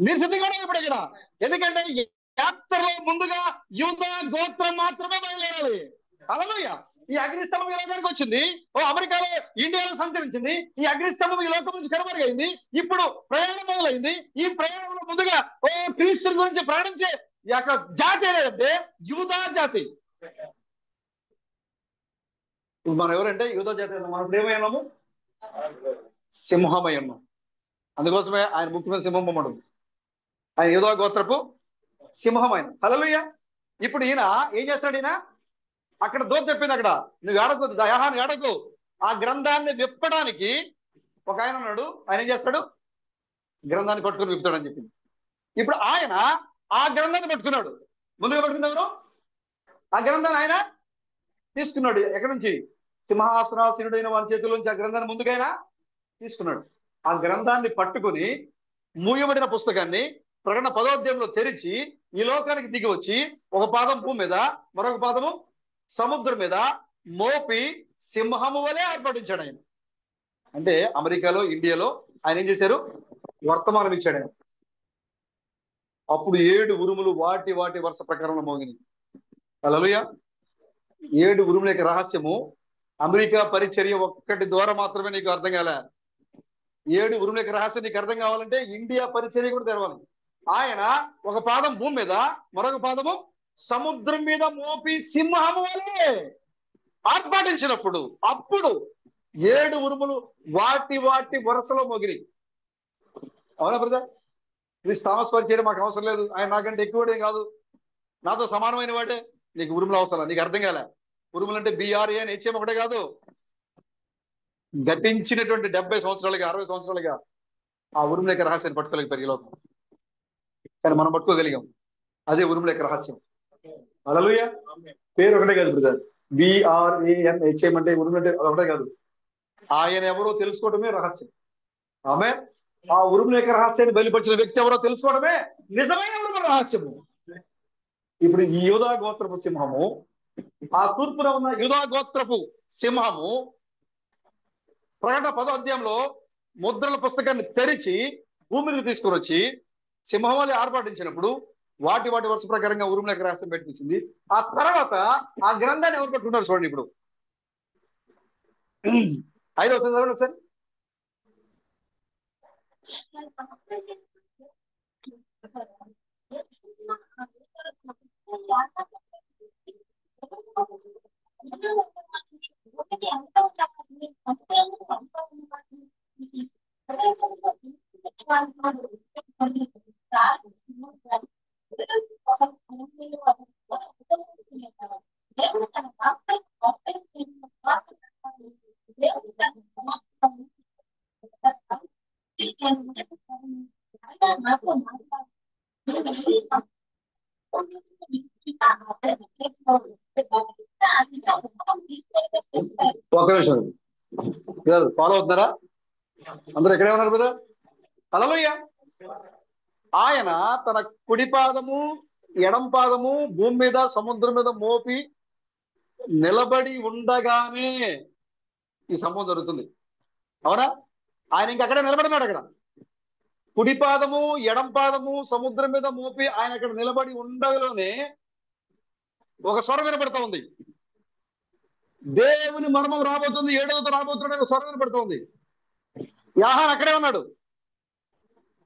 మీరు సిద్ధంగా ఉండాలి ఇప్పుడు ఇక్కడ. ఎందుకంటే యాత్రలో ముందుగా యూదా గోత్రం మాత్రమే బయలుదేరాలి. హల్లెలూయా. ఈ అగ్నిస్తంభం ఈ లోకానికి వచ్చింది. అమెరికాలో, ఇండియాలో సంచరించింది. ఈ అగ్నిస్తంభం ఈ లోకం నుంచి కనుమరుగైంది. ఇప్పుడు ప్రయాణం మొదలైంది. ఈ ప్రయాణంలో ముందుగా క్రీస్తు గురించి ప్రయాణించే ఈ యొక్క జాతి ఏదంటే యూదా జాతి. మనం ఎవరంటే యూదా జాతి. మనం ఏమైనాము? సింహమై ఉన్నాం. అందుకోసమే ఆయన ముఖ్యమైన సింహం బొమ్మడు. ఆయన యూదా గోత్రపు సింహమైన. హల్లెలూయా. ఇప్పుడు ఈయన ఏం చేస్తాడు? ఈయన అక్కడ దూత చెప్పింది, అక్కడ నువ్వు ఏడకు, దయాహాన్ని ఏడకు. ఆ గ్రంథాన్ని విప్పడానికి ఒక ఆయన ఉన్నాడు. ఆయన ఏం చేస్తాడు? గ్రంథాన్ని పట్టుకుని విప్పుతాడని చెప్పింది. ఇప్పుడు ఆయన ఆ గ్రంథాన్ని పట్టుకున్నాడు. ముందుగా పట్టుకుంది ఎవరు? ఆ గ్రంథాన్ని ఆయన తీసుకున్నాడు. ఎక్కడి నుంచి? సింహాసనాసీనుడైన వారి చేతుల్లోంచి ఆ గ్రంథాన్ని ముందుకైనా తీసుకున్నాడు. ఆ గ్రంథాన్ని పట్టుకుని మూయబడిన పుస్తకాన్ని ప్రకటన 10వ అధ్యాయంలో తెరిచి ఈ లోకానికి దిగి వచ్చి ఒక పాదం భూమి మీద, మరొక పాదము సముద్రం మీద మోపి సింహము వలె ఆర్భటించాడు ఆయన. అంటే అమెరికాలో, ఇండియాలో ఆయన ఏం చేశారు? వర్తమానం ఇచ్చాడు ఆయన. అప్పుడు 7 ఉరుములు వాటి వాటి వరుస ప్రకారంలో మోగినాయి. హల్లెలూయా. 7 ఉరుముల యొక్క రహస్యము అమెరికా పరిచర్య ఒక్కటి ద్వారా మాత్రమే నీకు అర్థం కాలే. 7 ఉరుముల యొక్క రహస్యం నీకు అర్థం కావాలంటే ఇండియా పరిచర్య కూడా తెరవాలి. ఆయన ఒక పాదం భూమి మీద, మరొక పాదము సముద్రం మీద మోపి సింహము వలె ఆర్భాటించినప్పుడు అప్పుడు 7 ఉరుములు వాటి వాటి వరుసలో మోగిరి. అవునా బ్రదర్? క్రీస్తు థామస్ పరిచయం మాకు అవసరం లేదు. ఆయన నాకంటే ఎక్కువడేం కాదు, నాతో సమానమైన వాడే. నీకు ఉరుములు అవసరం. నీకు అర్థం కాలే. ఉరుములు అంటే BRAN HM ఒకటే కాదు. గతించినటువంటి 70 సంవత్సరాలుగా, 60 సంవత్సరాలుగా ఆ ఉరుముల యొక్క రహస్యాన్ని పట్టుకోలేకపోయారు ఈ లోకం. కానీ మనం పట్టుకోగలిగాం. అదే ఉరుముల యొక్క రహస్యం. హల్లెలూయా. పేరు ఒకటే కాదు బ్రదర్. BRAN HM అంటే ఉరుములు అంటే ఒకటే కాదు. ఆయన ఎవరో తెలుసుకోవడమే రహస్యం. ఆమె ఆ ఉరుముల యొక్క రహస్యాన్ని బయలుపరిచిన వ్యక్తి ఎవరో తెలుసుకోవడమే నిజమైన ఉరుముల రహస్యము. ఇప్పుడు ఈ యూదా గోత్రపు సింహము, ఆ తూర్పున ఉన్న యూదా గోత్రపు సింహము ప్రకటన 10వ అధ్యాయంలో ముద్రల పుస్తకాన్ని తెరిచి భూమి మీదకి తీసుకొని వచ్చి సింహం వలె ఆర్భాటించినప్పుడు వాటి వాటి వరుస ప్రకారంగా ఉరుముల యొక్క రహస్యం పెట్టించింది. ఆ తర్వాత ఆ గ్రంథాన్ని ఎవరు పట్టుకుంటారు చూడండి. ఇప్పుడు 5వ చదవండి ఒకసారి. ఒక నిమిషం ఫాలో అవుతున్నారా? అందరూ ఎక్కడే ఉన్నారు కదా? హల్లెలూయా. ఆయన తన కుడి పాదము ఎడం పాదము భూమి మీద సముద్రం మీద మోపి నిలబడి ఉండగానే ఈ సంభవం జరుగుతుంది. అవునా? ఆయన ఇంకక్కడే నిలబడినాడు. అక్కడ కుడి పాదము ఎడం పాదము సముద్రం మీద మోపి ఆయన అక్కడ నిలబడి ఉండగానే ఒక స్వరం వినపడతా ఉంది. దేవుని మర్మం రాబోతుంది, ఏడవత రాబోతున్నాడు ఒక స్వరం వినపడుతోంది. యాహాను అక్కడే ఉన్నాడు.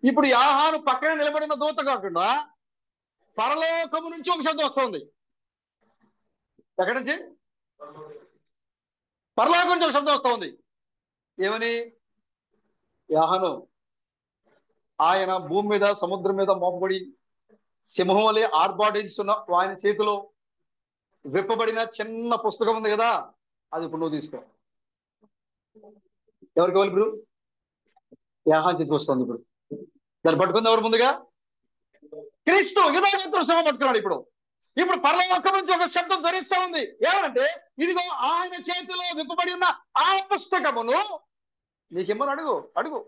ఇప్పుడు యాహాను పక్కన నిలబడిన దూత కాకుండా పరలోకము నుంచి ఒక శబ్దం వస్తుంది. ఎక్కడి నుంచి? పరలోకం నుంచి ఒక శబ్దం వస్తా ఉంది. ఏమని? యాహాను, ఆయన భూమి మీద సముద్రం మీద మోపబడి సింహం వలె ఆర్భాటిస్తున్న ఆయన చేతిలో విప్పబడిన చిన్న పుస్తకం ఉంది కదా, అది ఇప్పుడు నువ్వు తీసుకో. ఎవరికి కావాలి ఇప్పుడు? యాహాన్ చేతికి వస్తుంది. ఇప్పుడు దాన్ని పట్టుకుంది ఎవరు? ముందుగా క్రీస్తు యుధాగంతో శ్రమ పట్టుకున్నాడు. ఇప్పుడు పరలోకం నుంచి ఒక శబ్దం ధ్వనిస్తా ఉంది. ఏమంటే, ఇదిగో ఆయన చేతిలో విప్పబడి ఉన్న ఆ పుస్తకమును నీకేమని అడుగు అడుగు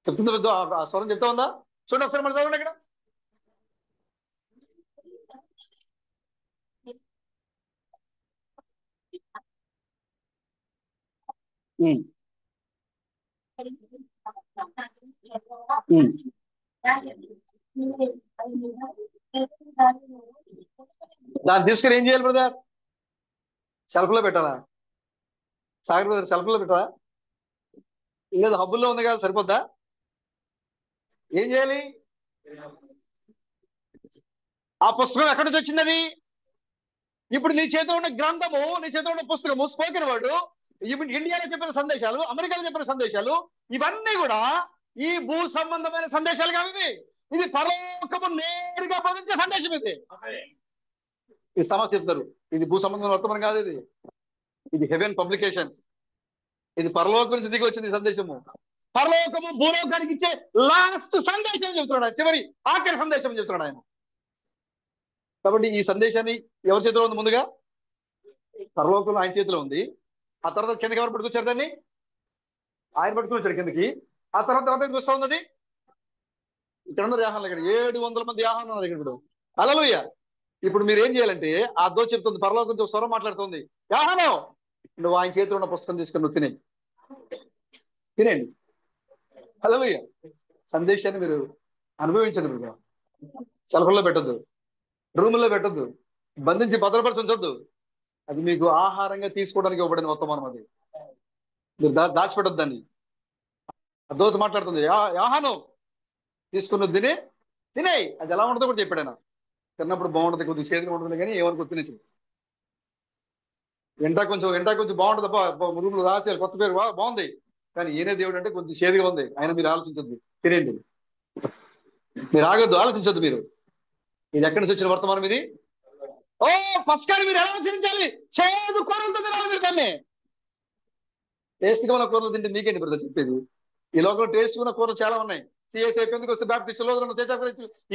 చెప్తుంది. ఆ స్వరం చెప్తా ఉందా? చూడండి ఒకసారి, మనం చదవండి అక్కడ. దాన్ని తీసుకుని ఏం చేయాలి బ్రదర్? సెల్ఫ్ లో పెట్టాలా? సాగర్ బ్రదర్, సెల్ఫ్ లో పెట్టాలా? లేదు, హబ్బుల్లో ఉంది కదా, సరిపోద్దా? ఏం చేయాలి? ఆ పుస్తకం ఎక్కడి నుంచి వచ్చింది? అది ఇప్పుడు నీ చేతిలో ఉన్న గ్రంథము, నీ చేతిలో ఉన్న పుస్తకము, స్పోకెన్ వర్డ్, ఇప్పుడు ఇండియాలో చెప్పిన సందేశాలు, అమెరికాలో చెప్పిన సందేశాలు, ఇవన్నీ కూడా ఈ భూ సంబంధమైన సందేశాలు కాదు. ఇది పరలోకము నేరుగా బోధించే సందేశం. ఈ సమస్య చెప్తారు, ఇది భూ సంబంధం వర్తమానం కాదు, ఇది హెవెన్ పబ్లికేషన్స్. ఇది పరలోకం నుంచి దిగి వచ్చింది సందేశము. పరలోకము భూలోకానికి ఇచ్చే లాస్ట్ సందేశం చెప్తున్నాడు, చివరి ఆఖరి సందేశం చెప్తున్నాడు ఆయన. కాబట్టి ఈ సందేశాన్ని ఎవరి చేతిలో ఉంది? ముందుగా పరలోకంలో ఆయన చేతిలో ఉంది. ఆ తర్వాత కిందకి ఎవరు పట్టుకొచ్చారు దాన్ని? ఆయన పట్టుకుని వచ్చాడు కిందకి. ఆ తర్వాత ఎవరికి వస్తా ఉంది? ఇక్కడ ఉన్న యాహాన్లు, ఇక్కడ 700 మంది యాహాన్లు ఉన్నారు ఇక్కడ. ఇప్పుడు హల్లెలూయా. ఇప్పుడు మీరు ఏం చేయాలంటే, ఆ దో చెప్తుంది, పరలోకంతో స్వరం మాట్లాడుతుంది, యాహాను, నువ్వు ఆయన చేతిలో ఉన్న పుస్తకం తీసుకొని నువ్వు తినేయండి. హల్లెలూయా. సందేశాన్ని మీరు అనుభవించండి. మీరు సెల్ఫల్లో పెట్టద్దు, రూముల్లో పెట్టద్దు, బంధించి భద్రపరిచి ఉంచొద్దు. అది మీకు ఆహారంగా తీసుకోవడానికి ఇవ్వబడిన వర్తమానం. అది మీరు దాచిపెట్టద్దు దాన్ని. దోత మాట్లాడుతుంది, యాహాను తీసుకున్న తినేయి. అది ఎలా ఉంటుందో కూడా చెప్పాడు ఆయన. తిన్నప్పుడు బాగుంటుంది, కొద్దిగా చేతిగా ఉంటుంది, కానీ ఏమనుకో తినేసి. ఎంటా కొంచెం బాగుంటుంది. రూములు రాసేయాలి, కొత్త పేరు బాగుంది, కానీ ఏనే దేవుడు అంటే కొంచెం చేదుగా ఉంది. ఆయన మీరు ఆలోచించద్దు, తినేయండి. మీరు ఆగొద్దు, ఆలోచించద్దు. మీరు ఇది ఎక్కడి నుంచి వచ్చిన వర్తమానం? ఇది పస్కాని మీరు ఎలా ఆచరించాలి? చేదు కూరలతో తినాలి మీరు దాన్ని. టేస్ట్గా ఉన్న కూరలు తింటే మీకేంటి బ్రదర్ చెప్పేది? ఈ లోకంలో టేస్ట్ ఉన్న కూరలు చాలా ఉన్నాయి. సిఎస్ఐ ఎందుకు వస్తే బ్యాప్టిస్ట్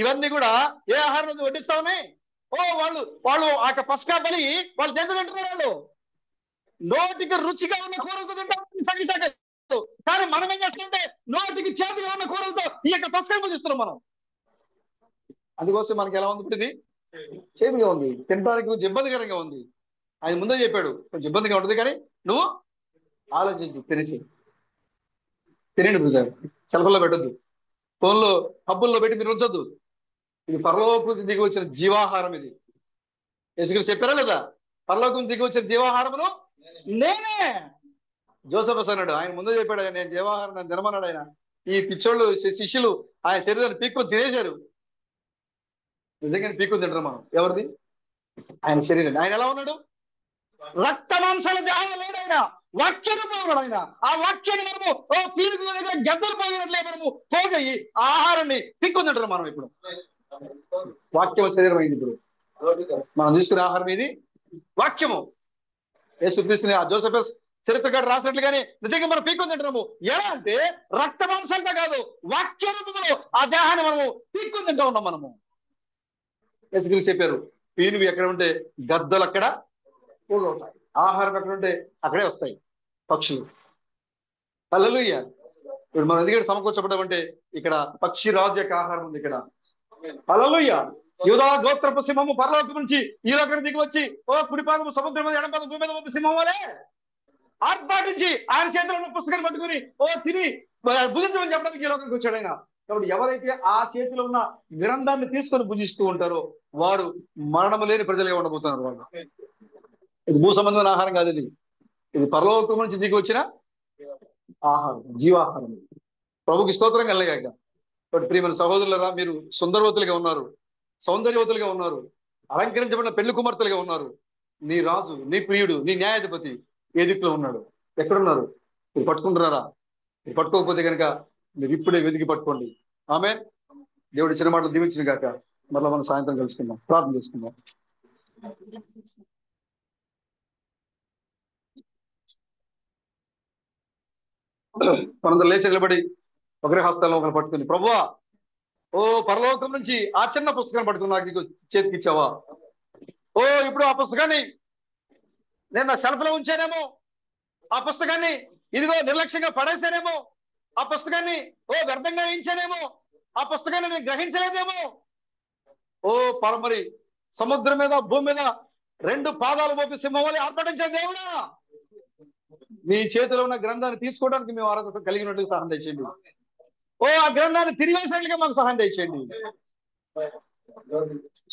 ఇవన్నీ కూడా ఏ ఆహారం వడ్డిస్తా ఉన్నాయి? వాళ్ళు ఆ పస్కా బలి వాళ్ళు ఎంత తింటున్నారు? వాళ్ళు నోటికి రుచిగా ఉన్న కూరలతో తింటారు. కానీ మనం ఏం చేస్తుంటే నోటికి చేతిగా ఉన్న కూరలతో ఈ యొక్క పస్కా పూజిస్తున్నాం మనం. అందుకోసం మనకి ఎలా ఉంది? ఇప్పుడు ఇది చేదుగా ఉంది, తినడానికి కొంచెం ఇబ్బందికరంగా ఉంది. ఆయన ముందే చెప్పాడు కొంచెం ఇబ్బందిగా ఉంటుంది, కానీ నువ్వు ఆలోచించు, తినండి బ్రదర్. సెల్ఫల్లో పెట్టద్దు, ఫోన్లో హబ్బుల్లో పెట్టి మీరు ఉంచొద్దు. ఇది పరలోకం దిగి వచ్చిన జీవాహారం. ఇది యేసుక్రీస్తు చెప్పారా లేదా? పరలోకం దిగి వచ్చిన జీవాహారమును నేనే. జోసెఫ్ అన్నాడు, ఆయన ముందే చెప్పాడు, నేను జీవాహారం నన్ను తినమన్నాడు ఆయన. ఈ పిచ్చోళ్ళు శిష్యులు ఆయన శరీరాన్ని పీక్కొని తినేశారు. నిజంగానే పీక్కొని తింటారు మనం. ఎవరిది? ఆయన శరీరాన్ని. ఆయన ఎలా ఉన్నాడు? రక్త మాంసాల దేహంలో లేడు ఆయన, వాక్యంలో ఉన్నాడు ఆయన. ఆ వాక్యాన్ని మనము పీరుకు దగ్గర గద్దలు పోయినట్లే మనము పోగయి ఆహారాన్ని పీక్కొని తింటారు మనం. ఇప్పుడు వాక్యం శరీరం అయింది. ఇప్పుడు మనం తీసుకునే ఆహారం ఇది వాక్యము. యేసుక్రీస్తుని ఆ జోసెఫస్ చరిత్రకారు రాసినట్లుగానే నిజంగా మనం పీక్కొని తింటున్నాము. ఎలా అంటే రక్త మాంసాలతో కాదు, వాక్య రూపంలో ఆ దేహాన్ని మనము పీక్కొని తింటూ ఉన్నాం మనము. యేసుక్రీస్తు చెప్పారు, పీనుగు ఎక్కడ ఉంటే గద్దలు అక్కడ ఉంటాయి, ఆహారం ఎక్కడ ఉంటే అక్కడే వస్తాయి పక్షులు. హల్లెలూయా. ఇప్పుడు మనం ఎందుకంటే సమకూర్చబడ్డామంటే ఇక్కడ పక్షి రాజు యొక్క ఆహారం ఉంది ఇక్కడ. హల్లెలూయా. యూదా గోత్రపు సింహము పరలోకం నుంచి ఈ లోకానికి దిగి వచ్చి, ఓ కుడిపాదము సముద్రం మీద, ఎడపాదం భూమి మీద ఉన్న సింహం వలే ఆర్భాటించి ఆయన చేతిలో ఉన్న పుస్తకాన్ని పట్టుకుని ఓ తిని భుజించమని చెప్పడానికి ఈ లోకానికి వచ్చాడు ఆయన. కాబట్టి ఎవరైతే ఆ చేతిలో ఉన్న గ్రంథాన్ని తీసుకొని భుజిస్తూ ఉంటారో వాడు మరణము లేని ప్రజలుగా ఉండబోతున్నారు. వాళ్ళు ఇది భూ సంబంధమైన ఆహారం కాదు, ఇది పరలోకం నుంచి దిగి వచ్చిన ఆహారం, జీవాహారం. ప్రభుకి స్తోత్రం కలగాక. బట్ ప్రియమైన సహోదరులరా, మీరు సుందరవతులుగా ఉన్నారు, సౌందర్యవతులుగా ఉన్నారు, అలంకరించబడిన పెళ్లి కుమార్తెలుగా ఉన్నారు. నీ రాజు, నీ ప్రియుడు, నీ న్యాయాధిపతి ఏ దిక్కులో ఉన్నాడు? ఎక్కడున్నారు? మీరు పట్టుకుంటున్నారా? మీరు పట్టుకోకపోతే కనుక మీరు ఇప్పుడే వెతికి పట్టుకోండి. ఆమె దేవుడి చిన్న మాటలు దీవించిన కాక మరలా మనం సాయంత్రం కలుసుకుందాం, ప్రార్థన చేసుకుందాం. మనందరూ లేచి నిలబడి ఒకరి హస్తాలను ఒకరు పట్టుకుని, ప్రభువా, ఓ పరలోకం నుంచి ఆ చిన్న పుస్తకాన్ని పట్టుకుని నాకు నీకు చేతికి ఇచ్చావా? ఓ ఇప్పుడు ఆ పుస్తకాన్ని నేను నా షెల్ఫ్ లో ఉంచానేమో, ఆ పుస్తకాన్ని ఇదిగో నిర్లక్ష్యంగా పడేశానేమో, ఆ పుస్తకాన్ని ఓ వ్యర్థంగా వేయించానేమో, ఆ పుస్తకాన్ని నేను గ్రహించలేదేమో. ఓ పరమరి సముద్రం మీద భూమి మీద రెండు పాదాలు మోపి సింహం వలె ఆర్భటించే దేవుడా, మీ చేతిలో ఉన్న గ్రంథాన్ని తీసుకోవడానికి మేము అర్హత కలిగినట్లుగా సహాయం దయచేయండి. ఓ ఆ గ్రంథాన్ని తిరిగేసినట్లుగా మాకు సహాయం దయచేయండి.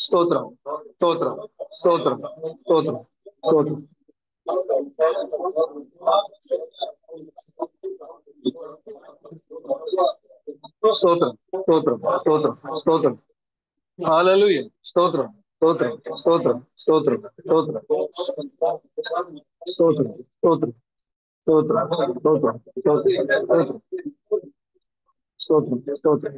స్తోత్రం, స్తోత్రం, స్తోత్రం, స్తోత్రం, స్తోత్రం. స్తోత్రం, స్తోత్రం, స్తోత్రం, స్తోత్రం. హల్లెలూయా. స్తోత్రం, స్తోత్రం, స్తోత్రం, స్తోత్రం, స్తోత్రం, స్తోత్రం, స్తోత్రం, స్తోత్రం, స్తోత్రం, స్తోత్రం, స్తోత్రం, స్తోత్రం, స్తోత్రం, స్తోత్రం, స్తోత్రం, స్తోత్రం.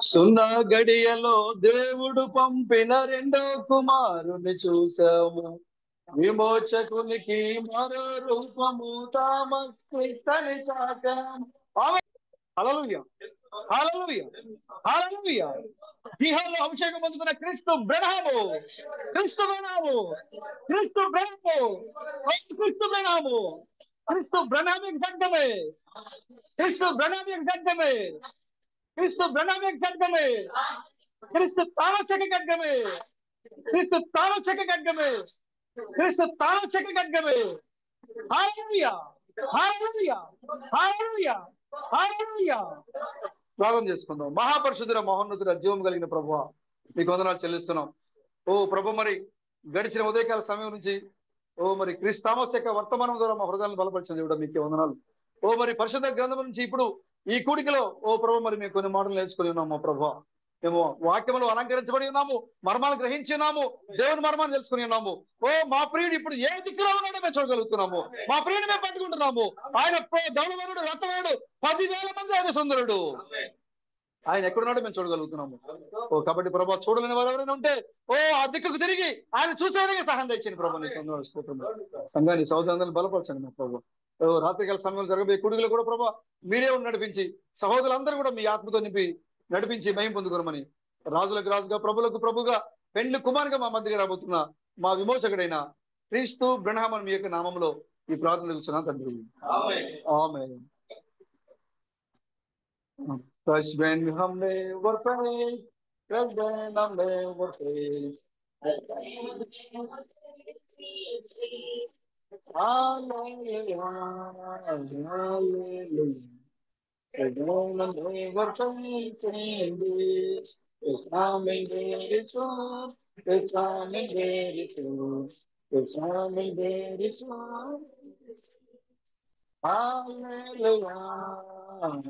సున్నా గడియలో దేవుడు పంపిన రెండో కుమారుని చూసాము, విమోచకునికి మరో రూపము తామస్ని చాటాము. హల్లెలూయా, హల్లెలూయా, హల్లెలూయా. ఇహంలో అభిషేకం పొందుకున్న క్రీస్తు బ్రహ్మము, క్రీస్తు బ్రహ్మము, క్రీస్తు బ్రహ్మము, క్రీస్తు బ్రహ్మము, క్రీస్తు బ్రహ్మమికి ఖడ్గమే, క్రీస్తు బ్రహ్మమికి ఖడ్గమే, క్రీస్తు బ్రహ్మమికి ఖడ్గమే, క్రీస్తు తాళచక ఖడ్గమే, క్రీస్తు తాళచక ఖడ్గమే, క్రీస్తు తాళచక ఖడ్గమే. హల్లెలూయా, హల్లెలూయా, హల్లెలూయా, హల్లెలూయా. ప్రార్థన చేసుకుందాం. మహాపరిశుద్ధుడ మహోన్నతుడ జీవం కలిగిన ప్రభువా, మీకు వందనాలు చెల్లిస్తున్నాం. ఓ ప్రభు, మరి గడిచిన ఉదయకాల సమయం నుంచి మరి క్రీస్తామస్ యొక్క వర్తమానం ద్వారా మా హృదయాలను బలపరిచిన దేవుడా మీకే వందనాలు. మరి పరిశుద్ధ గ్రంథం నుంచి ఇప్పుడు ఈ కూడికలో ప్రభు మరి మేము కొన్ని మాటలు నేర్చుకుని ఉన్నాము. మా ప్రభు, మేము వాక్యములు అలంకరించబడి ఉన్నాము, మర్మాలు గ్రహించి ఉన్నాము, దేవుని మర్మాన్ని తెలుసుకుని ఉన్నాము. మా ప్రియుడు ఇప్పుడు ఏ దిక్కులో ఉన్నాడో మేము చూడగలుగుతున్నాము. మా ప్రియుడు మేము పట్టుకుంటున్నాము. ఆయన దౌడవరుడు, రథవరుడు, 10,000 మంది ఆయన సుందరుడు. ఆయన ఎక్కడున్నాడో మేము చూడగలుగుతున్నాము. కాబట్టి ప్రభా, చూడలేని వారు ఎవరైనా ఉంటే ఆ దిక్కుకు తిరిగి ఆయన చూసే విధంగా సహాయం తెచ్చింది ప్రభు. సంఘాన్ని సహోదరులను బలపరచండి మా ప్రభు. రాత్రికాల సమయంలో జరగబోయే కూడికలు కూడా ప్రభా మీరే నడిపించి, సహోదరులందరూ కూడా మీ ఆత్మతో నింపి నడిపించి మహిమ పొందుకోమని, రాజులకు రాజుగా ప్రభులకు ప్రభుగా పెండ్లి కుమారుగా మా మధ్యగా రాబోతున్న మా విమోచకుడైన క్రీస్తు బ్రహ్మన్ మీ యొక్క నామంలో ఈ ప్రార్థన తెలుస్తున్నా తండ్రి. ఆమేన్. Touch when hum never fails, touch when hum never fails. Hallelujah, hallelujah. Touch when hum never fails in this. It's coming very soon. It's coming very soon. It's coming very soon. Hallelujah,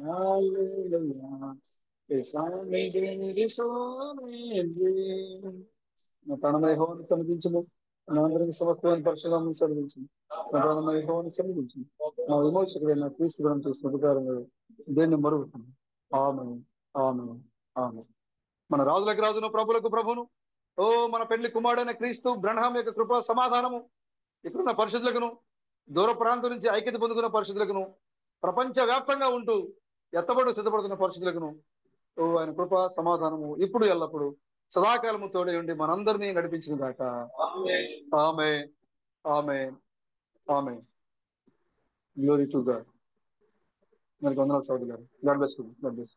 hallelujah. It's coming very soon. నా ప్రాణమయ యెహోవాను సన్నిధించుము, నా అందరికి సమస్తమైన పరిశుద్ధమును సన్నిధించుము. నా ప్రాణమయ యెహోవాను సన్నిధించుము, నా విమోచకుడైన క్రీస్తు గ్రంథం చేసిన ఉపకారంగా దేన్ని మరుగుతుంది. ఆమేన్, ఆమేన్, ఆమేన్. మన రాజులకు రాజును, ప్రభులకు ప్రభును, మన పెళ్లి కుమారుడైన క్రీస్తు బ్రహ్మం యొక్క కృప సమాధానము ఇక్కడున్న పరిశుద్ధులకును, దూర ప్రాంతం నుంచి ఐక్యత పొందుకున్న పరిశుద్ధులకును, ప్రపంచ వ్యాప్తంగా ఉంటూ ఎత్తబడు సిద్ధపడుతున్న పరిశుద్ధులకును ఆయన కృప సమాధానము ఇప్పుడు ఎల్లప్పుడు సదాకాలము తోడే ఉండి మనందరినీ నడిపించిన దాకా. Amen, amen, amen. Glory to God. మరి వందనాలు సోదరులు గారు. God bless you. God bless.